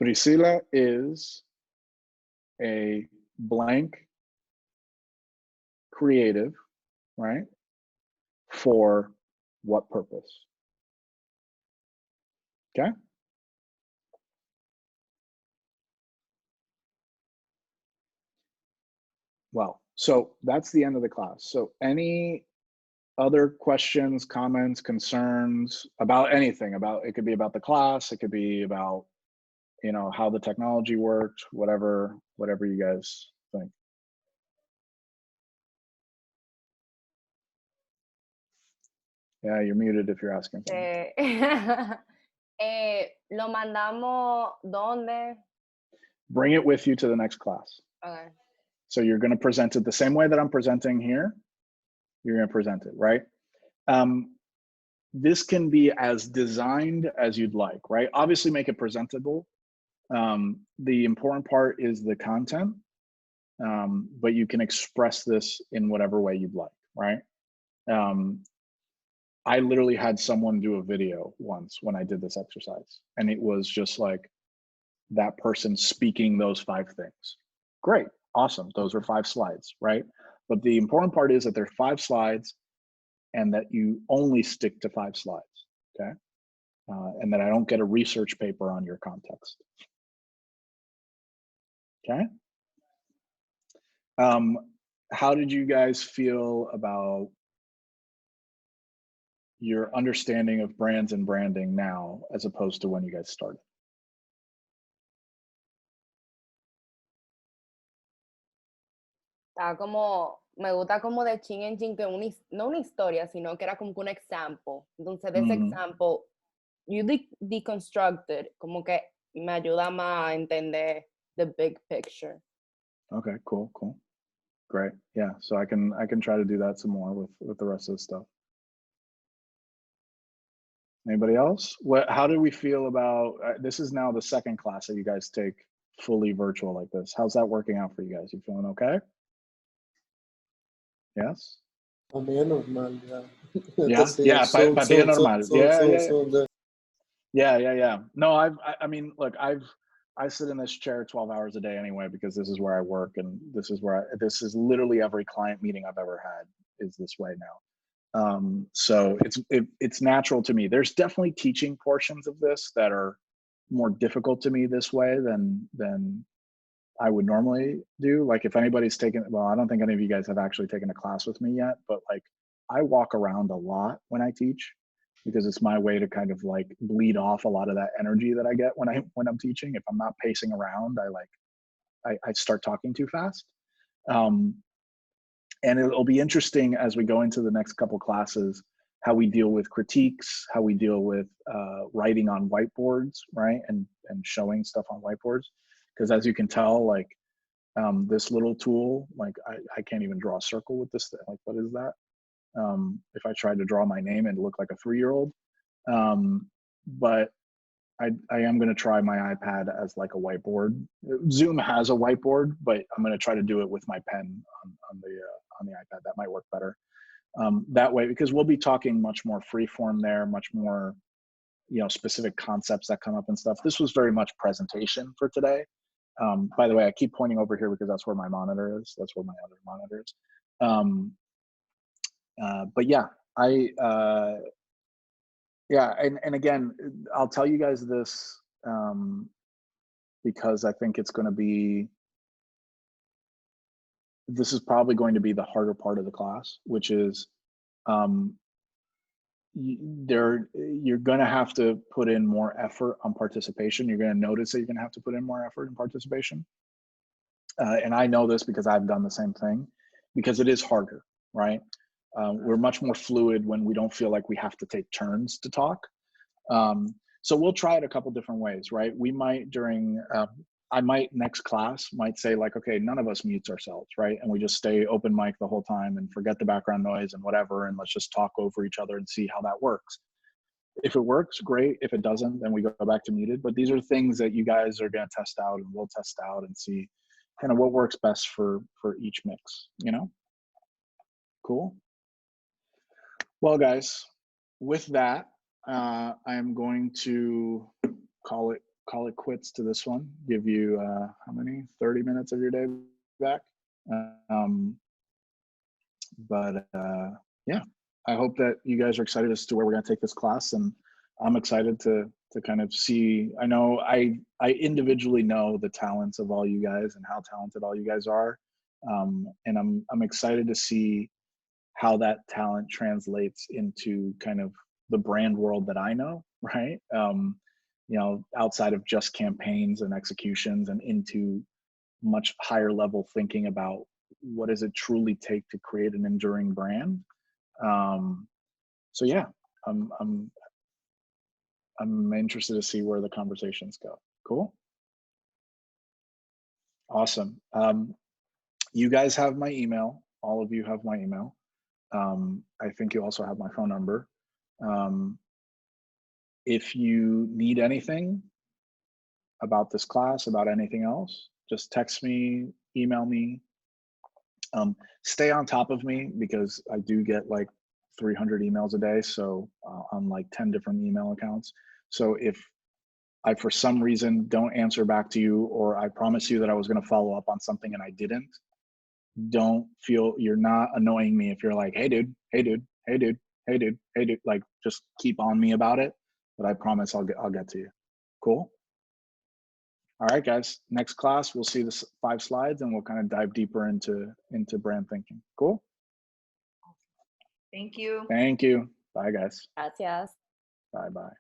Speaker 2: Priscilla is a blank creative, right? For what purpose? Okay? Well, so that's the end of the class. So any other questions, comments, concerns about anything? About, it could be about the class, it could be about, you know, how the technology worked, whatever you guys think. Yeah, you're muted if you're asking something.
Speaker 7: Lo mandamos ¿dónde?
Speaker 2: Bring it with you to the next class.
Speaker 7: Okay.
Speaker 2: So you're going to present it the same way that I'm presenting here. You're going to present it, right? This can be as designed as you'd like, right? Obviously make it presentable. The important part is the content, but you can express this in whatever way you'd like, right? I literally had someone do a video once when I did this exercise, and it was just like that person speaking those 5 things. Great, awesome, those are 5 slides, right? But the important part is that there are 5 slides and that you only stick to 5 slides, okay? And that I don't get a research paper on your context, okay? How did you guys feel about your understanding of brands and branding now as opposed to when you guys started?
Speaker 7: Está como, me gusta como de chin en chin, que no una historia, sino que era como que un example. Entonces, de ese example, you deconstructed, como que me ayuda más a entender the big picture.
Speaker 2: Okay, cool. Great. Yeah, so I can try to do that some more with the rest of the stuff. Anybody else? How do we feel about, this is now the second class that you guys take fully virtual like this. How's that working out for you guys? You feeling okay? Yes?
Speaker 3: Para mí es normal, ya.
Speaker 2: Yeah, para ti es normal. Yeah. No, I mean, look, I sit in this chair 12 hours a day anyway, because this is where I work, and this is literally every client meeting I've ever had is this way now. So it's natural to me. There's definitely teaching portions of this that are more difficult to me this way than I would normally do. Like if anybody's taken, well, I don't think any of you guys have actually taken a class with me yet, but like I walk around a lot when I teach, because it's my way to kind of like bleed off a lot of that energy that I get when I'm teaching. If I'm not pacing around, I start talking too fast. And it'll be interesting as we go into the next couple classes, how we deal with critiques, how we deal with writing on whiteboards, right? And showing stuff on whiteboards. Because as you can tell, like this little tool, like I can't even draw a circle with this thing. Like, what is that? If I tried to draw my name and look like a 3-year-old. But I am going to try my iPad as like a whiteboard. Zoom has a whiteboard, but I'm going to try to do it with my pen on the iPad. That might work better. That way, because we'll be talking much more freeform there, much more, you know, specific concepts that come up and stuff. This was very much presentation for today. By the way, I keep pointing over here because that's where my monitor is. That's where my other monitor is. But yeah, yeah, and again, I'll tell you guys this because I think it's going to be, this is probably going to be the harder part of the class, which is you're going to have to put in more effort on participation. You're going to notice that you're going to have to put in more effort in participation. And I know this because I've done the same thing, because it is harder, right? We're much more fluid when we don't feel like we have to take turns to talk. So we'll try it a couple different ways, right? We might I might next class might say like, okay, none of us mutes ourselves, right? And we just stay open mic the whole time and forget the background noise and whatever, and let's just talk over each other and see how that works. If it works, great. If it doesn't, then we go back to muted. But these are things that you guys are going to test out, and we'll test out and see kind of what works best for each mix, you know? Cool. Well, guys, with that, I'm going to call it quits to this one. Give you how many? 30 minutes of your day back. Yeah, I hope that you guys are excited as to where we're going to take this class, and I'm excited to kind of see. I know I individually know the talents of all you guys and how talented all you guys are, and I'm excited to see how that talent translates into kind of the brand world that I know, right? You know, outside of just campaigns and executions, and into much higher level thinking about what does it truly take to create an enduring brand. So yeah, I'm interested to see where the conversations go. Cool. Awesome. You guys have my email. All of you have my email. I think you also have my phone number. If you need anything about this class, about anything else, just text me, email me. Stay on top of me, because I do get like 300 emails a day, so on like 10 different email accounts. So if I, for some reason, don't answer back to you, or I promise you that I was going to follow up on something and I didn't, don't feel, you're not annoying me if you're like, hey dude, hey dude, hey dude, hey dude, hey dude, like just keep on me about it. But I promise I'll get to you. Cool. All right, guys. Next class, we'll see the 5 slides, and we'll kind of dive deeper into brand thinking. Cool.
Speaker 11: Thank you.
Speaker 2: Thank you. Bye, guys.
Speaker 7: Gracias.
Speaker 2: Bye bye.